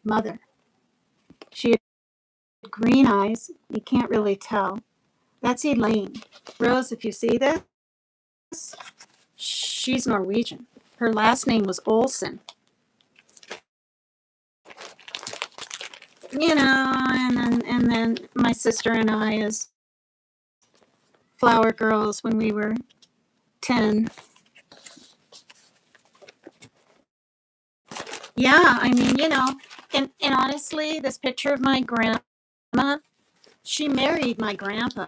mother. She had green eyes. You can't really tell. That's Elaine. Rose, if you see this, she's Norwegian. Her last name was Olsen. You know, and then my sister and I as flower girls when we were 10. Yeah, I mean, you know, and honestly, this picture of my grandma, she married my grandpa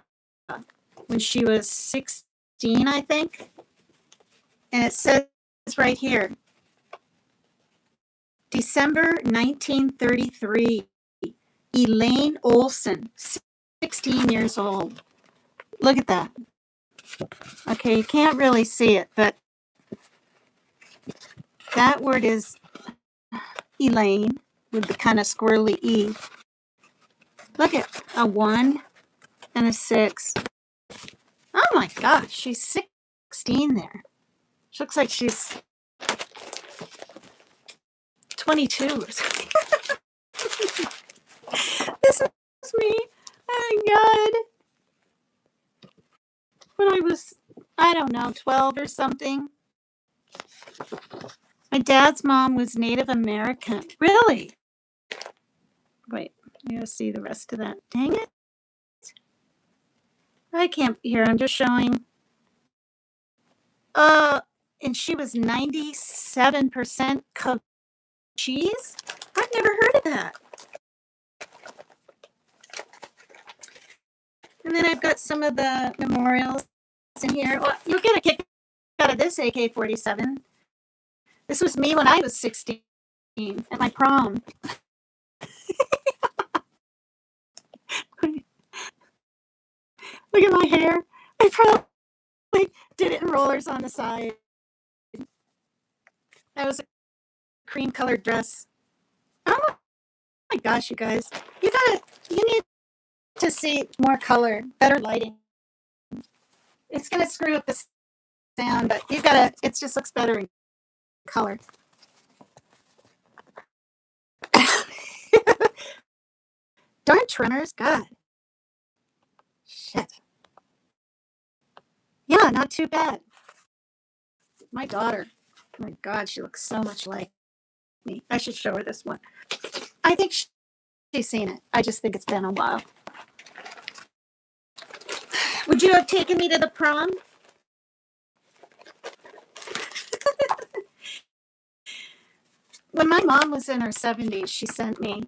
when she was 16, I think. And it says right here, December 1933, Elaine Olsen, 16 years old. Look at that. Okay, you can't really see it, but that word is Elaine with the kind of squirrely E. Look at a 1 and a 6. Oh my gosh, she's 16 there. She looks like she's 22 or something. This is me. Oh my God. When I was, I don't know, 12 or something. My dad's mom was Native American. Really? Wait, I gotta see the rest of that. Dang it. I can't hear. I'm just showing. And she was 97% Cochise? I've never heard of that. And then I've got some of the memorials in here. Well, you'll get a kick out of this AK-47. This was me when I was 16 at my prom. Look at my hair. I probably did it in rollers on the side. That was a cream colored dress. Oh my gosh, you guys. You need to see more color, better lighting. It's going to screw up the sound, but it just looks better in color. Darn trimmers, God. Shit. Yeah, not too bad. My daughter, my God, she looks so much like me. I should show her this one. I think she's seen it. I just think it's been a while. Would you have taken me to the prom? When my mom was in her 70s, she sent me,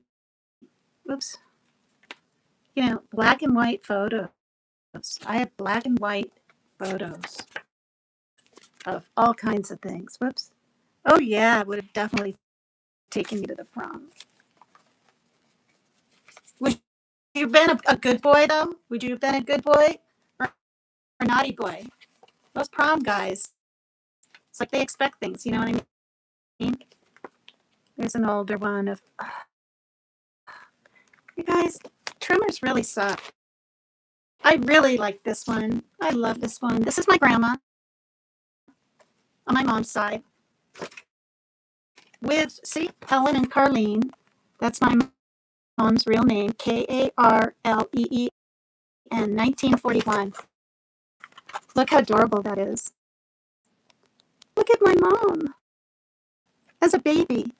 black and white photos. I have black and white photos of all kinds of things. Whoops. Oh yeah, would have definitely taken you to the prom. Would you have been a good boy though? Would you have been a good boy or a naughty boy? Those prom guys, it's like they expect things. You know what I mean? There's an older one of you guys. Trimmers really suck. I really like this one. I love this one. This is my grandma on my mom's side. With see Helen and Carlene. That's my mom's real name. Karleen. 1941. Look how adorable that is. Look at my mom as a baby.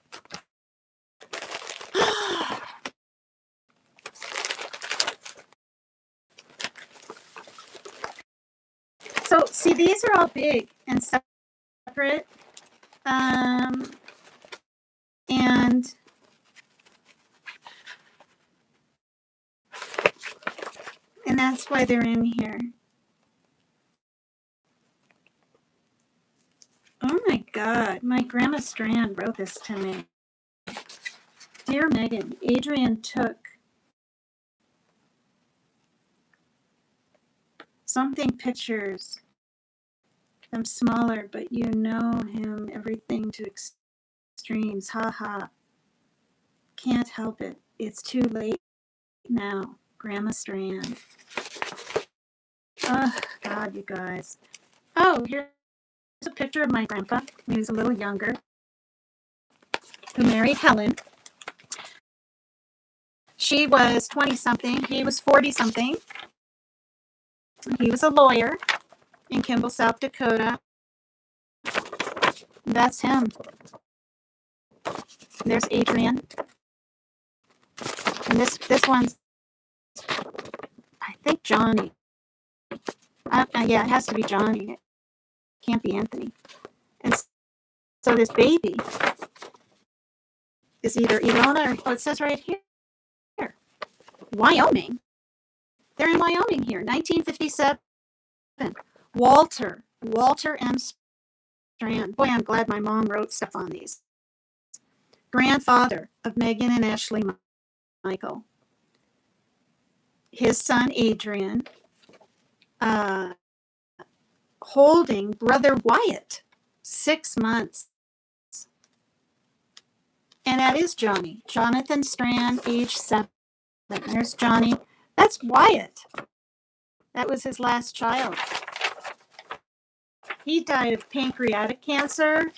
So see, these are all big and separate, and that's why they're in here. Oh my God, my grandma Strand wrote this to me. Dear Megan, Adrian took something pictures, them smaller, but you know him, everything to extremes. Ha ha. Can't help it. It's too late now. Grandma Strand. Oh, God, you guys. Oh, here's a picture of my grandpa when he was a little younger, who married Helen. She was 20-something. He was 40-something. He was a lawyer in Kimball, South Dakota. That's him. There's Adrian. And this one's, I think, Johnny. Yeah, it has to be Johnny. It can't be Anthony. And so this baby is either Ilona or, it says right here, Wyoming. They're in Wyoming here, 1957. Walter M. Strand. Boy, I'm glad my mom wrote stuff on these. Grandfather of Megan and Ashley Michael. His son Adrian, holding brother Wyatt, 6 months. And that is Johnny. Jonathan Strand, age 7. There's Johnny. That's Wyatt. That was his last child. He died of pancreatic cancer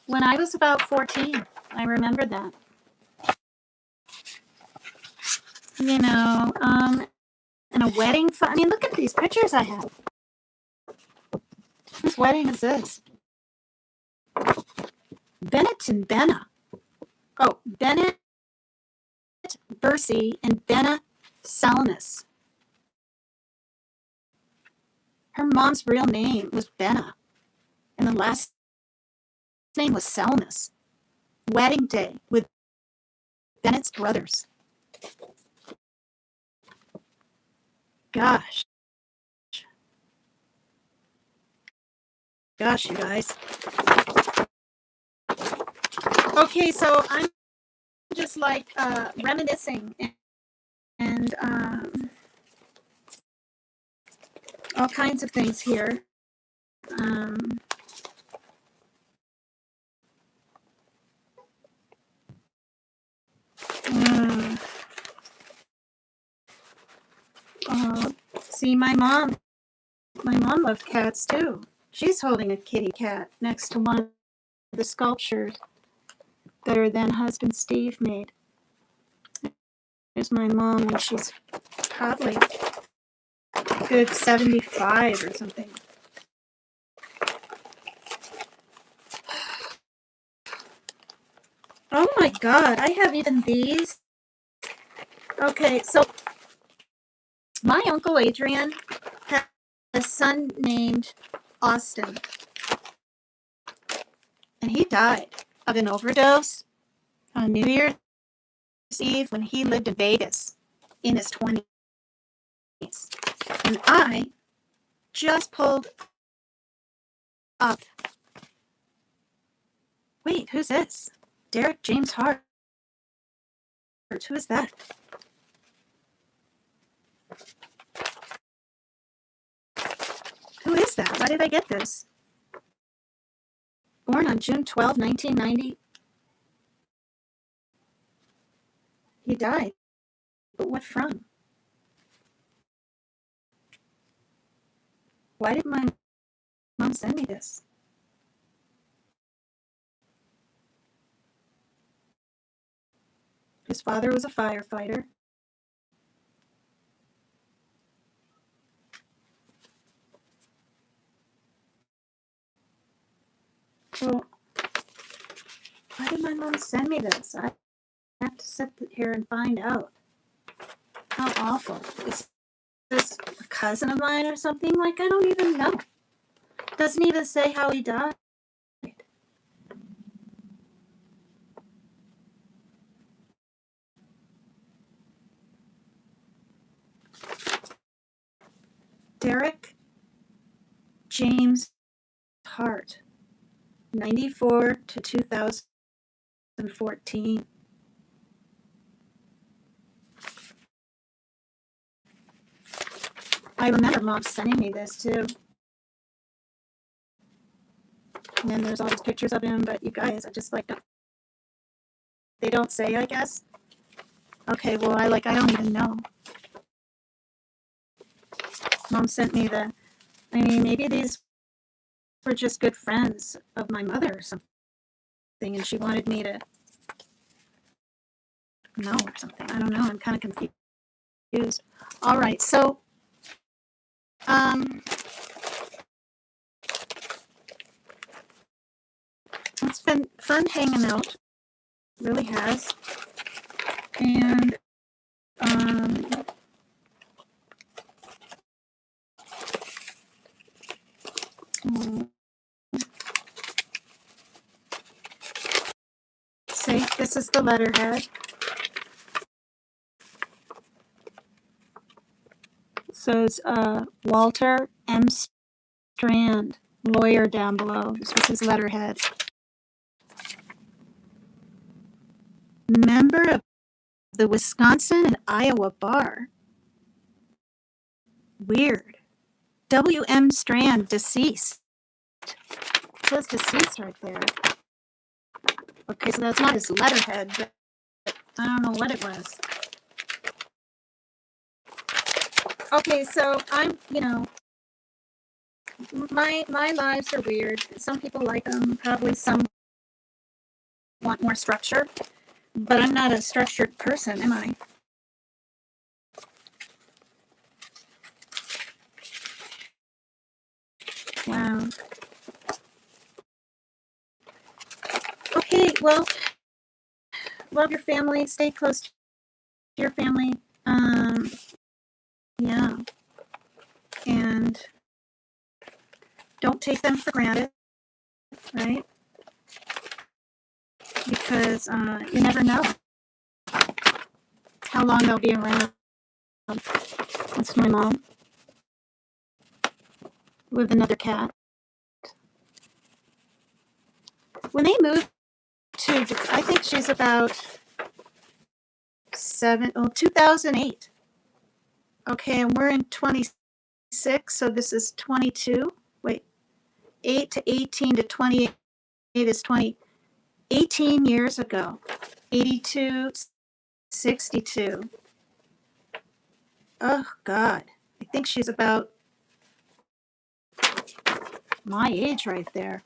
when I was about 14. I remember that. You know, and a wedding. I mean, look at these pictures I have. Whose wedding is this? Bennett and Benna. Oh, Bennett Bursey and Benna Salmus. Her mom's real name was Benna, and the last name was Salmus. Wedding day with Bennett's brothers. Gosh, you guys. Okay, so I'm just like reminiscing and all kinds of things here. See, my mom loved cats too. She's holding a kitty cat next to one of the sculptures that her then husband Steve made. There's my mom when she's probably a good 75 or something. Oh my God, I have even these. Okay, so my Uncle Adrian had a son named Austin. And he died of an overdose on New Year's Eve when he lived in Vegas in his 20s. And I just pulled up Wait, who's this? Derek James Hart. Who is that? Who is that? Why did I get this? Born on June 12, 1990. He died. But what from? Why did my mom send me this? His father was a firefighter. Well, why did my mom send me this? I have to sit here and find out. How awful. Is this a cousin of mine or something? Like, I don't even know. Doesn't even say how he died. Derek James Hart, 94 to 2014. I remember Mom sending me this too. And then there's all these pictures of him, but you guys, I just like, they don't say, I guess. Okay, well, I don't even know. Mom sent me maybe these were just good friends of my mother or something, and she wanted me to know or something. I don't know. I'm kind of confused. All right, so it's been fun hanging out. It really has. And see, this is the letterhead. It says Walter M. Strand, lawyer, down below. This was his letterhead. Member of the Wisconsin and Iowa Bar. Weird. W.M. Strand, deceased. It says deceased right there. Okay, so that's not his letterhead, but I don't know what it was. Okay, so I'm, my lives are weird. Some people like them. Probably some want more structure. But I'm not a structured person, am I? Wow. Okay, well, love your family. Stay close to your family. Yeah. And don't take them for granted, right? Because you never know how long they'll be around. That's my mom with another cat. When they moved to, I think she's about 2008. Okay, and we're in 26, so this is 22. Wait, 8 to 18 to 28 is 18 years ago. 82, 62. Oh, God. I think she's about my age right there.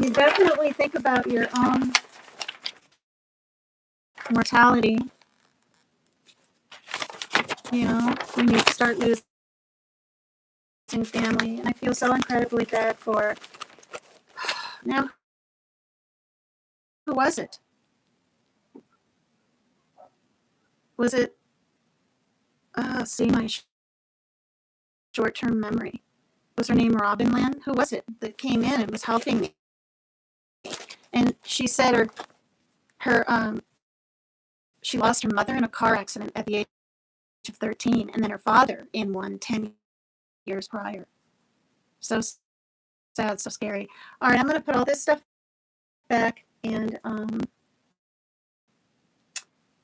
You definitely think about your own mortality, when you start losing family. And I feel so incredibly bad for. Now, who was it? Was it, see my short-term memory. Was her name Robin Lynn? Who was it that came in and was helping me? And she said she lost her mother in a car accident at the age of 13, and then her father in one 10 years prior. So sad, so scary. All right, I'm going to put all this stuff back and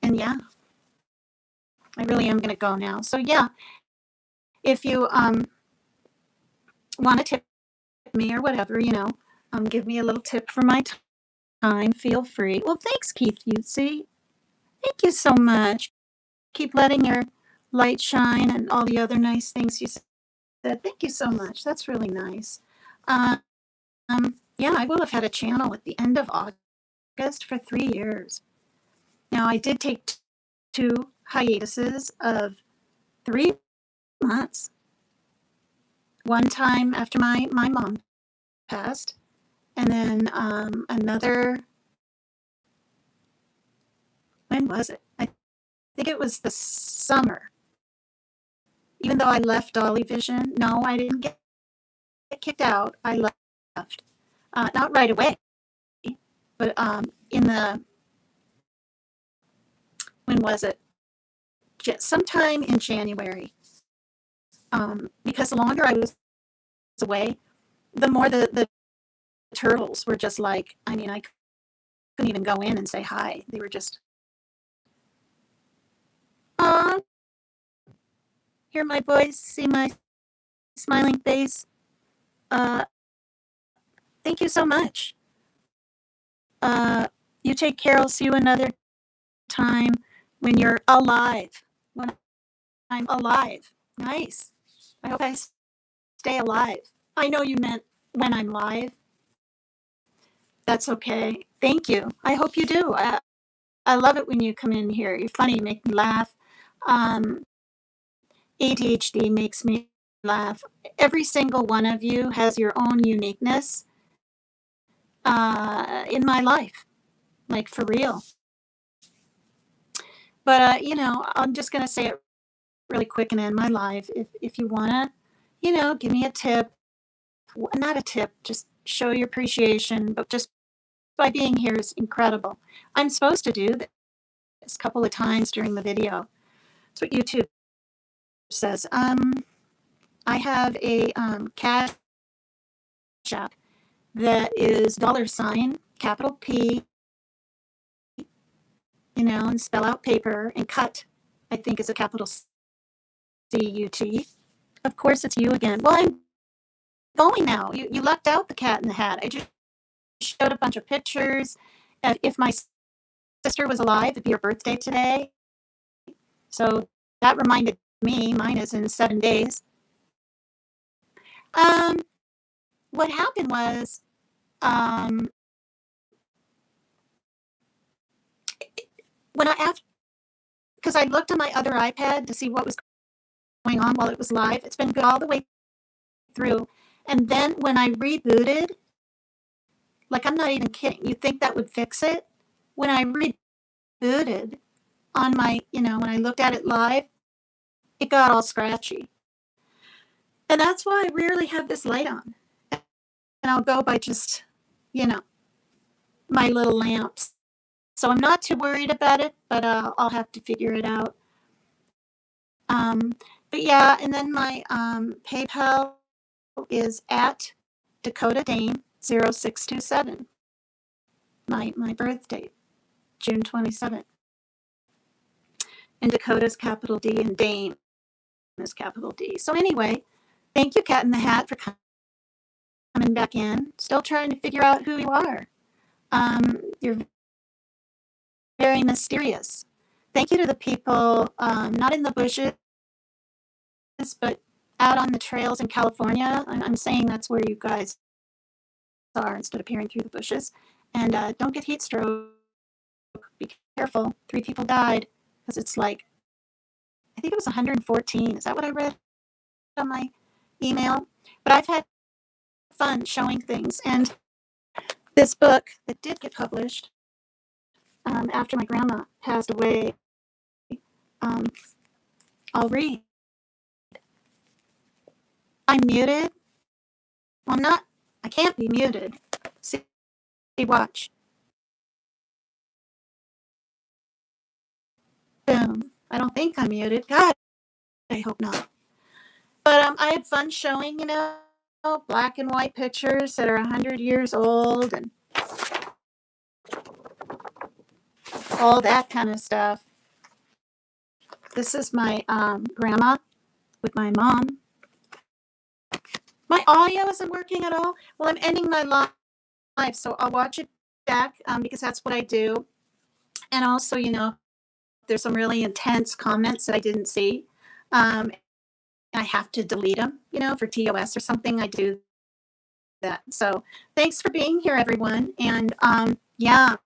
yeah, I really am going to go now. So yeah, if you want to tip me or whatever, give me a little tip for my time, feel free. Well, thanks, Keith. You see, thank you so much. Keep letting your light shine and all the other nice things you said. Thank you so much. That's really nice. Um, yeah, I will have had a channel at the end of August for 3 years. Now, I did take 2 hiatuses of 3 months. One time after my mom passed, and then another. When was it? I think it was the summer. Even though I left Dolly Vision, no, I didn't get kicked out. I left, not right away, but in the when was it? Sometime in January. Because the longer I was away, the more the turtles were just like, I mean, I couldn't even go in and say hi. They were just, ah, hear my voice, see my smiling face. Uh, thank you so much. You take care. I'll see you another time when you're alive. When I'm alive. Nice. I hope I stay alive. I know you meant when I'm live. That's okay. Thank you. I hope you do. I love it when you come in here. You're funny. You make me laugh. Um, ADHD makes me laugh. Every single one of you has your own uniqueness in my life, like for real. But I'm just gonna say it really quick and end my live. If you wanna, give me a tip, not a tip, just show your appreciation, but just by being here is incredible. I'm supposed to do this a couple of times during the video. That's what YouTube says. I have a cash app that is $ capital P, and spell out paper, and cut, I think, is a capital CUT. Of course, it's you again. Well, I'm going now. You left out the cat in the hat. I just showed a bunch of pictures. If my sister was alive, it'd be her birthday today. So that reminded me, mine is in 7 days. What happened was, when because I looked on my other iPad to see what was going on while it was live. It's been good all the way through. And then when I rebooted, like, I'm not even kidding. You think that would fix it? When I rebooted on my, when I looked at it live, it got all scratchy. And that's why I rarely have this light on. And I'll go by just, my little lamps. So I'm not too worried about it, but I'll have to figure it out. But yeah, and then my PayPal is at Dakota Dame 0627. My birth date, June 27th. And Dakota's capital D and Dame is capital D. So anyway, thank you, Cat in the Hat, for coming back in. Still trying to figure out who you are. You're very mysterious. Thank you to the people, not in the bushes, but out on the trails in California. I'm saying that's where you guys are instead of peering through the bushes. And don't get heat stroke. Be careful. 3 people died because it's like, I think it was 114. Is that what I read on my email? But I've had fun showing things. And this book that did get published after my grandma passed away, I'll read. I'm muted. Well, I'm not. I can't be muted. See, watch. Boom. I don't think I'm muted. God, I hope not. But I had fun showing, black and white pictures that are 100 years old and all that kind of stuff. This is my grandma with my mom. My audio isn't working at all. Well, I'm ending my live, so I'll watch it back because that's what I do. And also, there's some really intense comments that I didn't see. I have to delete them, for TOS or something. I do that. So thanks for being here, everyone. And yeah,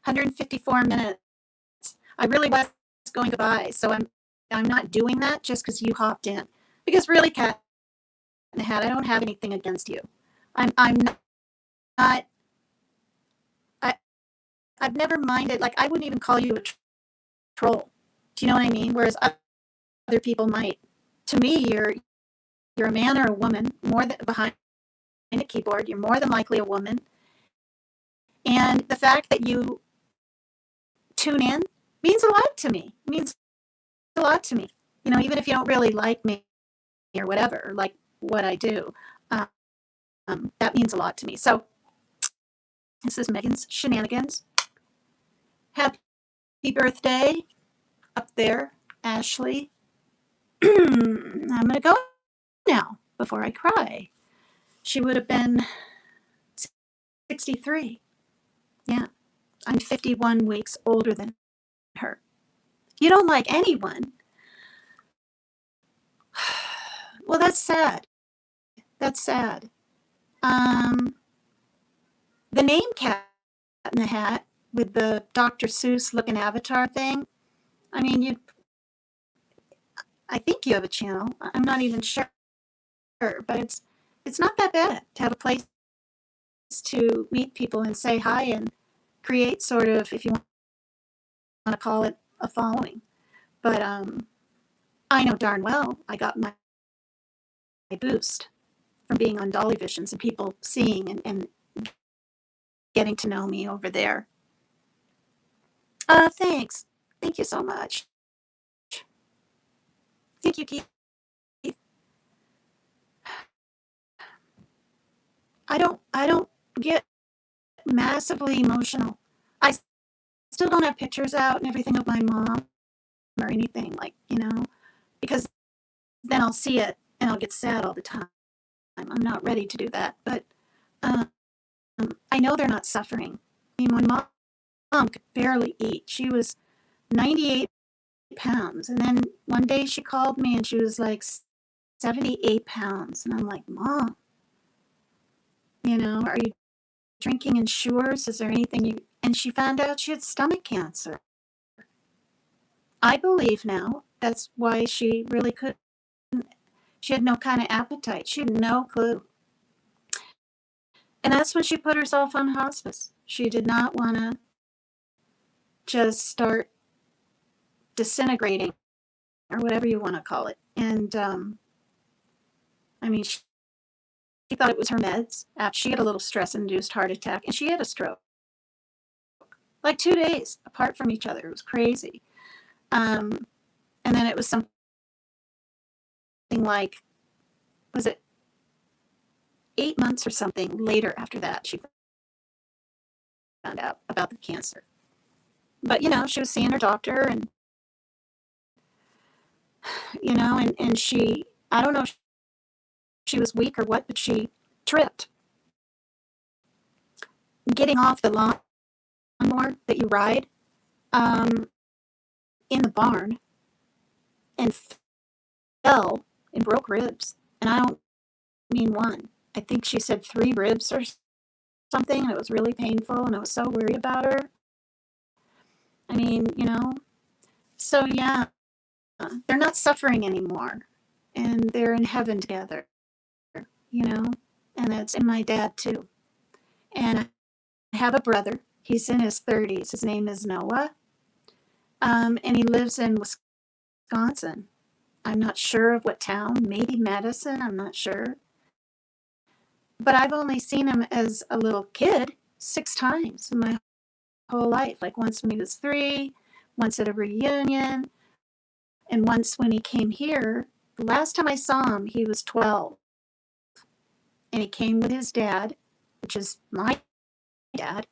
154 minutes. I really was going goodbye, so I'm not doing that just because you hopped in. Because really, Cat in the Hat, I don't have anything against you. I'm not. I've never minded. Like, I wouldn't even call you a troll. Do you know what I mean? Whereas other people might. To me, you're a man or a woman. More than behind a keyboard, you're more than likely a woman. And the fact that you tune in means a lot to me. It means a lot to me. Even if you don't really like me or whatever, or like what I do, that means a lot to me. So this is Megan's Shenanigans. Happy birthday up there, Ashley. I'm going to go now before I cry. She would have been 63. Yeah, I'm 51 weeks older than her. If you don't like anyone, well, that's sad. That's sad. The name Cat in the Hat with the Dr. Seuss looking avatar thing. I mean, I think you have a channel. I'm not even sure, but it's not that bad to have a place to meet people and say hi and create sort of, if you want to call it, a following. But I know darn well I got my boost from being on Dolly Visions and people seeing and getting to know me over there. Thanks. Thank you so much. Thank you, Keith. I don't get massively emotional. I still don't have pictures out and everything of my mom or anything, like, because then I'll see it and I'll get sad all the time. I'm not ready to do that. But I know they're not suffering. I mean, my mom could barely eat. She was 98 pounds. And then one day she called me and she was like 78 pounds. And I'm like, Mom, are you drinking Ensures? Is there anything you... And she found out she had stomach cancer. I believe now that's why she really couldn't... She had no kind of appetite. She had no clue. And that's when she put herself on hospice. She did not want to just start disintegrating or whatever you want to call it. And I mean, she thought it was her meds. She had a little stress-induced heart attack, and she had a stroke. Like 2 days apart from each other. It was crazy. And then it was something like, was it 8 months or something later after that, she found out about the cancer. But, she was seeing her doctor and, and she, I don't know if she was weak or what, but she tripped. Getting off the lawnmower that you ride in the barn and fell and broke ribs. And I don't mean one. I think she said 3 ribs or something, and it was really painful, and I was so worried about her. I mean, so yeah, they're not suffering anymore, and they're in heaven together, and that's in my dad too. And I have a brother. He's in his 30s. His name is Noah, and he lives in Wisconsin. I'm not sure of what town, maybe Madison, I'm not sure. But I've only seen him as a little kid 6 times in my whole life. Like once when he was 3, once at a reunion, and once when he came here. The last time I saw him, he was 12. and he came with his dad, which is my dad.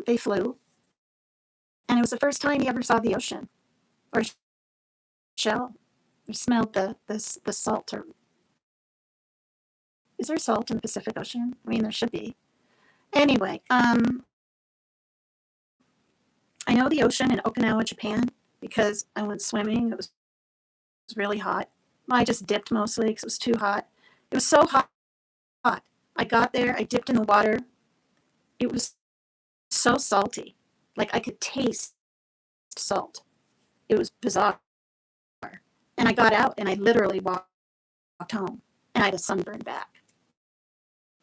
They flew, and it was the first time he ever saw the ocean or shell. He smelled the salt. Or is there salt in the Pacific Ocean? I mean, there should be. Anyway, I know the ocean in Okinawa, Japan, because I went swimming. It was really hot. I just dipped mostly because it was too hot. It was so hot. I got there, I dipped in the water. It was so salty. Like I could taste salt. It was bizarre. And I got out and I literally walked home and I had a sunburn back.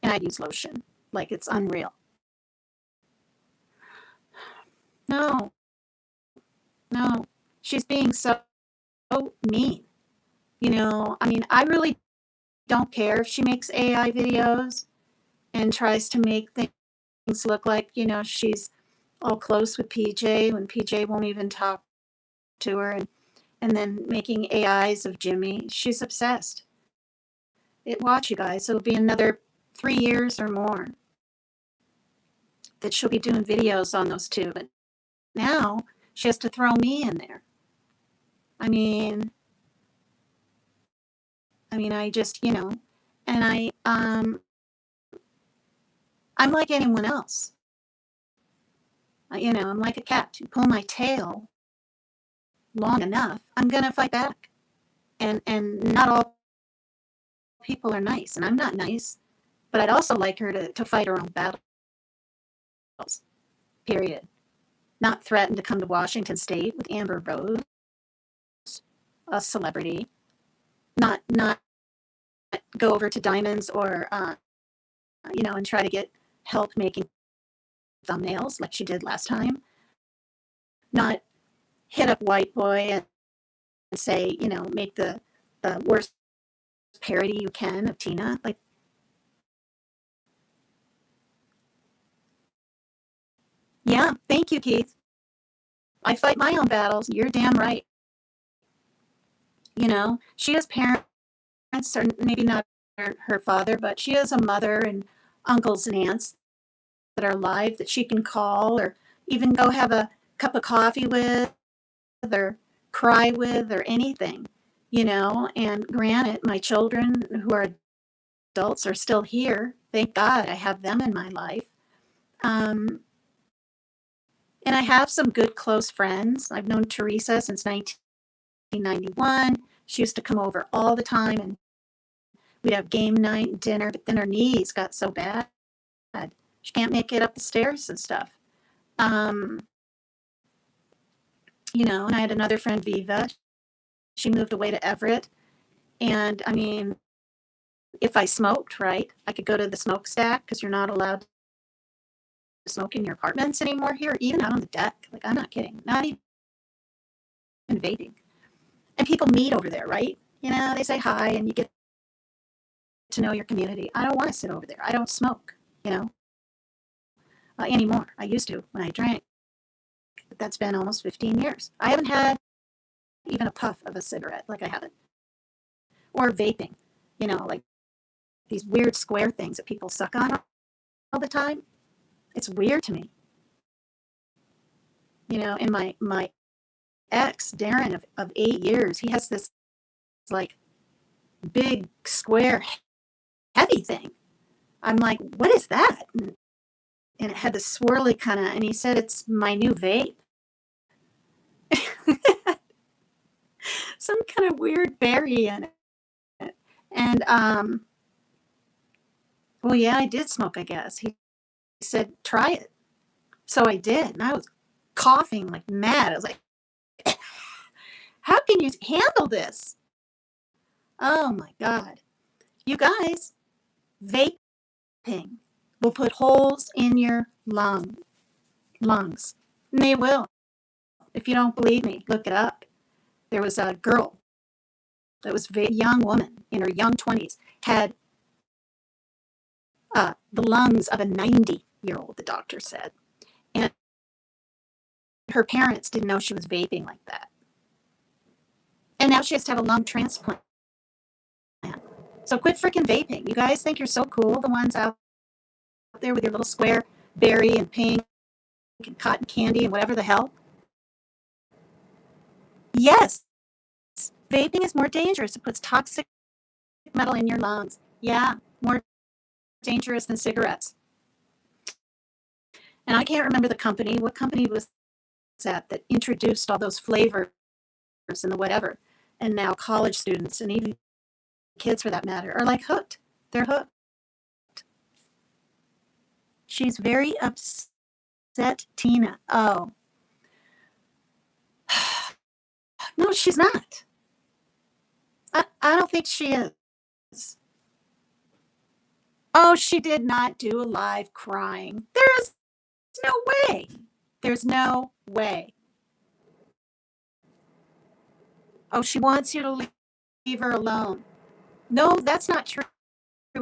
And I'd use lotion. Like it's unreal. No, no. She's being so mean. I mean, I really don't care if she makes AI videos and tries to make things look like, she's all close with PJ when PJ won't even talk to her, and then making AIs of Jimmy. She's obsessed. Watch, you guys. It'll be another 3 years or more that she'll be doing videos on those two. But now she has to throw me in there. I mean, I just, and I'm like anyone else. I'm like a cat. You pull my tail long enough, I'm gonna fight back. And not all people are nice, and I'm not nice. But I'd also like her to fight her own battles. Period. Not threaten to come to Washington State with Amber Rose, a celebrity. Not go over to Diamonds or and try to get help making thumbnails like she did last time. Not hit up White Boy and say, make the worst parody you can of Tina. Like, yeah, thank you, Keith. I fight my own battles. You're damn right. She has parents, or maybe not her father, but she has a mother and uncles and aunts that are alive that she can call or even go have a cup of coffee with or cry with or anything, And granted, my children who are adults are still here. Thank God I have them in my life. And I have some good close friends. I've known Teresa since 1991. She used to come over all the time and we'd have game night and dinner, but then her knees got so bad. She can't make it up the stairs and stuff. And I had another friend, Viva. She moved away to Everett. And I mean, if I smoked, right, I could go to the smokestack because you're not allowed to smoke in your apartments anymore here, even out on the deck. Like, I'm not kidding. Not even vaping. And people meet over there, right? They say hi and you get to know your community. I don't want to sit over there. I don't smoke, anymore. I used to when I drank. But that's been almost 15 years. I haven't had even a puff of a cigarette. Like I haven't. Or vaping, like these weird square things that people suck on all the time. It's weird to me. And my ex, Darren, of 8 years, he has this like big square heavy thing. I'm like, what is that? And it had this swirly kind of, and he said it's my new vape. Some kind of weird berry in it. And well, yeah, I did smoke, I guess. He said, try it. So I did, and I was coughing like mad. I was like, how can you handle this? Oh my God. You guys, vaping will put holes in your lungs. And they will. If you don't believe me, look it up. There was a girl that was a young woman in her young 20s, had the lungs of a 90-year-old, the doctor said. And her parents didn't know she was vaping like that. And now she has to have a lung transplant. So quit freaking vaping. You guys think you're so cool, the ones out there with your little square berry and pink and cotton candy and whatever the hell. Yes, vaping is more dangerous. It puts toxic metal in your lungs. Yeah, more dangerous than cigarettes. And I can't remember the company. What company was that introduced all those flavors and the whatever? And now college students and even kids for that matter are like hooked. They're hooked. She's very upset, Tina. Oh. No, she's not. I don't think she is. Oh, she did not do a live crying. There is no way. There's no way. Oh, she wants you to leave her alone. No, that's not true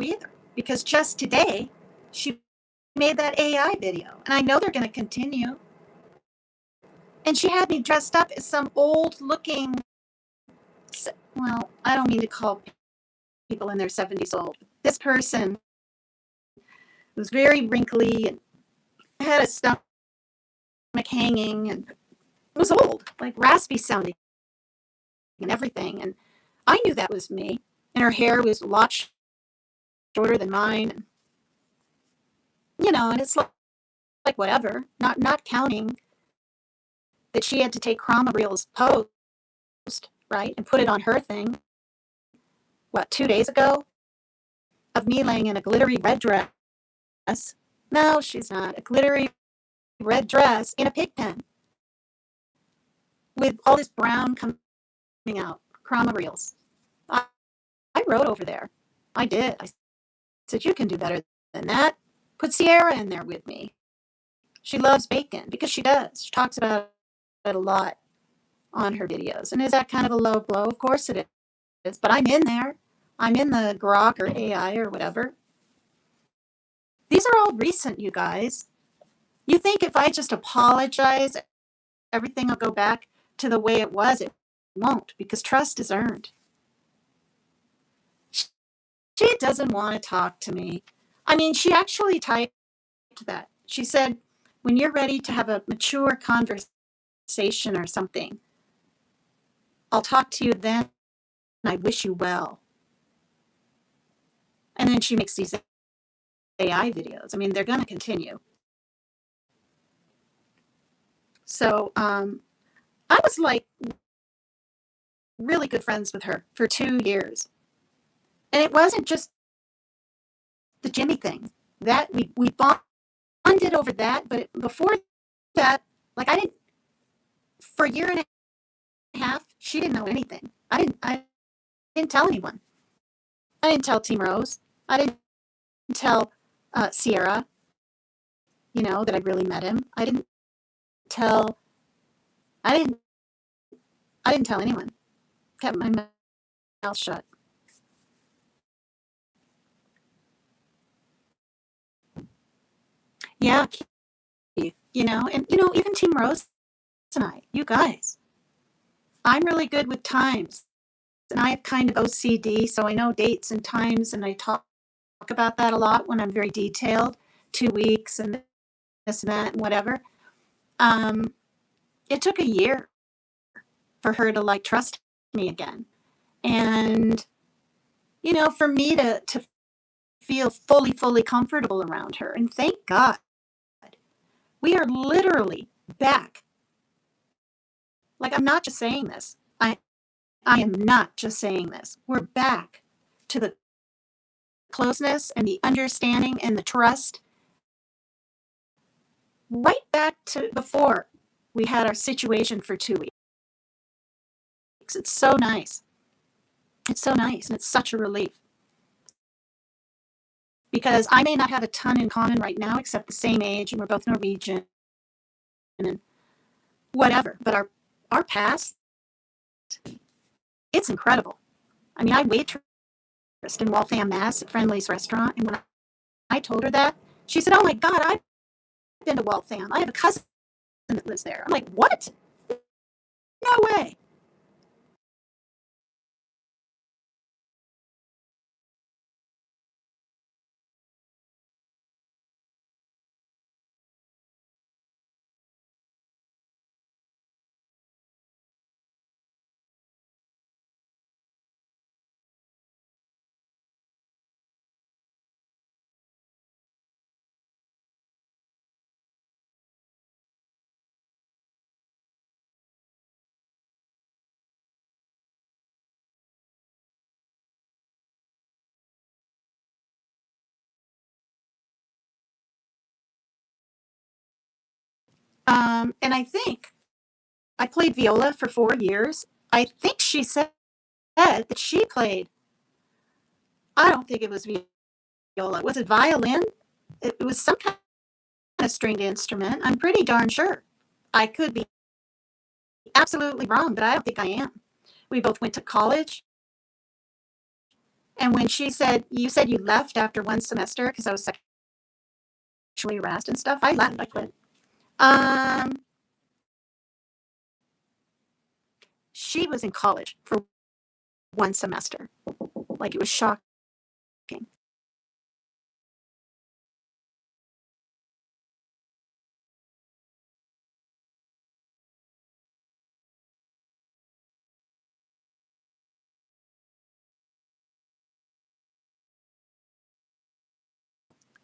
either. Because just today, she made that AI video. And I know they're going to continue. And she had me dressed up as some old looking, well, I don't mean to call people in their 70s old. This person was very wrinkly and had a stomach hanging and was old, like raspy sounding and everything. And I knew that was me. And her hair was a lot shorter than mine. And it's like whatever, not counting that she had to take Chroma Reel's post, right, and put it on her thing, 2 days ago, of me laying in a glittery red dress. No, she's not. A glittery red dress in a pig pen with all this brown coming out, Chroma Reels. I wrote over there. I did. I said, you can do better than that. Put Sierra in there with me. She loves bacon because she does. She talks about it a lot on her videos. And is that kind of a low blow? Of course it is. But I'm in there. I'm in the Grok or AI or whatever. These are all recent, you guys. You think if I just apologize, everything will go back to the way it was? It won't, because trust is earned. She doesn't want to talk to me. I mean, she actually typed that. She said, when you're ready to have a mature conversation or something, I'll talk to you then. I wish you well. And then she makes these AI videos. I mean, they're going to continue. So I was like really good friends with her for 2 years. And it wasn't just the Jimmy thing. That we bonded over that, but before that, like for a year and a half, she didn't know anything. I didn't tell anyone. I didn't tell Team Rose. I didn't tell Sierra, that I really met him. I didn't tell anyone. Kept my mouth shut. Yeah, and even Team Rose and I, you guys, I'm really good with times. And I have kind of OCD, so I know dates and times, and I talk about that a lot when I'm very detailed, 2 weeks and this and that and whatever. It took a year for her to trust me again. And, for me to feel fully comfortable around her. And thank God, we are literally back. Like, I'm not just saying this. I am not just saying this. We're back to the closeness and the understanding and the trust. Right back to before we had our situation for 2 weeks. It's so nice. It's so nice, and it's such a relief. Because I may not have a ton in common right now, except the same age, and we're both Norwegian, and whatever. But our past, it's incredible. I mean, I waitressed in Waltham, Mass. at Friendly's restaurant, and when I told her that, she said, "Oh my God, I've been to Waltham. I have a cousin that lives there." I'm like, "What? No way." And I think I played viola for 4 years. I think she said that she played, I don't think it was viola. Was it violin? It was some kind of stringed instrument. I'm pretty darn sure. I could be absolutely wrong, but I don't think I am. We both went to college. And when she said, you said you left after one semester because I was sexually harassed and stuff, I left. I quit. She was in college for one semester. Like, it was shocking.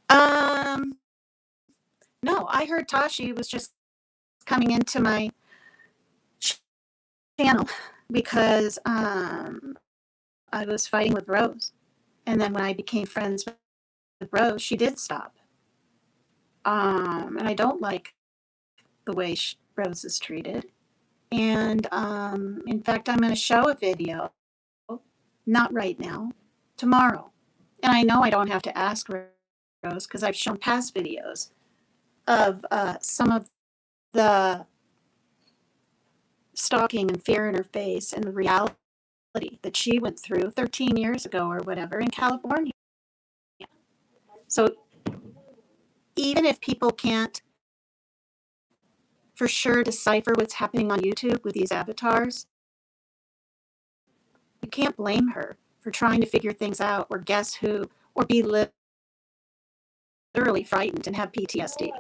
Um, no, I heard Tashi was just coming into my channel because I was fighting with Rose. And then when I became friends with Rose, she did stop. And I don't like the way Rose is treated. And in fact, I'm going to show a video, not right now, tomorrow. And I know I don't have to ask Rose because I've shown past videos of some of the stalking and fear in her face and the reality that she went through 13 years ago or whatever in California. So even if people can't for sure decipher what's happening on YouTube with these avatars, you can't blame her for trying to figure things out or guess who or be literally frightened and have PTSD,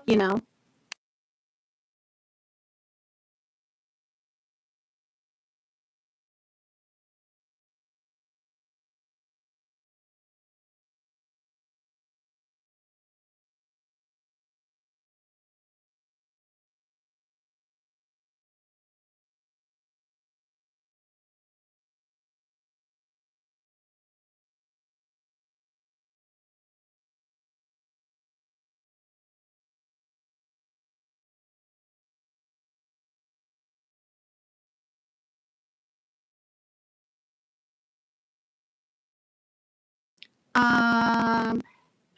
you know?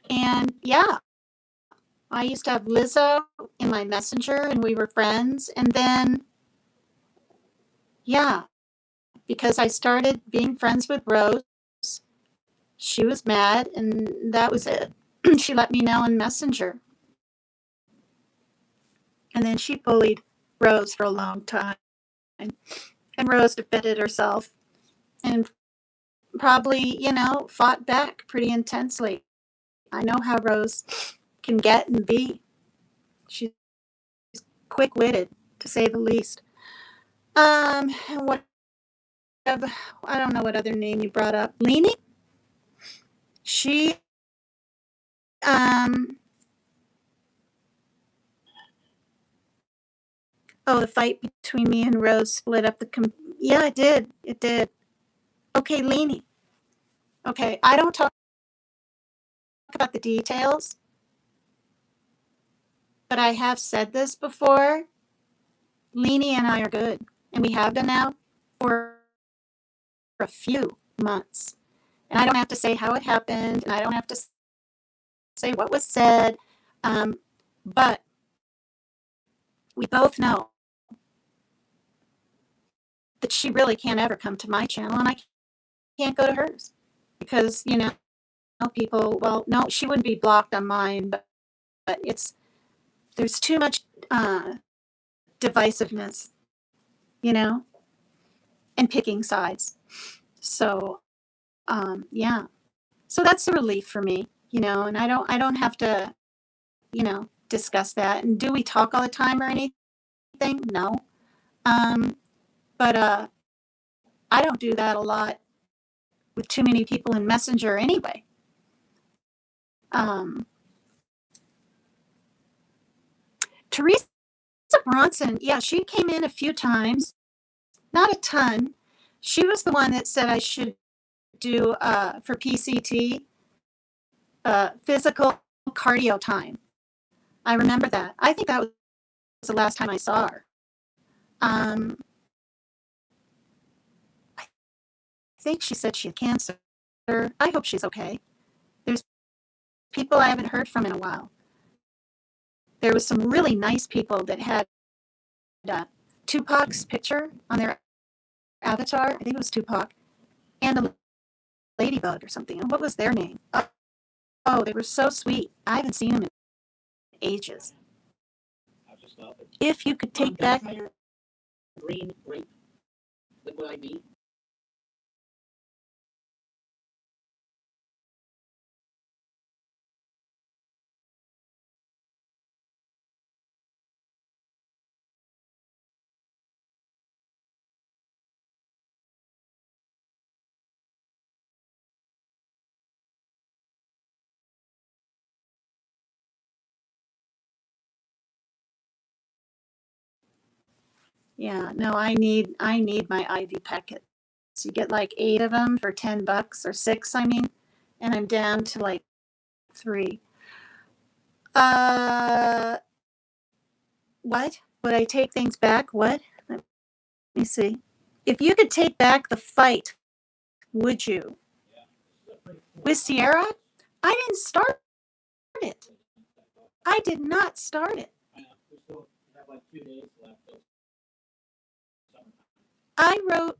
And yeah, I used to have Lizzo in my messenger and we were friends. And then, yeah, because I started being friends with Rose, she was mad and that was it. She let me know in Messenger. And then she bullied Rose for a long time. And Rose defended herself and probably, fought back pretty intensely. I know how Rose can get and be. She's quick witted, to say the least. What I don't know what other name you brought up. Leanie? She the fight between me and Rose split up the yeah, it did. It did. Okay, Leanie. Okay, I don't talk about the details, but I have said this before. Leanie and I are good, and we have been now for a few months. And I don't have to say how it happened, and I don't have to say what was said, but we both know that she really can't ever come to my channel, and I can't go to hers because people. Well, no, she wouldn't be blocked on mine, but there's too much divisiveness, and picking sides. So, yeah. So that's a relief for me, and I don't have to, discuss that. And do we talk all the time or anything? No. But I don't do that a lot with too many people in Messenger anyway. Teresa Bronson, yeah, she came in a few times, not a ton. She was the one that said I should do for PCT physical cardio time. I remember that. I think that the last time I saw her. I think she said she had cancer. I hope she's okay. There's people I haven't heard from in a while. There was some really nice people that had Tupac's picture on their avatar. I think it was Tupac. And a ladybug or something. And what was their name? Oh, they were so sweet. I haven't seen them in ages. If you could take back... Green grape. Look what I mean. Yeah, no, I need my IV packets. You get like 8 of them for $10 or 6, I mean, and I'm down to like 3. What? Would I take things back? What? Let me see. If you could take back the fight, would you? With Sierra? I didn't start it. I did not start it. We still have like 2 days left. I wrote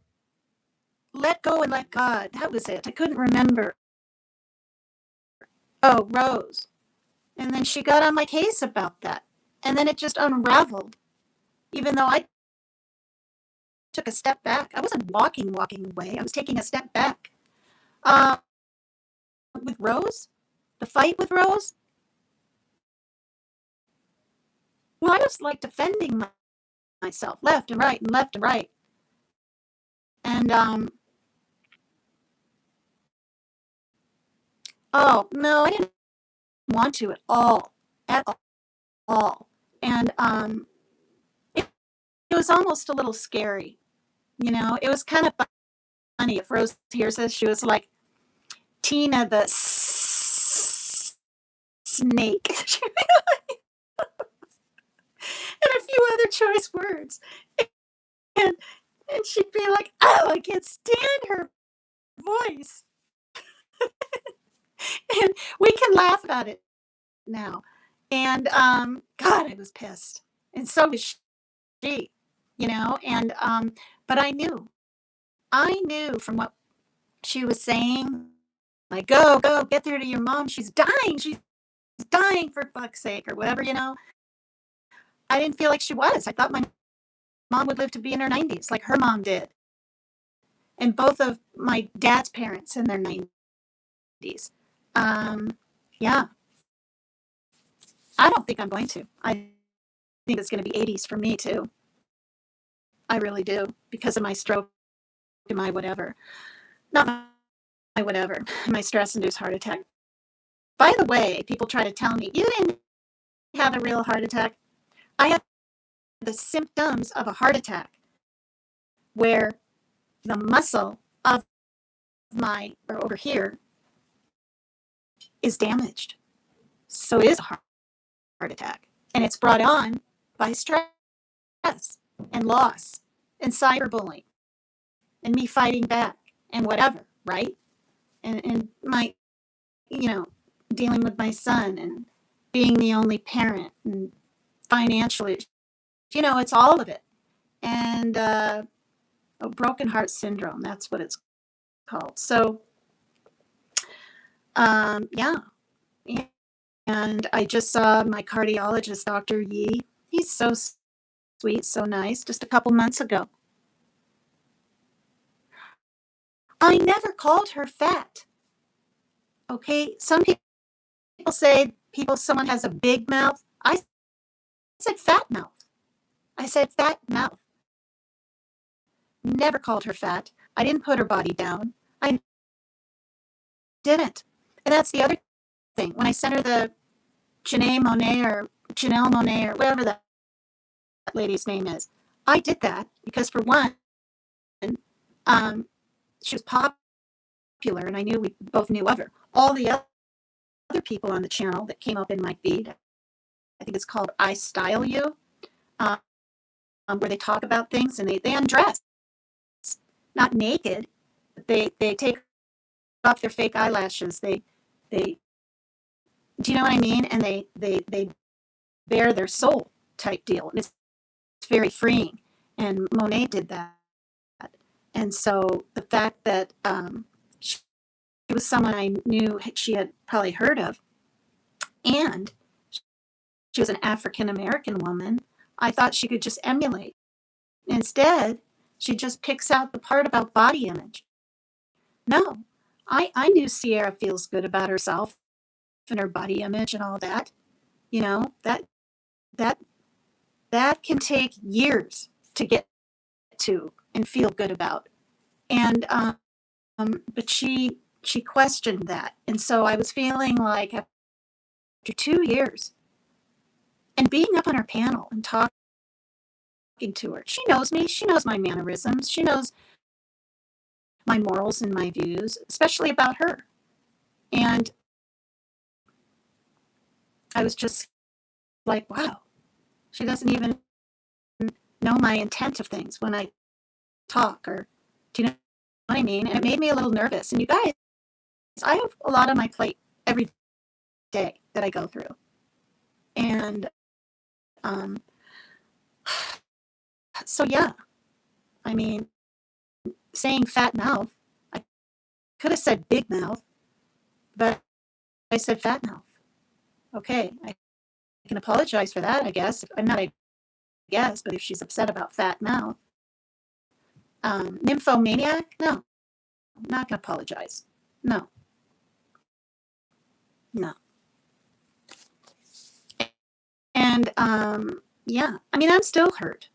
Let Go and Let God. That was it. I couldn't remember. Oh, Rose. And then she got on my case about that. And then it just unraveled. Even though I took a step back. I wasn't walking away. I was taking a step back. With Rose? The fight with Rose? Well, I was like defending myself left and right and left and right. And, oh, no, I didn't want to at all. At all. And, it was almost a little scary. You know, it was kind of funny if Rose hears this. She was like, Tina the snake. And a few other choice words. And she'd be like, oh, I can't stand her voice. And we can laugh about it now. And God, I was pissed. And so was she, you know, and but I knew from what she was saying, like, go, get there to your mom. She's dying for fuck's sake, or whatever, you know. I didn't feel like she was. I thought my mom would live to be in her 90s, like her mom did. And both of my dad's parents in their 90s. Yeah. I don't think I'm going to. I think it's going to be 80s for me, too. I really do, because of my stroke and my whatever. Not my whatever, my stress-induced heart attack. By the way, people try to tell me, you didn't have a real heart attack. I had the symptoms of a heart attack, where the muscle of or over here, is damaged. So it is a heart attack. And it's brought on by stress and loss and cyberbullying and me fighting back and whatever, right? And my, you know, dealing with my son and being the only parent and financially, you know, it's all of it. And broken heart syndrome, that's what it's called. So, yeah. And I just saw my cardiologist, Dr. Yee. He's so sweet, so nice, just a couple months ago. I never called her fat. Okay, some people say someone has a big mouth. I said fat mouth. I said fat mouth. Never called her fat. I didn't put her body down. I didn't. And that's the other thing. When I sent her the Janelle Monáe or whatever that lady's name is, I did that because, for one, she was popular, and I knew we both knew of her. All the other people on the channel that came up in my feed, I think it's called I Style You, where they talk about things and they undress, not naked, but they take off their fake eyelashes. They do you know what I mean? And they bare their soul type deal, and it's very freeing. And Monet did that, and so the fact that she was someone I knew she had probably heard of, and she was an African American woman, I thought she could just emulate. Instead, she just picks out the part about body image. No, I knew Sierra feels good about herself and her body image and all that. You know, that that can take years to get to and feel good about. And but she questioned that. And so I was feeling like after 2 years and being up on her panel and talking to her, she knows me, she knows my mannerisms, she knows my morals and my views, especially about her. And I was just like, wow, she doesn't even know my intent of things when I talk, or do you know what I mean? And it made me a little nervous. And you guys, I have a lot on my plate every day that I go through. And so, yeah, I mean, saying fat mouth, I could have said big mouth, but I said fat mouth. Okay, I can apologize for that, I guess. I'm not, I guess, but if she's upset about fat mouth. Nymphomaniac? No, I'm not going to apologize. No. No. And yeah, I mean, I'm still hurt.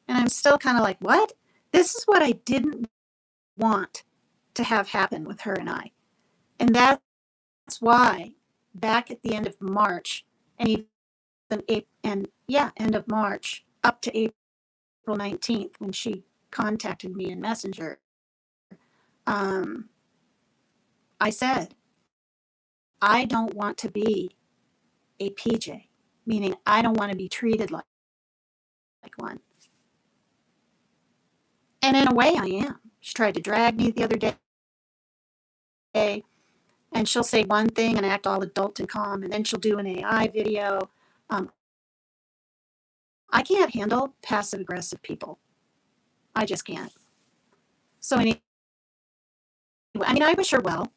And I'm still kind of like, what? This is what I didn't want to have happen with her and I. And that's why back at the end of March, and even end of March up to April 19th, when she contacted me in Messenger, I said, I don't want to be a PJ, meaning I don't want to be treated like one. And in a way, I am. She tried to drag me the other day, and she'll say one thing and act all adult and calm, and then she'll do an AI video. I can't handle passive aggressive people. I just can't. So anyway, I mean, I wish her well,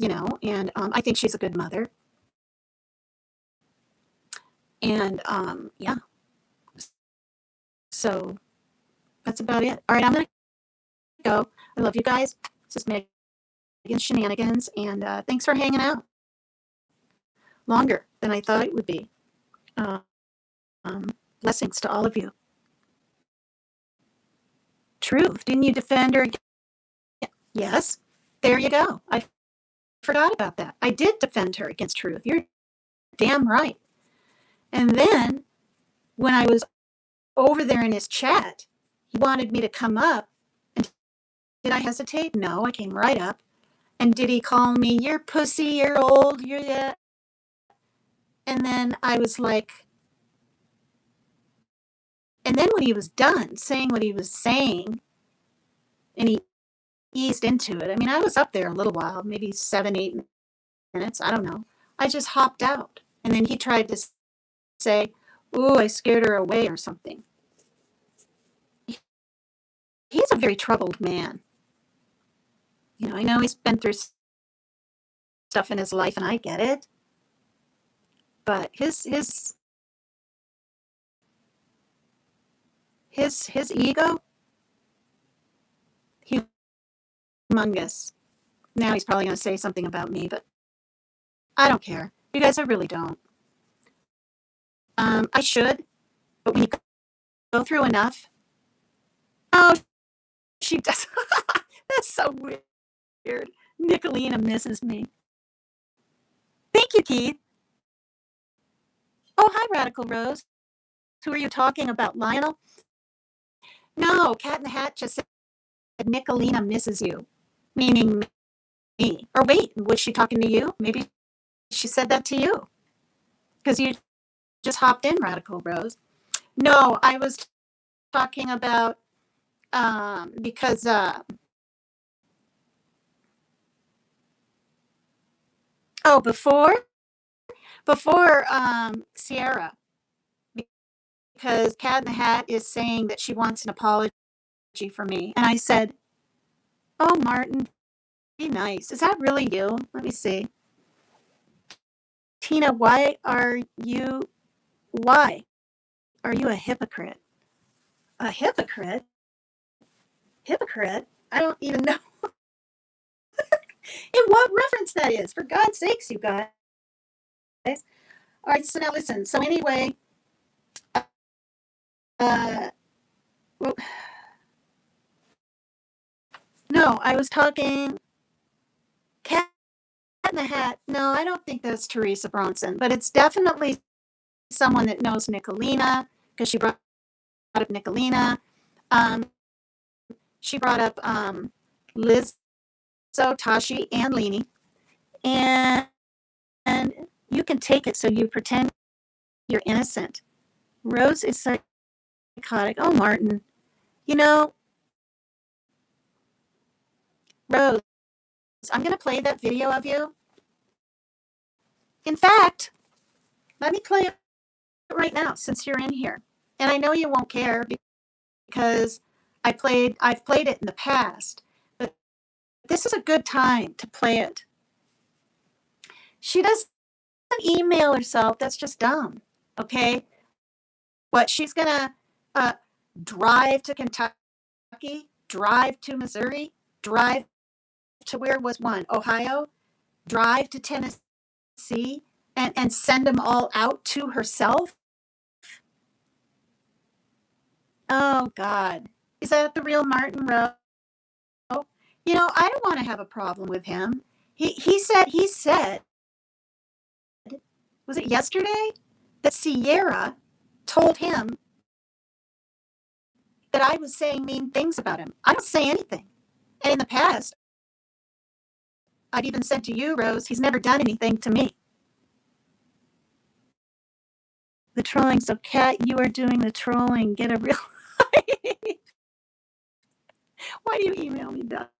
and I think she's a good mother. And yeah. So that's about it. All right, I'm going to go. I love you guys. This is Megan's Shenanigans, and thanks for hanging out longer than I thought it would be. Blessings to all of you. Truth, didn't you defend her again? Yes, there you go. I forgot about that. I did defend her against Truth. You're damn right. And then when I was over there in his chat, he wanted me to come up. And did I hesitate? No, I came right up. And did he call me, you're pussy, you're old, you're that? And then I was like, and then when he was done saying what he was saying, and he eased into it, I mean, I was up there a little while, maybe 7-8 minutes, I don't know. I just hopped out. And then he tried to say, ooh, I scared her away or something. He's a very troubled man. I know he's been through stuff in his life, and I get it. But his ego, humongous. Now he's probably going to say something about me, but I don't care. You guys, I really don't. I should, but when you go through enough, oh, she does. That's so weird. Nicolina misses me. Thank you, Keith. Oh, hi, Radical Rose. Who are you talking about, Lionel? No, Cat in the Hat just said Nicolina misses you, meaning me. Or wait, was she talking to you? Maybe she said that to you because you just hopped in, Radical Rose. No, I was talking about because oh, before Sierra, because Cat in the Hat is saying that she wants an apology for me, and I said, "Oh, Martin, be nice. Is that really you? Let me see." Tina, why are you a hypocrite? A hypocrite? Hypocrite? I don't even know in what reference that is. For God's sakes, you guys. All right, so now listen. So anyway, uh, well, no, I was talking Cat in the Hat. No, I don't think that's Teresa Bronson, but it's definitely someone that knows Nicolina because she brought up Nicolina. Um, she brought up Liz, Tashi, and Leanie, and you can take it so you pretend you're innocent. Rose is psychotic. Oh, Martin, you know, Rose, I'm gonna play that video of you. In fact, let me play it right now since you're in here. And I know you won't care because I've played it in the past, but this is a good time to play it. She doesn't email herself. That's just dumb. Okay? What, she's gonna drive to Kentucky, drive to Missouri, drive to where was one? Ohio, drive to Tennessee, and send them all out to herself? Oh God. Is that the real Martin Rowe? You know, I don't want to have a problem with him. He said, was it yesterday? That Sierra told him that I was saying mean things about him. I don't say anything. And in the past, I've even said to you, Rose, he's never done anything to me. The trolling. So, Kat, you are doing the trolling. Get a real life. Why do you email me that?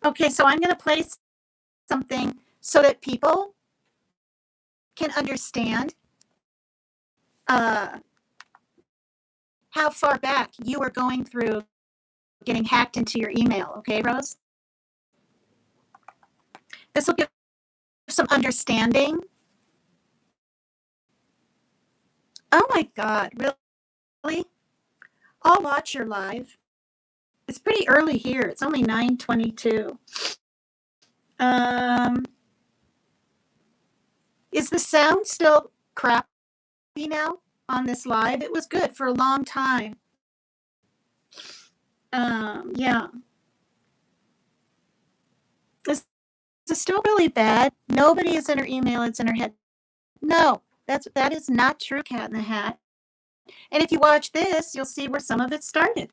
Okay, so I'm going to play something so that people can understand how far back you were going through getting hacked into your email. Okay, Rose? This will give some understanding. Oh my God, really? I'll watch your live. It's pretty early here. It's only 9:22. Is the sound still crappy now on this live? It was good for a long time. Yeah. Is it still really bad? Nobody is in her email. It's in her head. No, that is not true, Cat in the Hat. And if you watch this, you'll see where some of it started.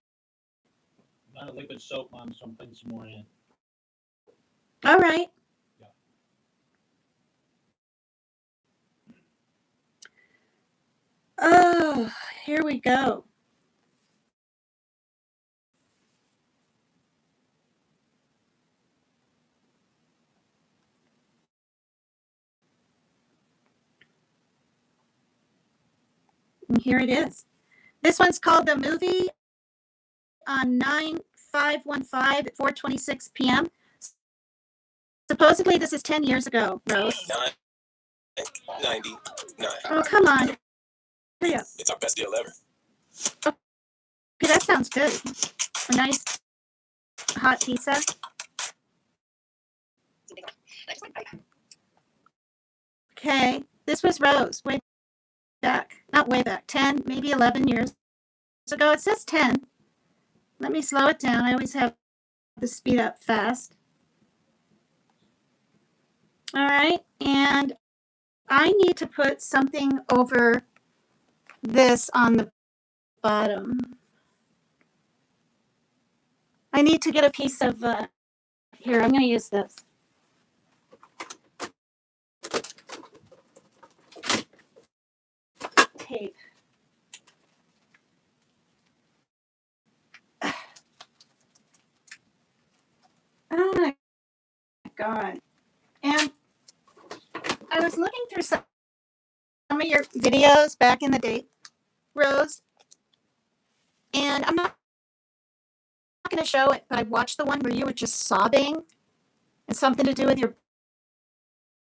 A lot of liquid soap, Mom, so I'm putting some more in. All right. Yeah. Oh, here we go. And here it is. This one's called The Movie on 9/5/15 at 4:26 p.m. Supposedly, this is 10 years ago, Rose. 99. Oh, come on. Hurry up. It's our best deal ever. Okay, that sounds good. A nice hot pizza. Okay, this was Rose way back. Not way back, 10, maybe 11 years ago. It says 10. Let me slow it down. I always have to speed up fast. All right, and I need to put something over this on the bottom. I need to get a piece of, here, I'm going to use this. Tape. God. And I was looking through some of your videos back in the day, Rose, and I'm not going to show it, but I watched the one where you were just sobbing and something to do with your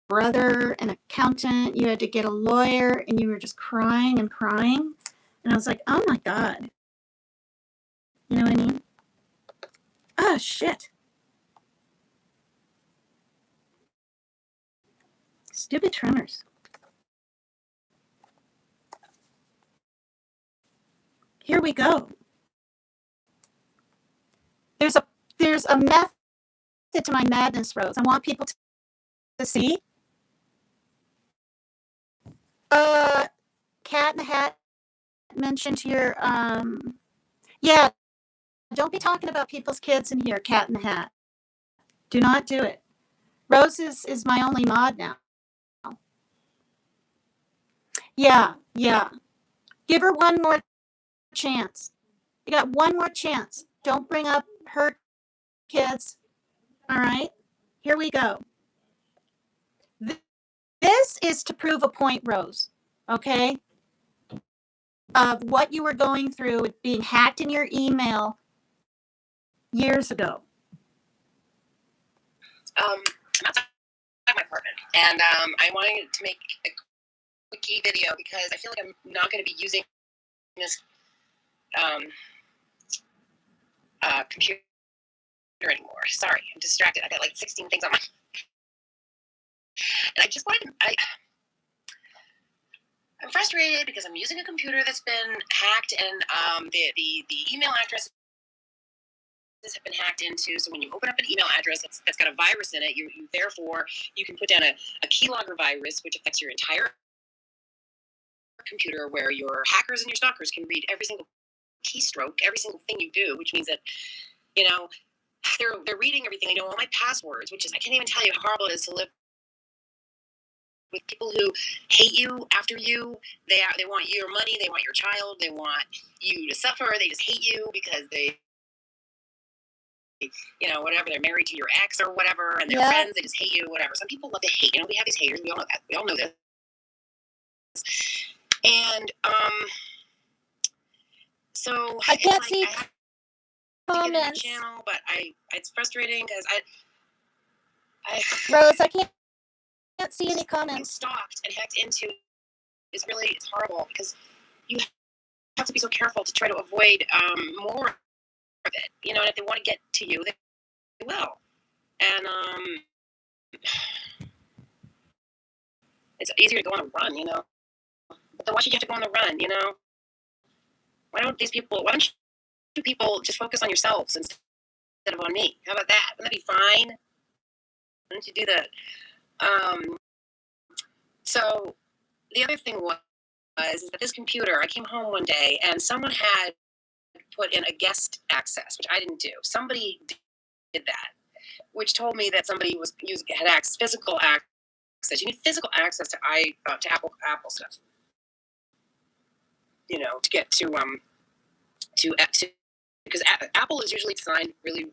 brother, an accountant. You had to get a lawyer and you were just crying and crying. And I was like, oh my God. You know what I mean? Oh, shit. Stupid tremors. Here we go. There's a method to my madness, Rose. I want people to see. Cat in the Hat mentioned your yeah, don't be talking about people's kids in here, Cat in the Hat. Do not do it. Rose is my only mod now. Yeah. Give her one more chance. You got one more chance. Don't bring up her kids. All right? Here we go. This is to prove a point, Rose. Okay? Of what you were going through with being hacked in your email years ago. I'm outside my apartment, and I wanted to make a quickie video because I feel like I'm not going to be using this computer anymore. Sorry, I'm distracted. I got like 16 things on my, and I just wanted to. I'm frustrated because I'm using a computer that's been hacked, and the email address have been hacked into. So when you open up an email address that's got a virus in it, you therefore you can put down a keylogger virus, which affects your entire computer, where your hackers and your stalkers can read every single keystroke, every single thing you do, which means that they're reading everything. They know all my passwords, which is, I can't even tell you how horrible it is to live with people who hate you after you. They want your money, they want your child, they want you to suffer. They just hate you because they, whatever, they're married to your ex or whatever, and they're friends, they just hate you, whatever. Some people love to hate. We have these haters. We all know that. We all know this. And so I can't see comments. Channel, but it's frustrating because I Rose, I can't see any comments. Stalked and hacked into is really, it's horrible because you have to be so careful to try to avoid more of it. And if they want to get to you, they will. And it's easier to go on a run, But then why should you have to go on the run, Why don't you people just focus on yourselves instead of on me? How about that? Wouldn't that be fine? Why don't you do that? So the other thing was that this computer, I came home one day and someone had put in a guest access, which I didn't do. Somebody did that, which told me that somebody had physical access. You need physical access to Apple stuff, to get to because Apple is usually designed really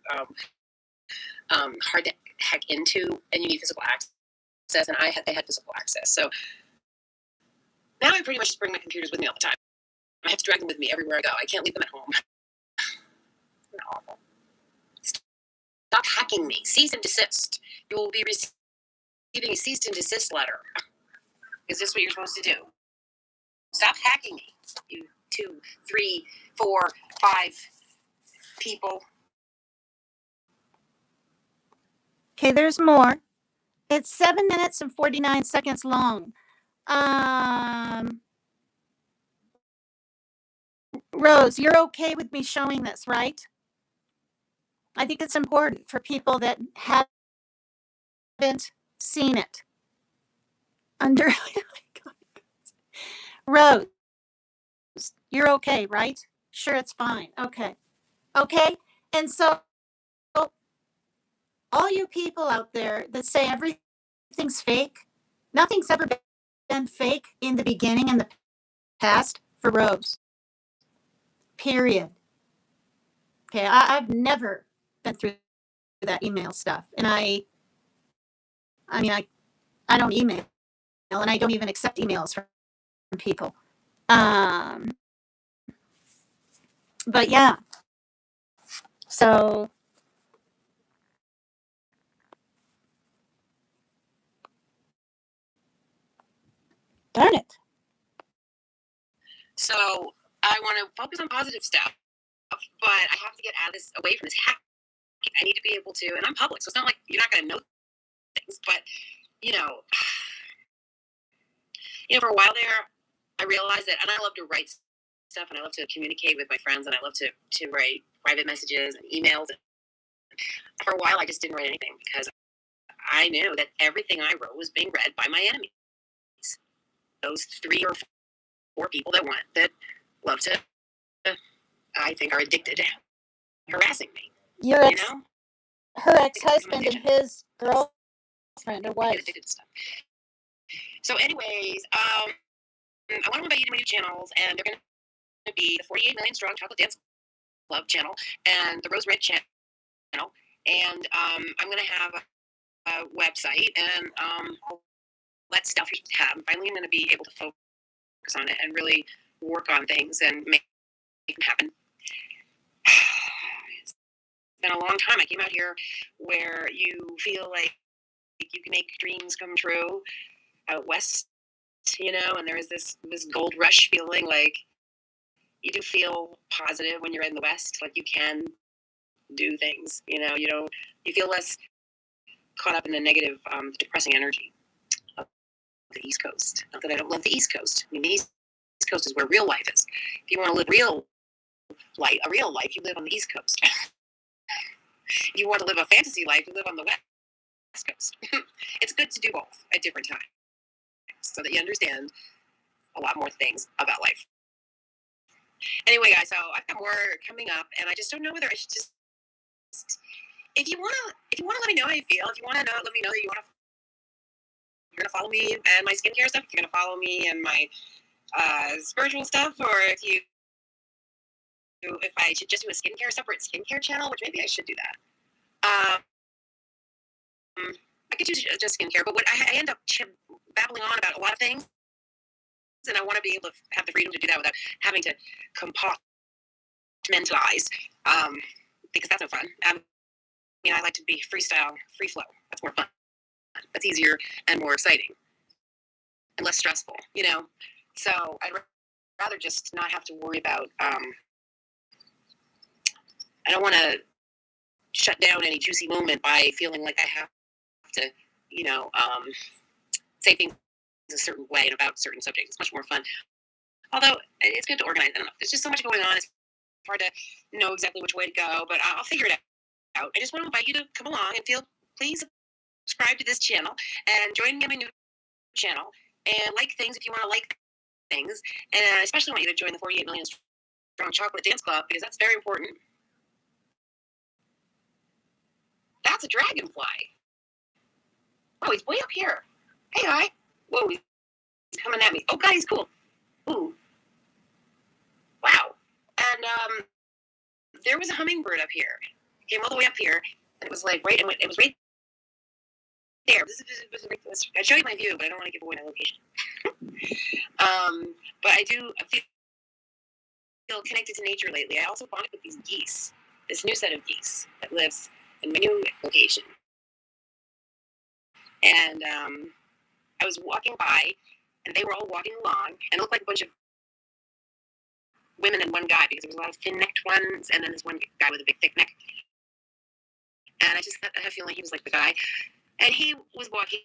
hard to hack into, and you need physical access. And they had physical access. So now I pretty much just bring my computers with me all the time. I have to drag them with me everywhere I go. I can't leave them at home. They're awful. Stop hacking me. Cease and desist. You will be receiving a cease and desist letter. Is this what you're supposed to do? Stop hacking me. You 2, 3, 4, 5 people. Okay, there's more. It's 7 minutes and 49 seconds long. Rose, you're okay with me showing this, right? I think it's important for people that haven't seen it. Rose, you're okay, right? Sure, it's fine. Okay. And so all you people out there that say everything's fake, nothing's ever been fake in the beginning and the past for Rose. Period. Okay, I've never been through that email stuff, and I I mean, I don't email, and I don't even accept emails from people. Um, but yeah, so darn it. So I want to focus on positive stuff, but I have to get out of this, away from this hacking. I need to be able to, and I'm public, so it's not like you're not going to know things, but you know, for a while there, I realized that, and I love to write stuff, and I love to communicate with my friends, and I love to write private messages and emails. And for a while, I just didn't write anything because I knew that everything I wrote was being read by my enemies. Those 3 or 4 people that love to, I think, are addicted to harassing me. Your You ex, know, her ex-husband and his girlfriend or get wife. addicted to stuff. So, anyways, I want to invite you to my new channels, and they're going to be the 48 Million Strong Chocolate Dance Club channel and the Rose Red channel, and I'm going to have a website and all that stuff you should have. Finally, I'm going to be able to focus on it and really work on things and make them happen. It's been a long time. I came out here where you feel like you can make dreams come true out west, and there is this gold rush feeling. Like, you do feel positive when you're in the west, like you can do things. You feel less caught up in the negative, depressing energy of the East Coast. Not that I don't love the East Coast. I mean, the East Coast is where real life is. If you want to live a real life, you live on the East Coast. If you want to live a fantasy life, you live on the West Coast. It's good to do both at different times so that you understand a lot more things about life. Anyway, guys, so I've got more coming up, and I just don't know whether I should just. If you wanna let me know how you feel. If you wanna let me know that you're gonna follow me and my skincare stuff. If you're gonna follow me and my spiritual stuff, or if I should just do a separate skincare channel, which maybe I should do that. I could do just skincare, but what I end up babbling on about a lot of things, and I want to be able to have the freedom to do that without having to compartmentalize, because that's no fun. I like to be freestyle, free flow. That's more fun. That's easier and more exciting and less stressful, So I'd rather just not have to worry about. I don't want to shut down any juicy moment by feeling like I have to, say things a certain way and about certain subjects. It's much more fun. Although it's good to organize. I don't know. There's just so much going on. It's hard to know exactly which way to go, but I'll figure it out. I just want to invite you to come along and please subscribe to this channel and join me on my new channel and like things if you want to like things. And I especially want you to join the 48 Million Strong Chocolate Dance Club because that's very important. That's a dragonfly. Oh, he's way up here. Hey, guy. Whoa, he's coming at me. Oh, God, he's cool. Ooh. Wow. And there was a hummingbird up here. It came all the way up here. And it was like it was right there. I show you my view, but I don't want to give away my location. But I feel connected to nature lately. I also bonded with these geese, this new set of geese that lives in my new location. And I was walking by, and they were all walking along, and it looked like a bunch of women and one guy, because there was a lot of thin-necked ones, and then this one guy with a big, thick neck. And I just had a feeling he was like the guy. And he was walking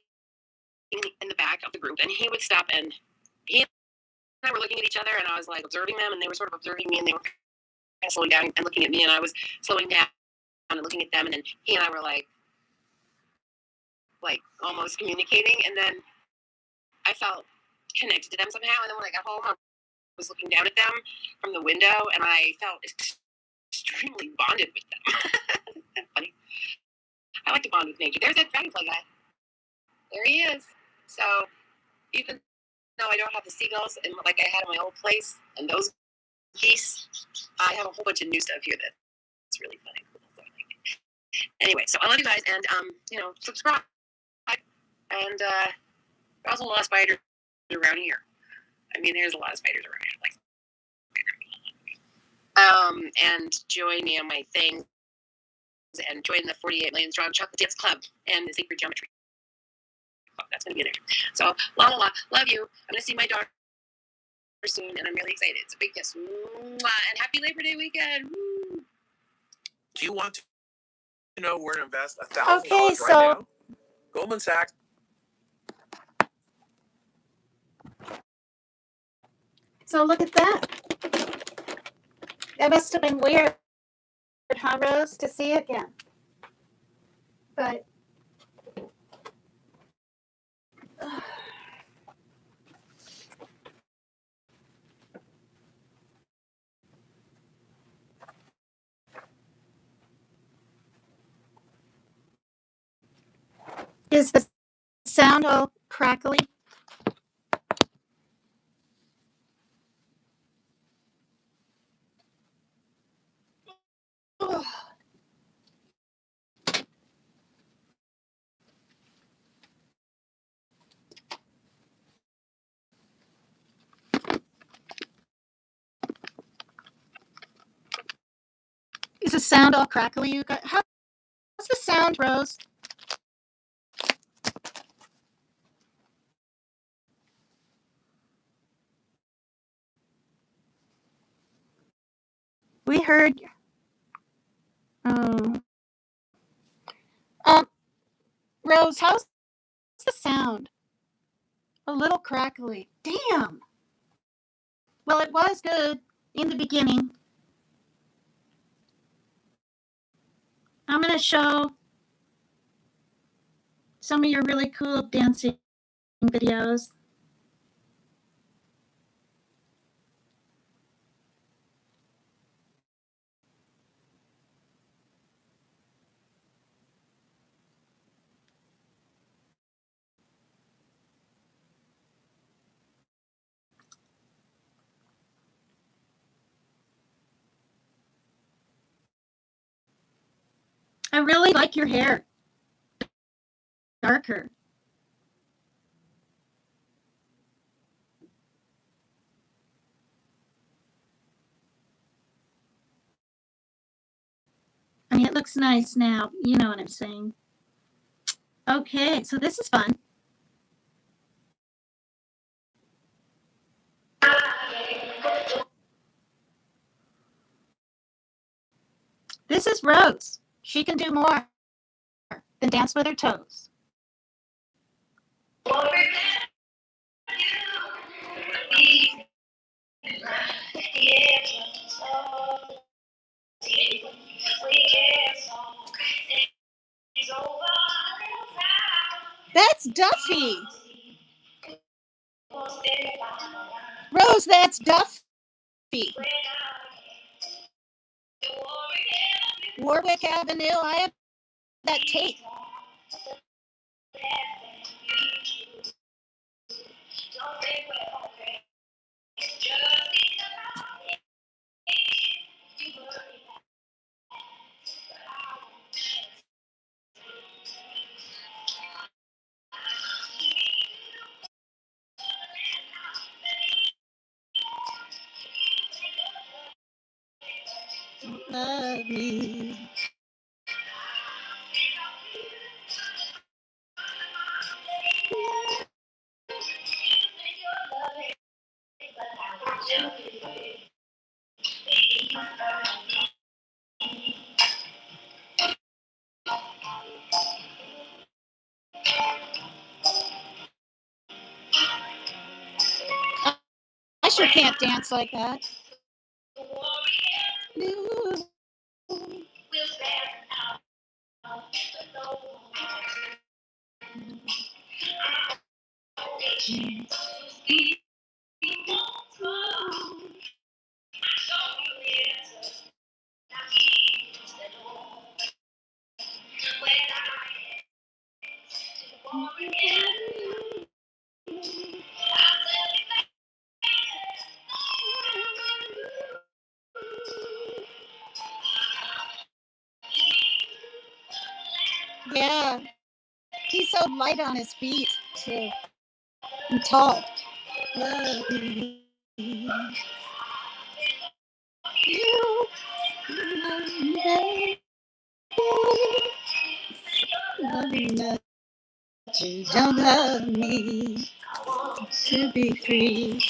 in the back of the group, and he would stop, and he and I were looking at each other, and I was like observing them, and they were sort of observing me, and they were kind of slowing down and looking at me, and I was slowing down and looking at them, and then he and I were like almost communicating, and then I felt connected to them somehow. And then when I got home, I was looking down at them from the window, and I felt extremely bonded with them. That's funny. I like to bond with nature. There's that dragonfly guy. There he is. So even though I don't have the seagulls like I had in my old place and those geese, I have a whole bunch of new stuff here that's really funny. So anyway, so I love you guys, and subscribe. And also a lot of spiders around here. I mean, there's a lot of spiders around here. And join me on my things and join the 48 Million Strong Chocolate Dance Club and the Sacred Geometry Club. That's going to be there. So, love you. I'm going to see my daughter soon, and I'm really excited. It's a big kiss. And happy Labor Day weekend. Woo. Do you want to know where to invest $1,000 Okay, right so now? Goldman Sachs. So look at that. That must have been weird, huh, Rose, to see again. But is the sound all crackly? Ugh. Is the sound all crackly? You got how's the sound, Rose? We heard. Oh. Rose, how's the sound? A little crackly. Damn. Well, it was good in the beginning. I'm going to show some of your really cool dancing videos. I really like your hair. Darker. I mean, it looks nice now. You know what I'm saying. Okay, so this is fun. This is Rose. She can do more than dance with her toes. That's Duffy. Rose, that's Duffy. Warwick Avenue. I have that tape. Love me. I sure can't dance like that. Yeah. He's so light on his feet, too. And tall. Love me. You love me. Love me not. You don't love me to be free.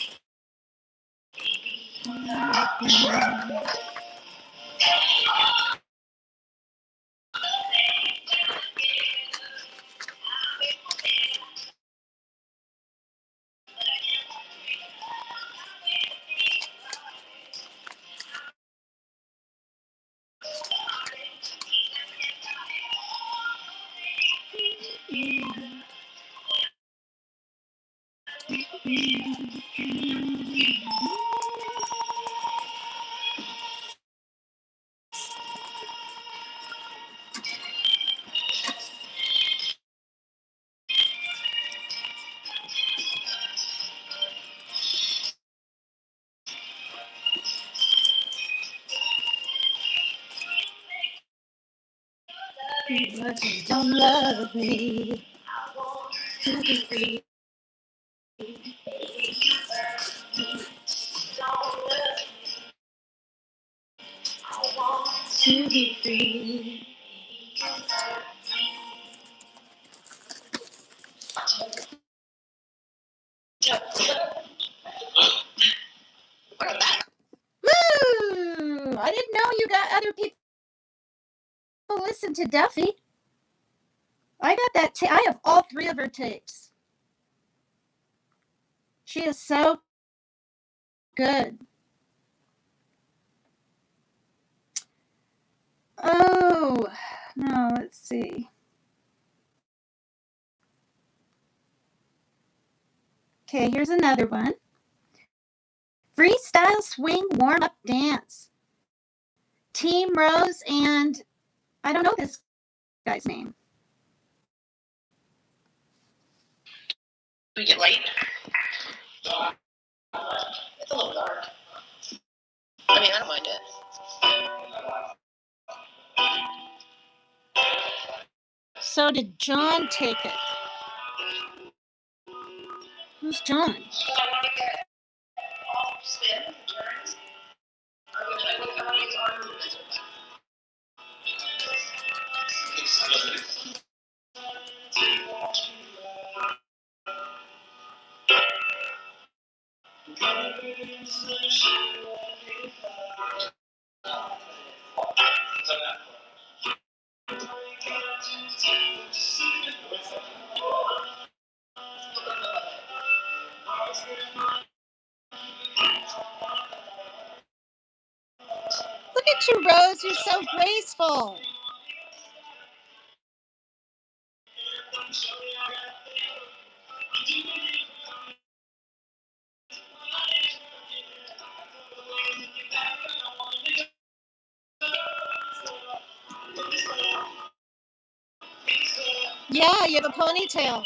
But you don't love me to be free. To be free. Woo! I didn't know you got other people listen to Duffy. I got that. I have all 3 of her tapes. She is so good. Oh, no, let's see. Okay, here's another one. Freestyle swing warm-up dance. Team Rose and I don't know this guy's name. We get light. It's a little dark. I mean, I don't mind it. So did John take it? Who's John? Spin and turns. I would cover his arm with this. Look at you, Rose. You're so graceful. Yeah, you have a ponytail.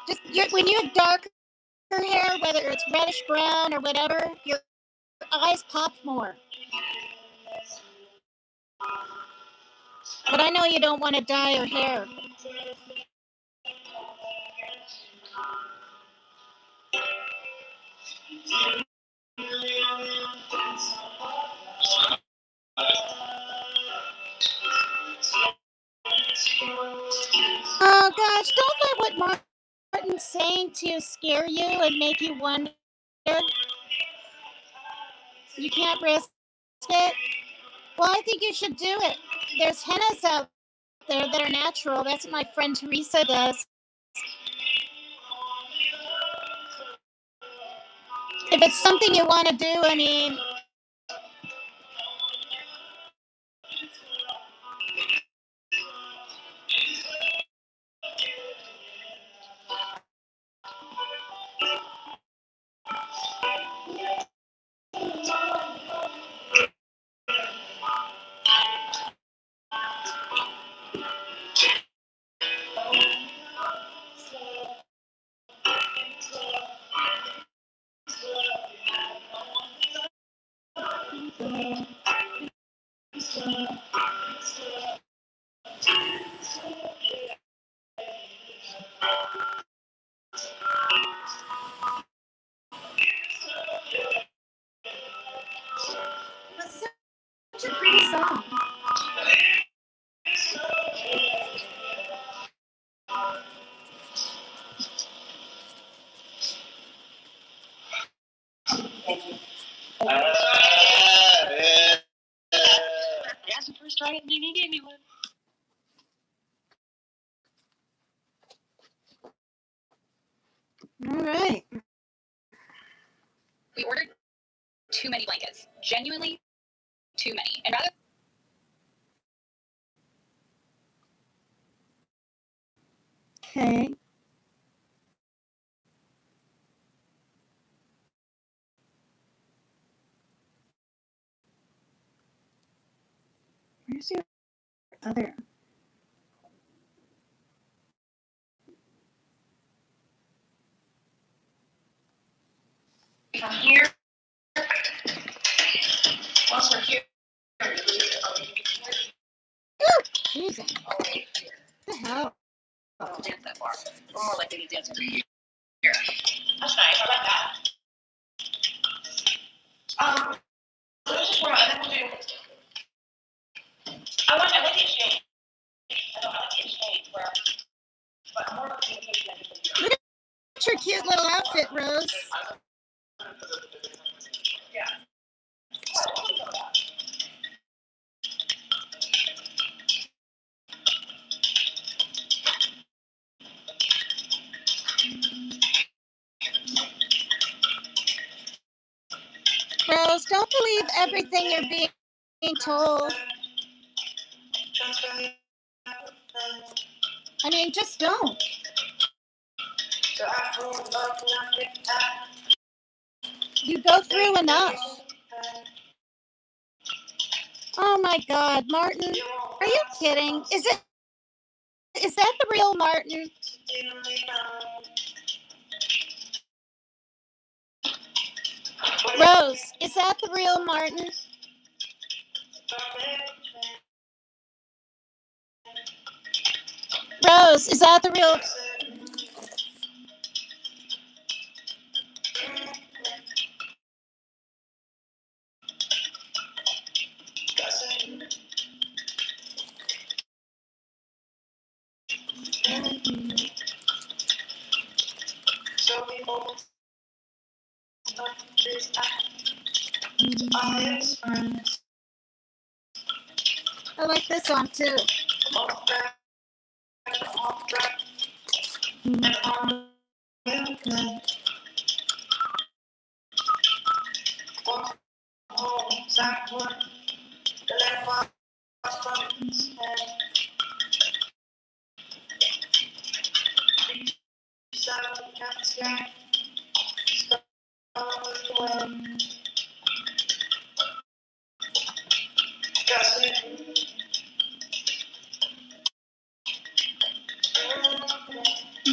Just when you have darker hair, whether it's reddish brown or whatever, your eyes pop more. But I know you don't want to dye your hair. Oh gosh, don't let what Martin's saying to you scare you and make you wonder. You can't risk it. Well, I think you should do it. There's hennas out there that are natural. That's what my friend Teresa does. If it's something you want to do, I mean, was such a pretty song. I asked him for a try and he gave me one. All right. We ordered too many blankets. Genuinely too many. And rather Okay. Where's your other? From here. Once we're here. Jesus. What the hell? Dance that far. We're more likely to dance into here. That's nice. I like that. This is where I think we'll do. I like the exchange. I don't like the exchange where, but I'm more of a communication than Look at your cute little outfit, Rose. Yeah. Rose, don't believe everything you're being told. I mean, just don't. You go through enough. Oh my God, Martin, are you kidding? Is that the real Martin? Rose, is that the real Martin? Rose, is that the real? I like this song too.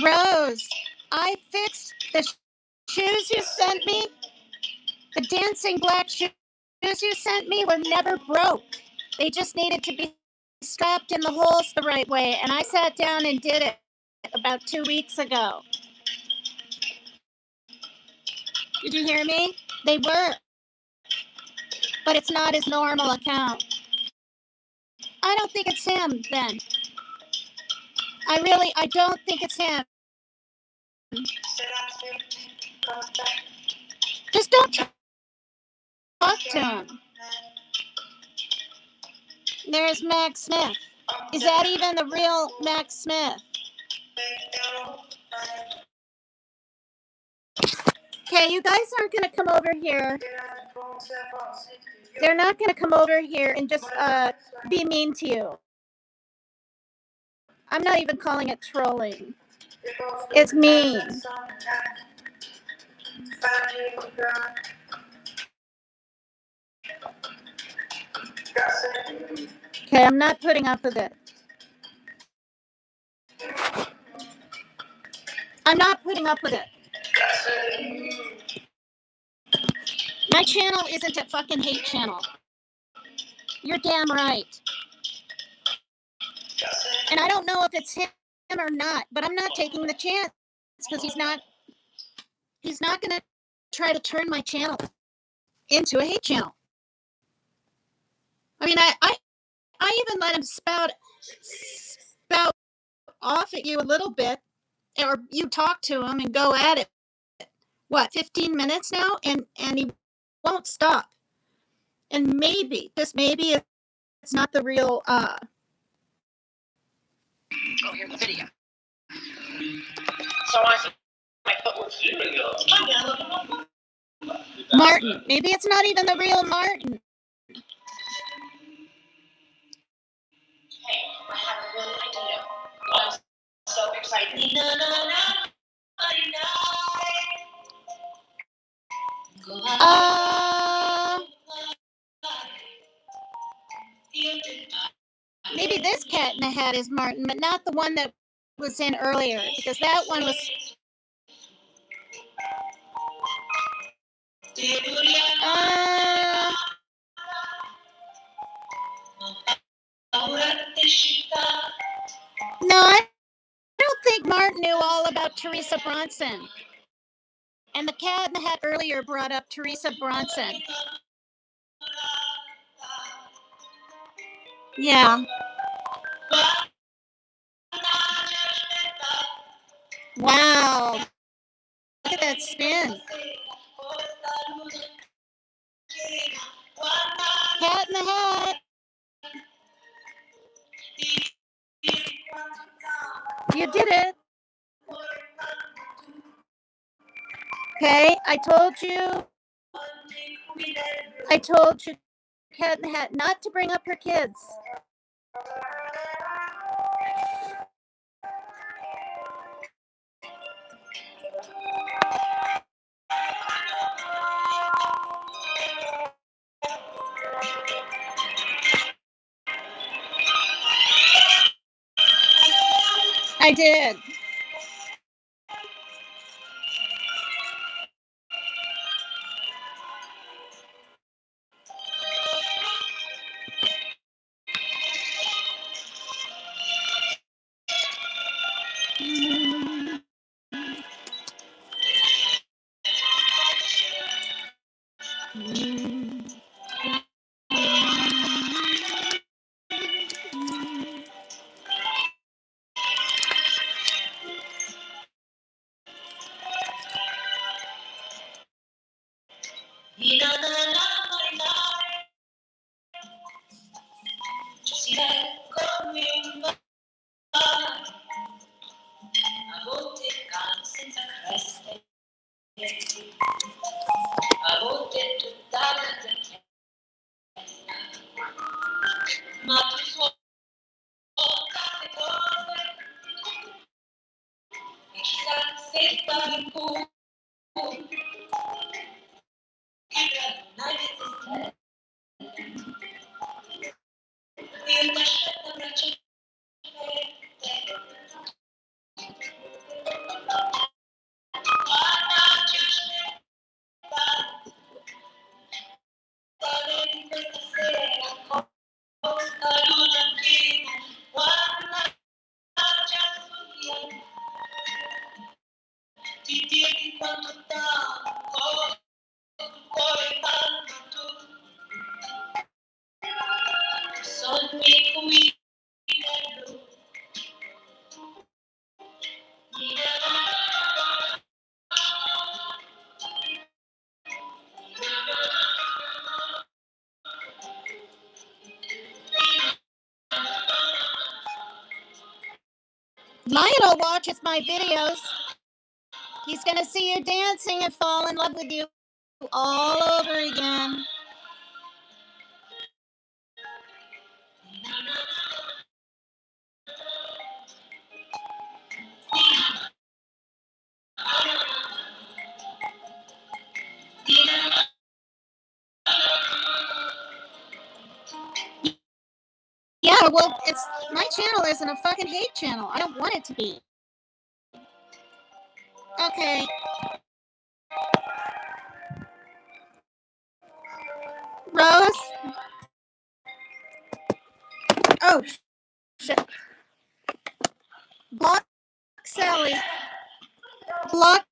Rose, I fixed the shoes you sent me. The dancing black shoes you sent me were never broke. They just needed to be strapped in the holes the right way, and I sat down and did it about 2 weeks ago. Did you hear me? They were. But it's not his normal account. I don't think it's him, then. I don't think it's him. Just don't talk to him. There's Max Smith. Is that even the real Max Smith? Okay, you guys aren't going to come over here. They're not going to come over here and just be mean to you. I'm not even calling it trolling. It's mean. Okay, I'm not putting up with it. I'm not putting up with it. My channel isn't a fucking hate channel. You're damn right. And I don't know if it's him or not, but I'm not taking the chance because he's not going to try to turn my channel into a hate channel. I mean, I even let him spout off at you a little bit, or you talk to him and go at it. What, 15 minutes now, and he won't stop. And maybe, just maybe, it's not the real. Oh, here's the video. So I think my foot was Martin. Maybe it's not even the real Martin. Hey, I have a real idea. I'm so excited. Maybe this Cat in the Hat is Martin, but not the one that was in earlier, because that one was. No, I don't think Martin knew all about Teresa Bronson. And the Cat in the Hat earlier brought up Teresa Bronson. Yeah. Wow. Look at that spin. Cat in the Hat. You did it. Okay, I told you, Cat in the Hat, not to bring up her kids. I did. Lionel watches my videos. He's going to see you dancing and fall in love with you all over again. Yeah, well, it's my channel isn't a fucking hate channel. I don't want it to be. Okay. Rose? Oh, shit. Block Sally. Block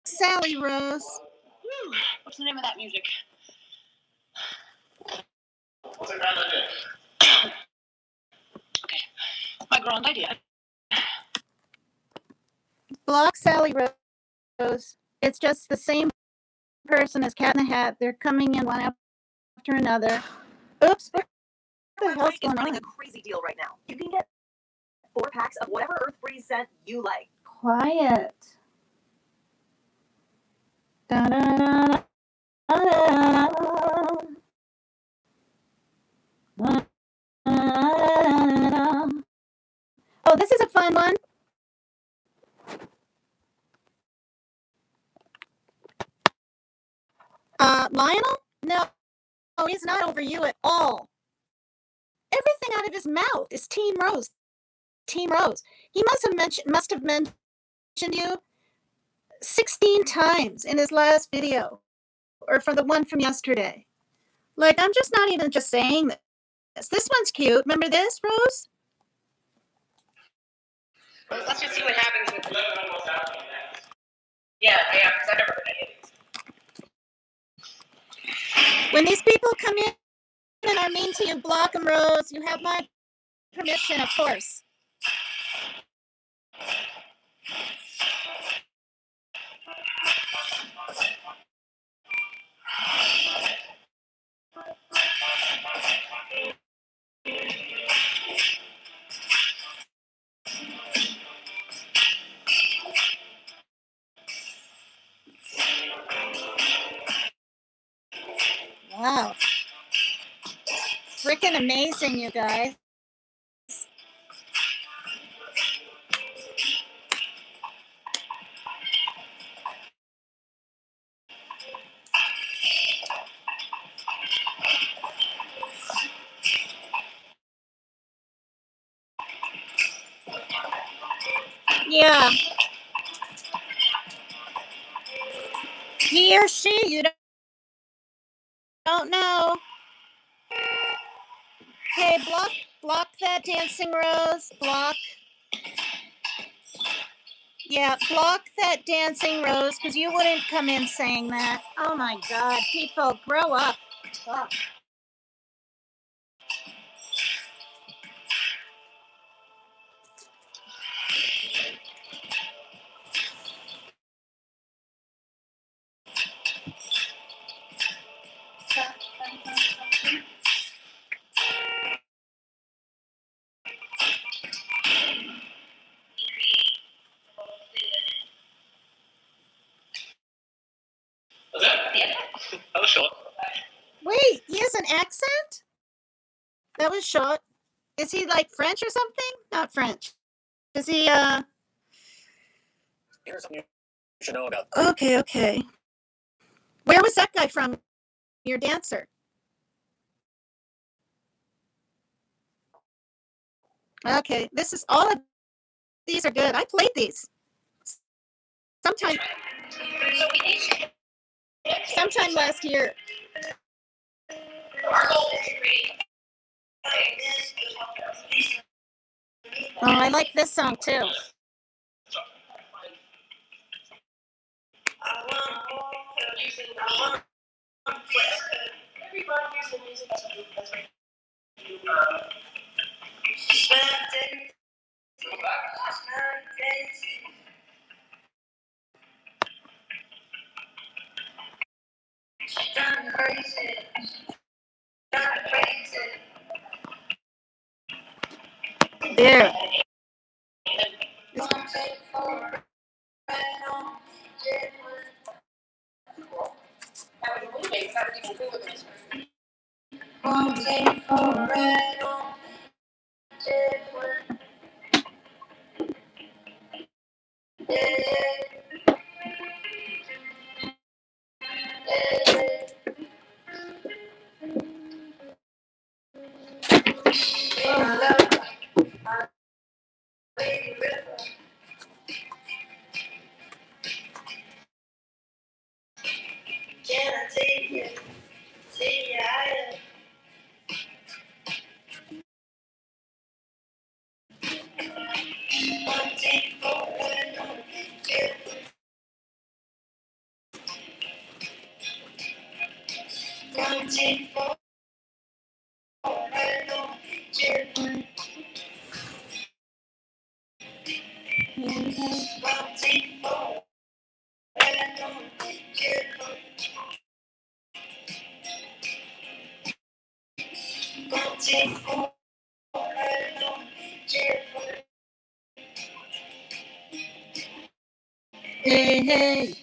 Sally, Rose. What's the name of that music? What's a grand idea? grand idea. Block Sally Rose. It's just the same person as Cat in the Hat. They're coming in one after another. Oops, what the hell's Website is going running on? a crazy deal right now. You can get 4 packs of whatever Earth Breeze scent you like. Quiet. Da-da-da-da. Oh, this is a fun one. Lionel? No, he's not over you at all. Everything out of his mouth is Team Rose. Team Rose. He must have mentioned you 16 times in his last video, or for the one from yesterday. Like, I'm just not even just saying this. This one's cute. Remember this, Rose? Let's just see what happens with Yeah, because I've never heard any of these. When these people come in and are mean to you, block them, Rose. You have my permission, of course. Wow. Freaking amazing, you guys. Yeah. He or she, you don't know. Hey, block that Dancing Rose. Block. Yeah, block that Dancing Rose, because you wouldn't come in saying that. Oh my God, people, grow up. Fuck. Was that? Yeah. That was short. Wait, he has an accent? That was short. Is he like French or something? Not French. Is he, Here's something you should know about. Okay. Where was that guy from? Your dancer. Okay, this is all of these are good. I played these. Sometime last year. Oh, I like this song too. There. Hey, hey.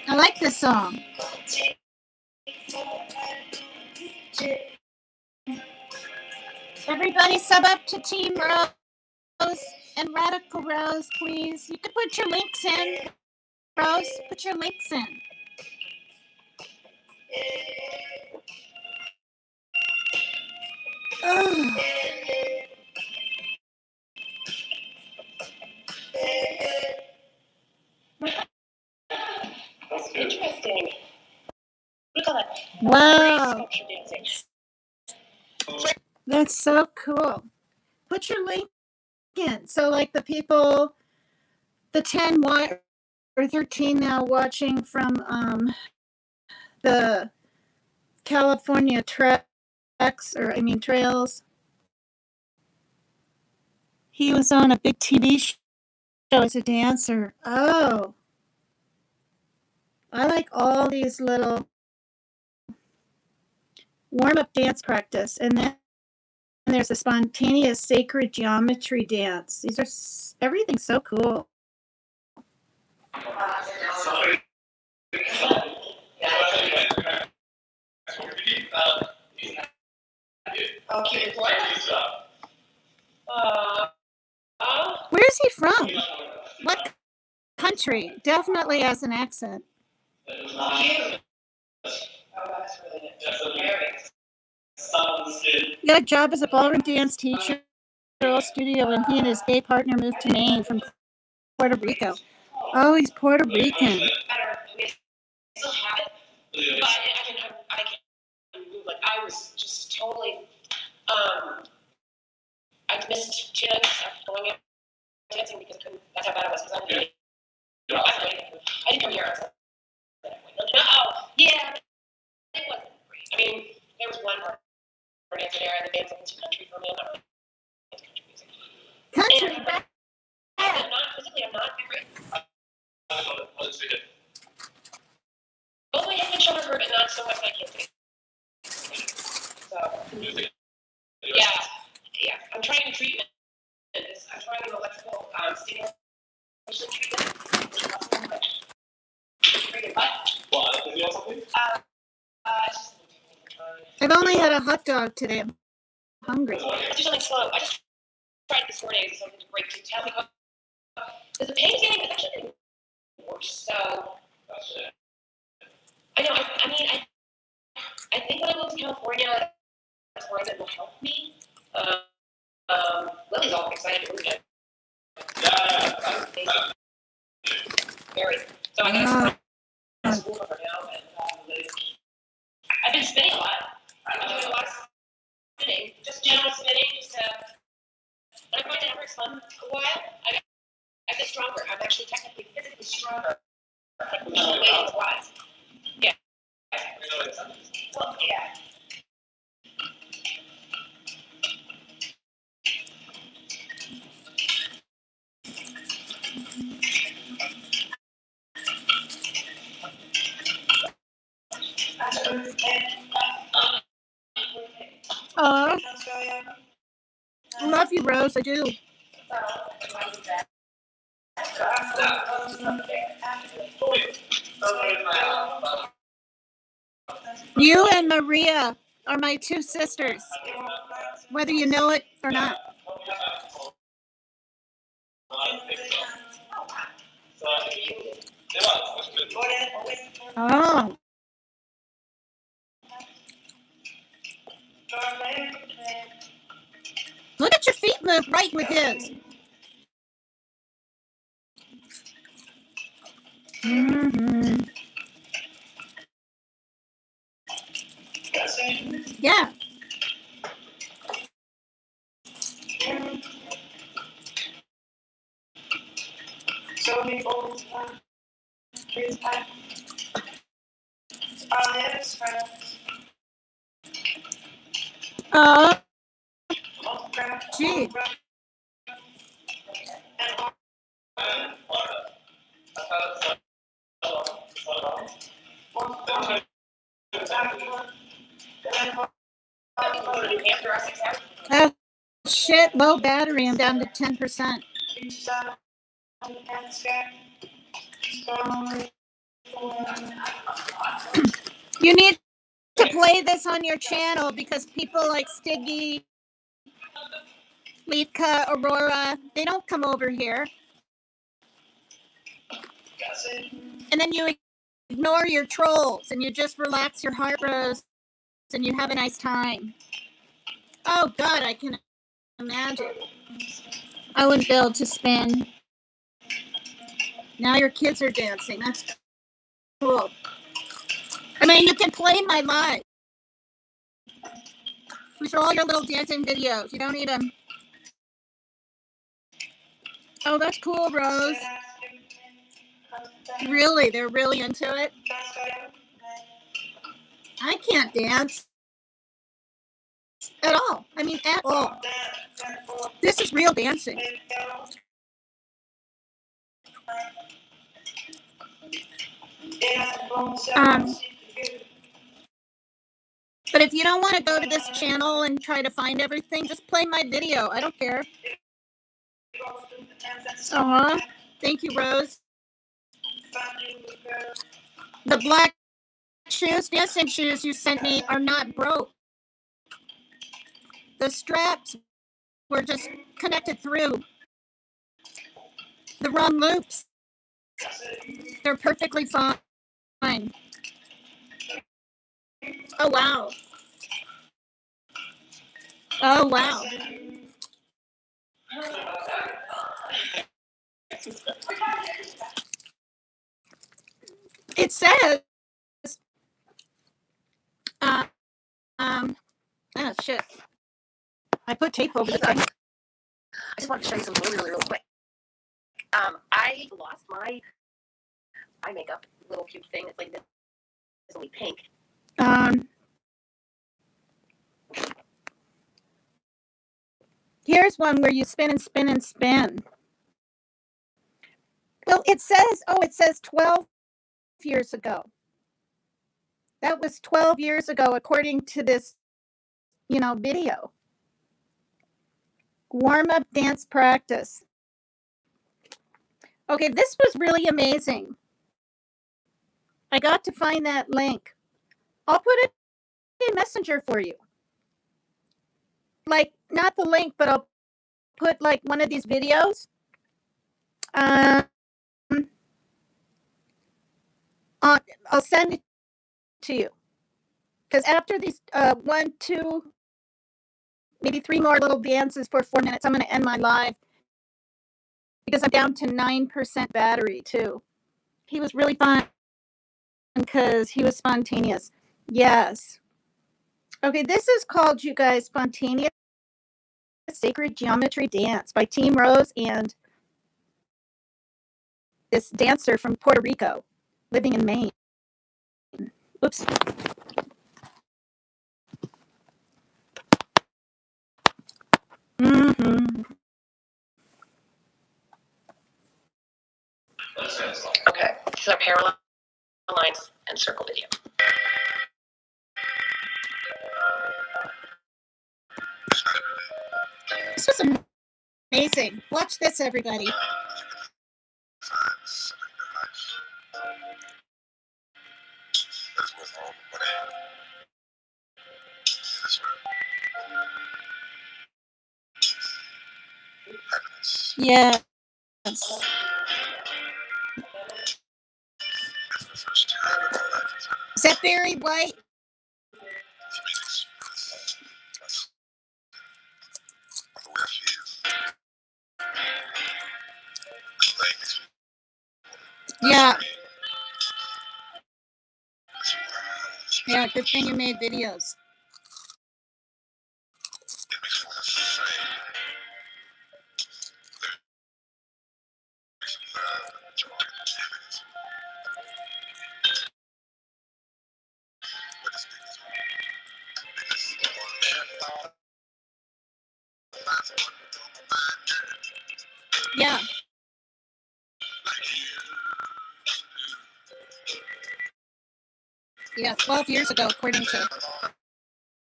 I like this song. Everybody sub up to Team Rose and Radical Rose, please. You can put your links in. Rose, put your links in. Ugh. That's interesting. Look at that. Wow. Sculpture dancing. That's so cool. Put your link in. So, like the people, the 10 or 13 now watching from the California trails. He was on a big TV show as a dancer. Oh, I like all these little warm-up dance practice. And then there's a spontaneous sacred geometry dance. These are everything's so cool. Okay, Where's he from? What country? Definitely has an accent. He got a job as a ballroom dance teacher at a studio, and he and his gay partner moved to Maine from Puerto Rico. Oh, he's Puerto Rican. Still have it, but I can move. Like I was just totally, I missed chance going out dancing because that's how bad it was. Because I didn't come here. No, yeah, it wasn't great. I mean, there was one part dancer there, and the dance was too country for me. I'm not really into country music. Country. I'm not physically. I'm not great. Both my hip and shoulder hurt, but not so much that I can't take. So, yeah. I'm trying treatment. I'm trying an electrical stimulation treatment. I've only had a hot dog today. I'm hungry. Let's do something slow. I just tried it this morning, so it's great to tell me because the pain's it's actually getting worse. So, I know. I mean, I think when I moved to California, that's where it will help me. Lily's all excited to move it. Very. So I guess school for now, and I've been spinning a lot. I've been doing a lot of spinning, just general spinning. Just and I find it works fun a while. I get stronger. I'm actually technically physically stronger. Weight-wise. Yeah. Well, yeah. I love you, Rose. I do. You and Maria are my two sisters, whether you know it or not. Oh. Look at your feet move right with his. Mm-hmm. Yeah. Uh, gee. Oh, shit, low battery. I'm down to 10%. You need to play this on your channel because people like Stiggy, Litka, Aurora, they don't come over here. And then you ignore your trolls and you just relax your heart, Rose, and you have a nice time. Oh, God, I can imagine. I wouldn't be able to spin. Now your kids are dancing. That's cool. I mean, you can play my live. We show all your little dancing videos. You don't need them. Oh, that's cool, Rose. Really? They're really into it? I can't dance. At all. I mean, at all. This is real dancing. But if you don't want to go to this channel and try to find everything, just play my video. I don't care. Uh-huh. Thank you, Rose. The black shoes, dancing shoes you sent me are not broke. The straps were just connected through the wrong loops. They're perfectly fine. Oh, wow. Oh, wow. It says, oh, shit. I put tape over the thing. I just wanted to show you something really quick. I lost my eye makeup little cute thing. It's like this. It's only pink. Here's one where you spin and spin and spin. Well, it says 12 years ago. That was 12 years ago, according to this, video. Warm-up dance practice. Okay, this was really amazing. I got to find that link. I'll put it in Messenger for you. Like, not the link, but I'll put like one of these videos. I'll send it to you. Because after these 1, 2, maybe 3 more little dances for 4 minutes, I'm going to end my live. Because I'm down to 9% battery, too. He was really fun because he was spontaneous. Yes. Okay, this is called, you guys, Spontaneous Sacred Geometry Dance by Team Rose and this dancer from Puerto Rico living in Maine. Oops. Mm-hmm. Okay, this is our parallel lines and circle video. was amazing. Watch this, everybody. That's worth all the money. That's right. Happiness. Yes. For the first time in my life. Is that Barry White? For me, that's the way I feel. Like, makes me Yeah. scream. Yeah, good thing you made videos. It makes me want to sing. Makes me love and joy and happiness. But it's because one man thought that's what was on my mind. Yeah. Like you. Yeah, 12 years ago, according to.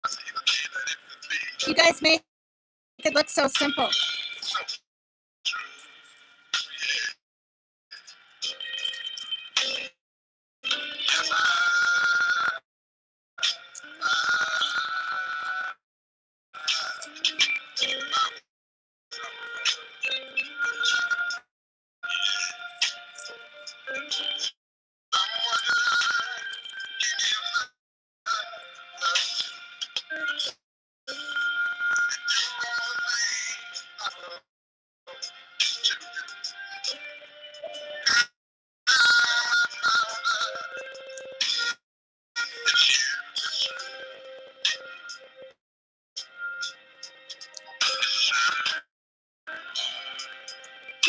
I see the day that it could be. You guys make it look so simple. So true. Yeah.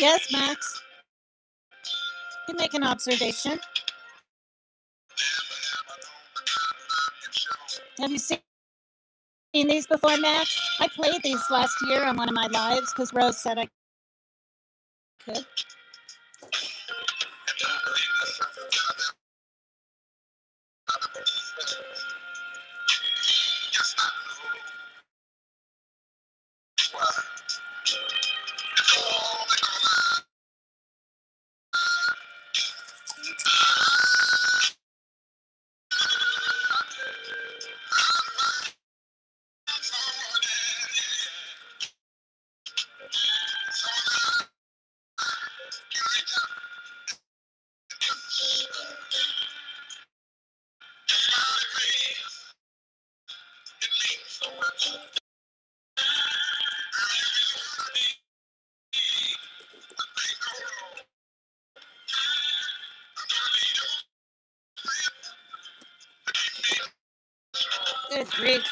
Yes, Yes, Max. You make an observation. Have you seen these before, Max? I played these last year on one of my lives because Rose said I could. Good grief.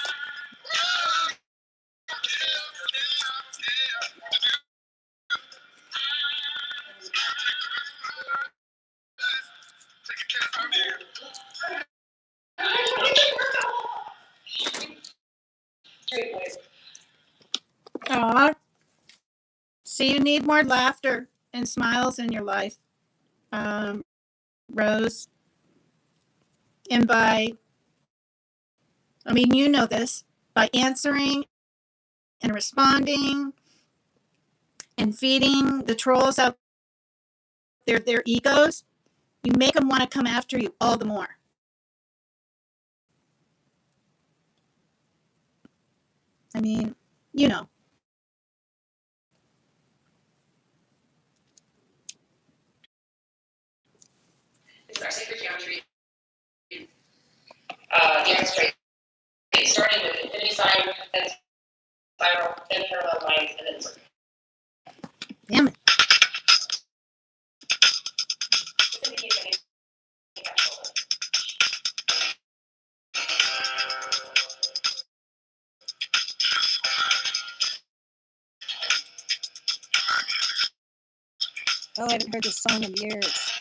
Aw. So you need more laughter and smiles in your life, Rose. And you know this, by answering and responding and feeding the trolls out there their egos, you make them want to come after you all the more. I mean, you know. It's our sacred geometry. Dance straight, starting with infinity sign, then spiral, then parallel lines, and then circle. Damn it. Oh, I haven't heard this song in years.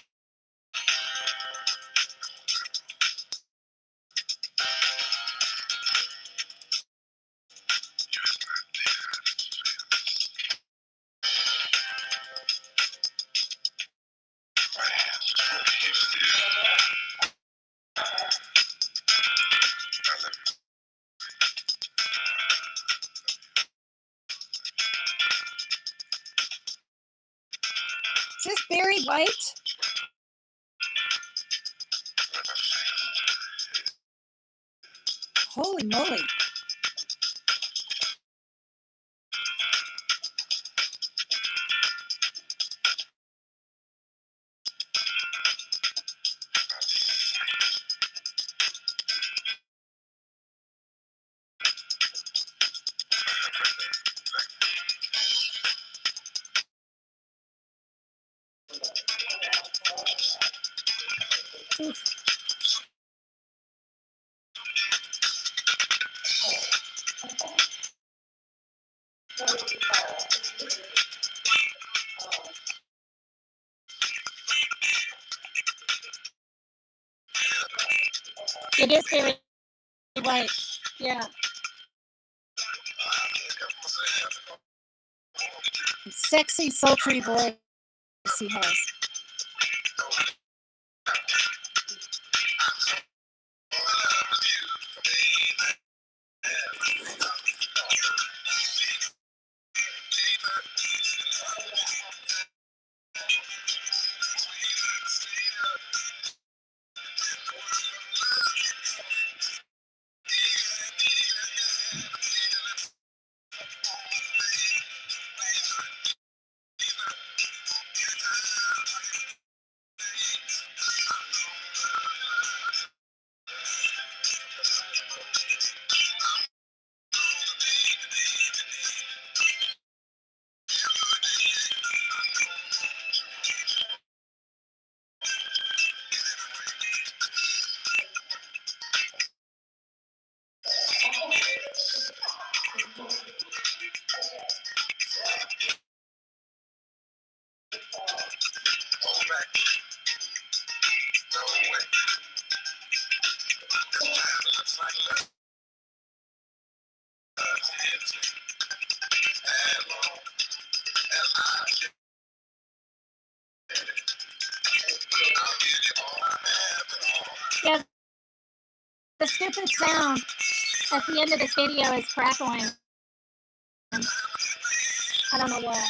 Is this Barry White? Holy moly. It is Barry White. Yeah. Sexy, sultry voice he has. Yeah, the stupid sound at the end of this video is crackling. I don't know why.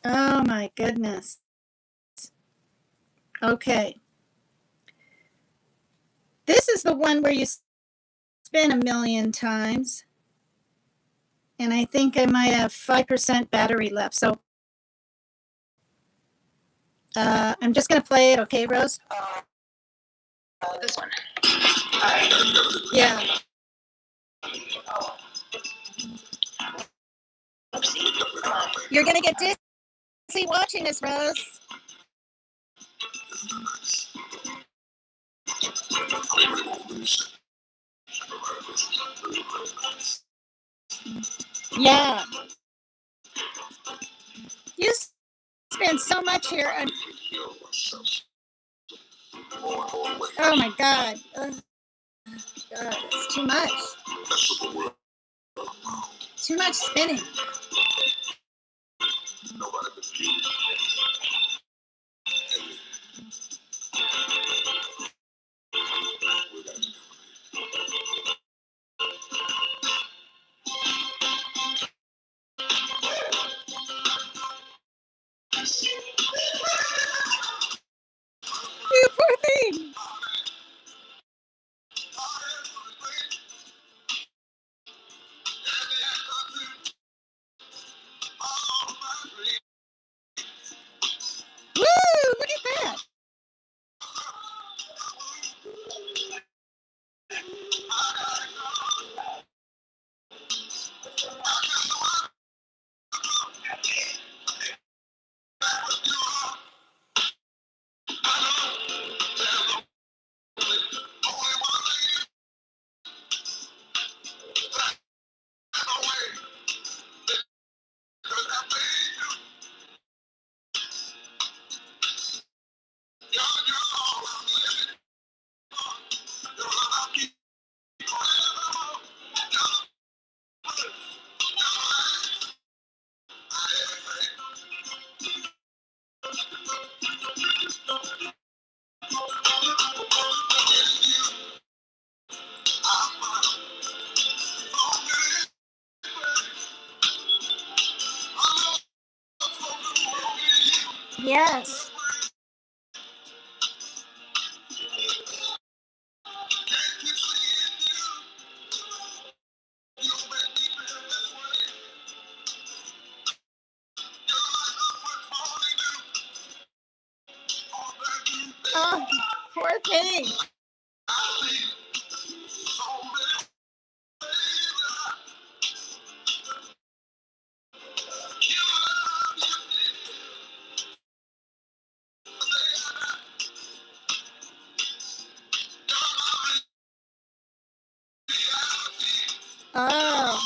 Oh my goodness. Okay. This is the one where you spin a million times. And I think I might have 5% battery left. So I'm just going to play it. Okay, Rose? This one. Yeah. You're going to get dizzy watching this, Rose. Yeah. You spend so much here. Oh my God. God, it's too much. Too much spinning. You poor thing. Yes. Oh, poor thing. Oh.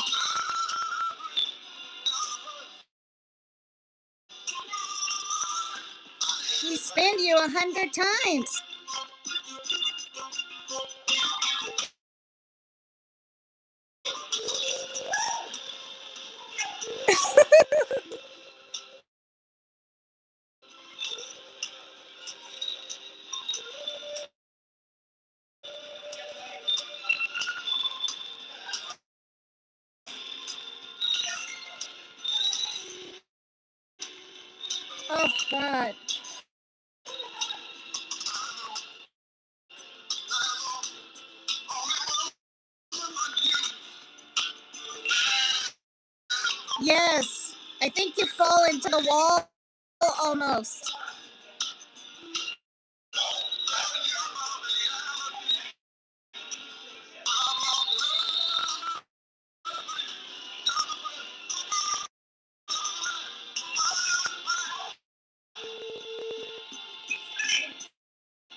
He spinned you 100 times. Oh, God. Yes. I think you fall into the wall almost.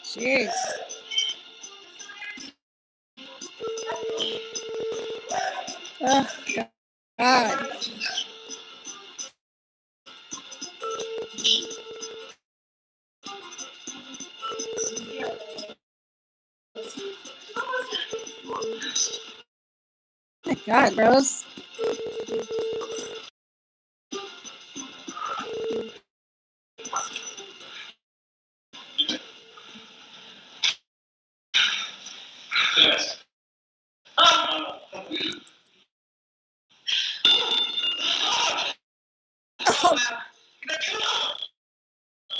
Jeez. Oh, God. My God, Rose. Oh,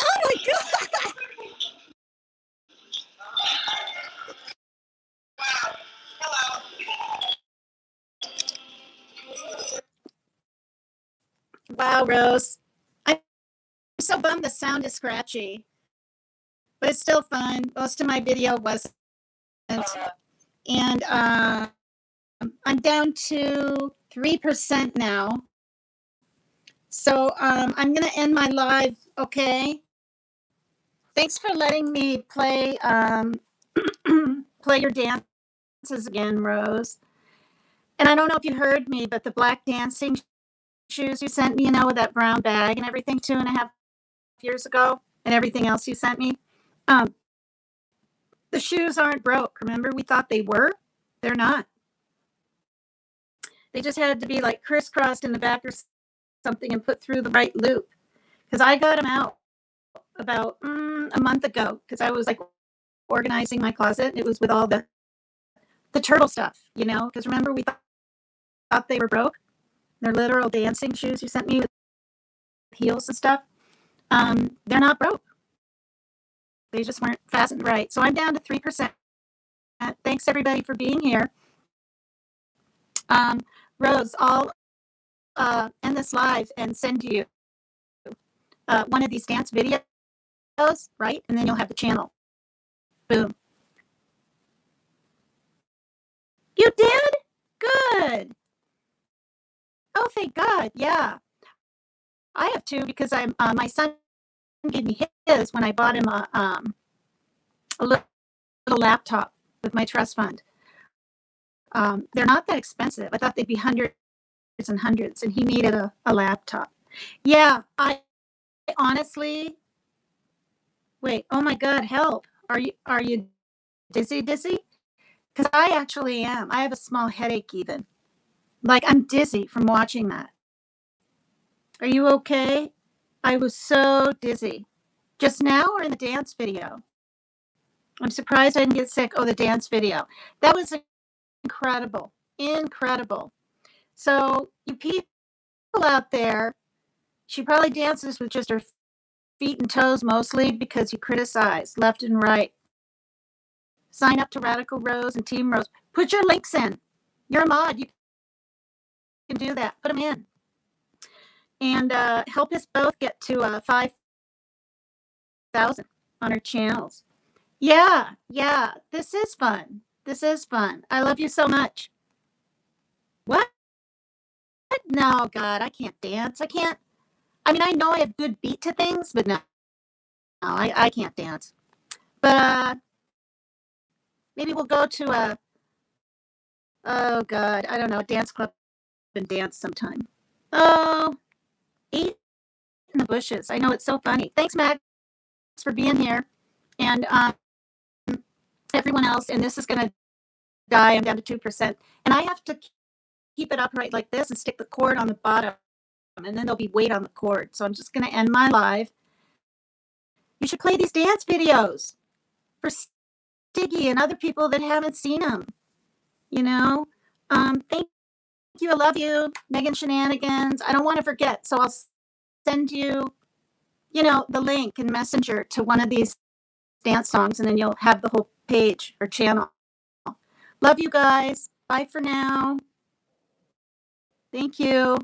oh my God. Wow, Rose. I'm so bummed the sound is scratchy, but it's still fun. Most of my video wasn't. And I'm down to 3% now. So I'm going to end my live, okay? Thanks for letting me play play your dances again, Rose. And I don't know if you heard me, but the black dancing shoes you sent me, with that brown bag and everything 2.5 years ago, and everything else you sent me, the shoes aren't broke. Remember, we thought they were? They're not. They just had to be like crisscrossed in the back or something and put through the right loop. Because I got them out about a month ago because I was like organizing my closet. It was with all the turtle stuff, because remember we thought they were broke. They're literal dancing shoes you sent me with heels and stuff. They're not broke. They just weren't fastened right. So I'm down to 3%. Thanks everybody for being here. Rose, I'll end this live and send you one of these dance videos, right? And then you'll have the channel. Boom. You did? Good. Oh, thank God. Yeah. I have two because I'm my son gave me his when I bought him a little laptop with my trust fund. They're not that expensive. I thought they'd be hundreds and hundreds, and he needed a laptop. Yeah, I honestly, wait, oh my God, help. Are you dizzy? Because I actually am. I have a small headache even. Like I'm dizzy from watching that. Are you okay? I was so dizzy. Just now or in the dance video? I'm surprised I didn't get sick. Oh, the dance video. That was incredible. Incredible. So you people out there, she probably dances with just her feet and toes mostly because you criticize left and right. Sign up to Radical Rose and Team Rose. Put your links in. You're a mod. You can do that. Put them in. And help us both get to 5,000 on our channels. Yeah. This is fun. I love you so much. What? No, God, I can't dance. I can't. I mean, I know I have good beat to things, but no, I can't dance. But maybe we'll go to oh God, I don't know, a dance club and dance sometime. Oh, eat in the bushes. I know, it's so funny. Thanks, Max, for being here, and everyone else. And this is gonna die. I'm down to 2%, and I have to keep it upright like this and stick the cord on the bottom, and then there'll be weight on the cord. So I'm just gonna end my live. You should play these dance videos for Stiggy and other people that haven't seen them. You know, thank you. I love you, Megan Shenanigans. I don't want to forget, so I'll send you, the link in Messenger to one of these dance songs, and then you'll have the whole page or channel. Love you guys. Bye for now. Thank you.